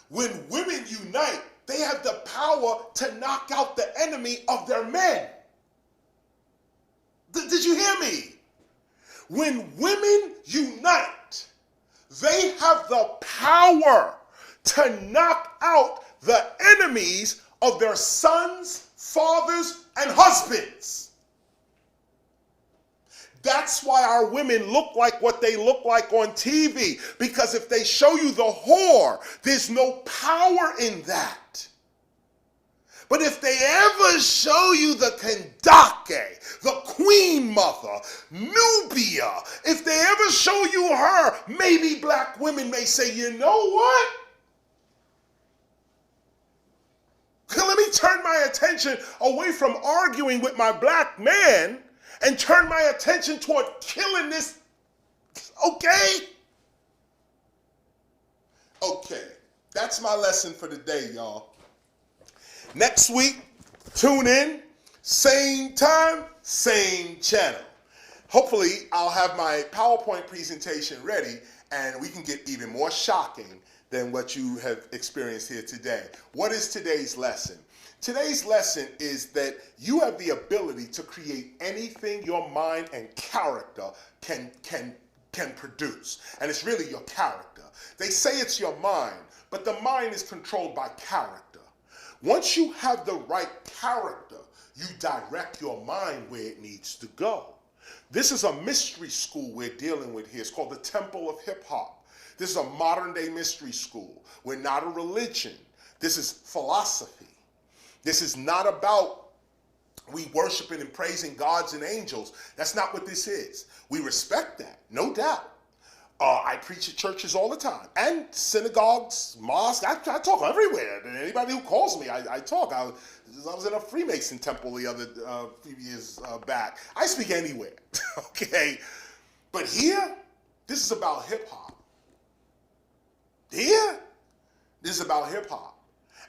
when women unite, they have the power to knock out the enemy of their men. Did you hear me? When women unite, they have the power to knock out the enemies of their sons, fathers, and husbands. That's why our women look like what they look like on TV. Because if they show you the whore, there's no power in that. But if they ever show you the Kandake, the Queen Mother, Nubia, if they ever show you her, maybe black women may say, you know what? Let me turn my attention away from arguing with my black man and turn my attention toward killing this, okay? Okay, that's my lesson for the day, y'all. Next week, tune in, same time, same channel. Hopefully, I'll have my PowerPoint presentation ready and we can get even more shocking than what you have experienced here today. What is today's lesson? Today's lesson is that you have the ability to create anything your mind and character can produce. And it's really your character. They say it's your mind, but the mind is controlled by character. Once you have the right character, you direct your mind where it needs to go. This is a mystery school we're dealing with here. It's called the Temple of Hip Hop. This is a modern day mystery school. We're not a religion. This is philosophy. This is not about we worshiping and praising gods and angels. That's not what this is. We respect that, no doubt. I preach at churches all the time, and synagogues, mosques. I talk everywhere. Anybody who calls me, I talk. I was in a Freemason temple the other few years back. I speak anywhere, okay? But here, this is about hip hop. Here, this is about hip hop.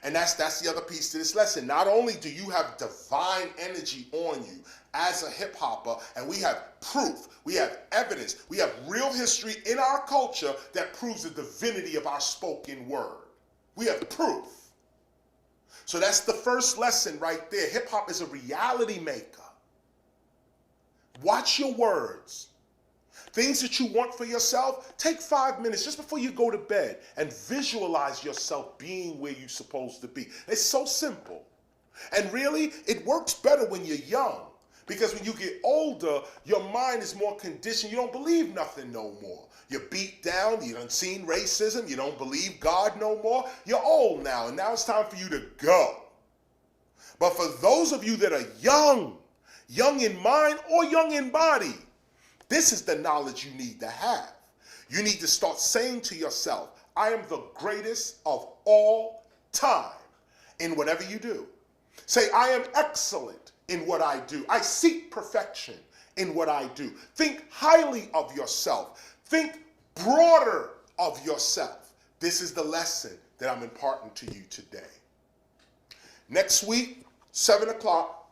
And that's the other piece to this lesson. Not only do you have divine energy on you as a hip hopper, and we have proof, we have evidence, we have real history in our culture that proves the divinity of our spoken word. We have proof. So that's the first lesson right there. Hip hop is a reality maker. Watch your words. Things that you want for yourself, take 5 minutes just before you go to bed and visualize yourself being where you're supposed to be. It's so simple. And really, it works better when you're young, because when you get older, your mind is more conditioned. You don't believe nothing no more. You're beat down. You done seen racism. You don't believe God no more. You're old now, and now it's time for you to go. But for those of you that are young in mind or young in body, this is the knowledge you need to have. You need to start saying to yourself, I am the greatest of all time in whatever you do. Say, I am excellent in what I do. I seek perfection in what I do. Think highly of yourself. Think broader of yourself. This is the lesson that I'm imparting to you today. Next week, 7 o'clock,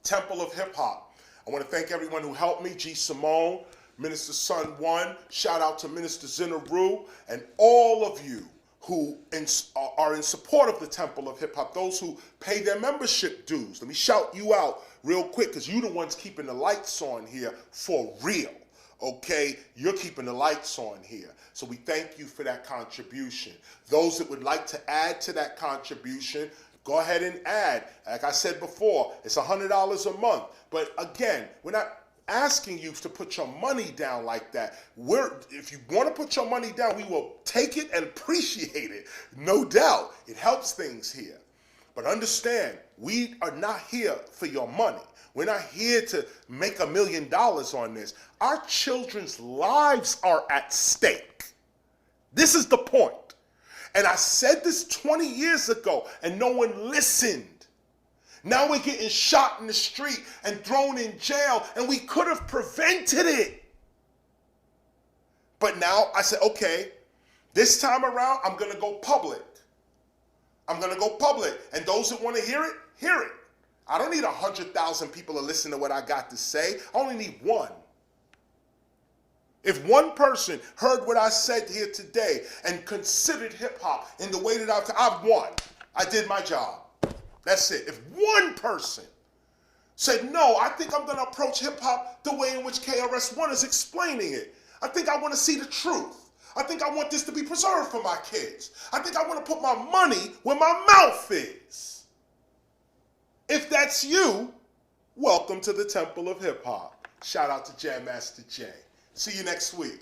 Temple of Hip Hop. I want to thank everyone who helped me, G. Simone, Minister Sun One, shout out to Minister Zinaru, and all of you who are in support of the Temple of Hip Hop, those who pay their membership dues. Let me shout you out real quick, because you're the ones keeping the lights on here for real, okay? You're keeping the lights on here. So we thank you for that contribution. Those that would like to add to that contribution, go ahead and add. Like I said before, it's $100 a month. But again, we're not asking you to put your money down like that. If you want to put your money down, we will take it and appreciate it. No doubt. It helps things here. But understand, we are not here for your money. We're not here to make $1 million on this. Our children's lives are at stake. This is the point. And I said this 20 years ago, and no one listened. Now we're getting shot in the street and thrown in jail, and we could have prevented it. But now I said, okay, this time around, I'm going to go public. I'm going to go public. And those that want to hear it, hear it. I don't need 100,000 people to listen to what I got to say. I only need one. If one person heard what I said here today and considered hip-hop in the way that I've won. I did my job. That's it. If one person said, no, I think I'm gonna approach hip hop the way in which KRS-ONE is explaining it. I think I wanna see the truth. I think I want this to be preserved for my kids. I think I wanna put my money where my mouth is. If that's you, welcome to the Temple of Hip Hop. Shout out to Jam Master Jay. See you next week.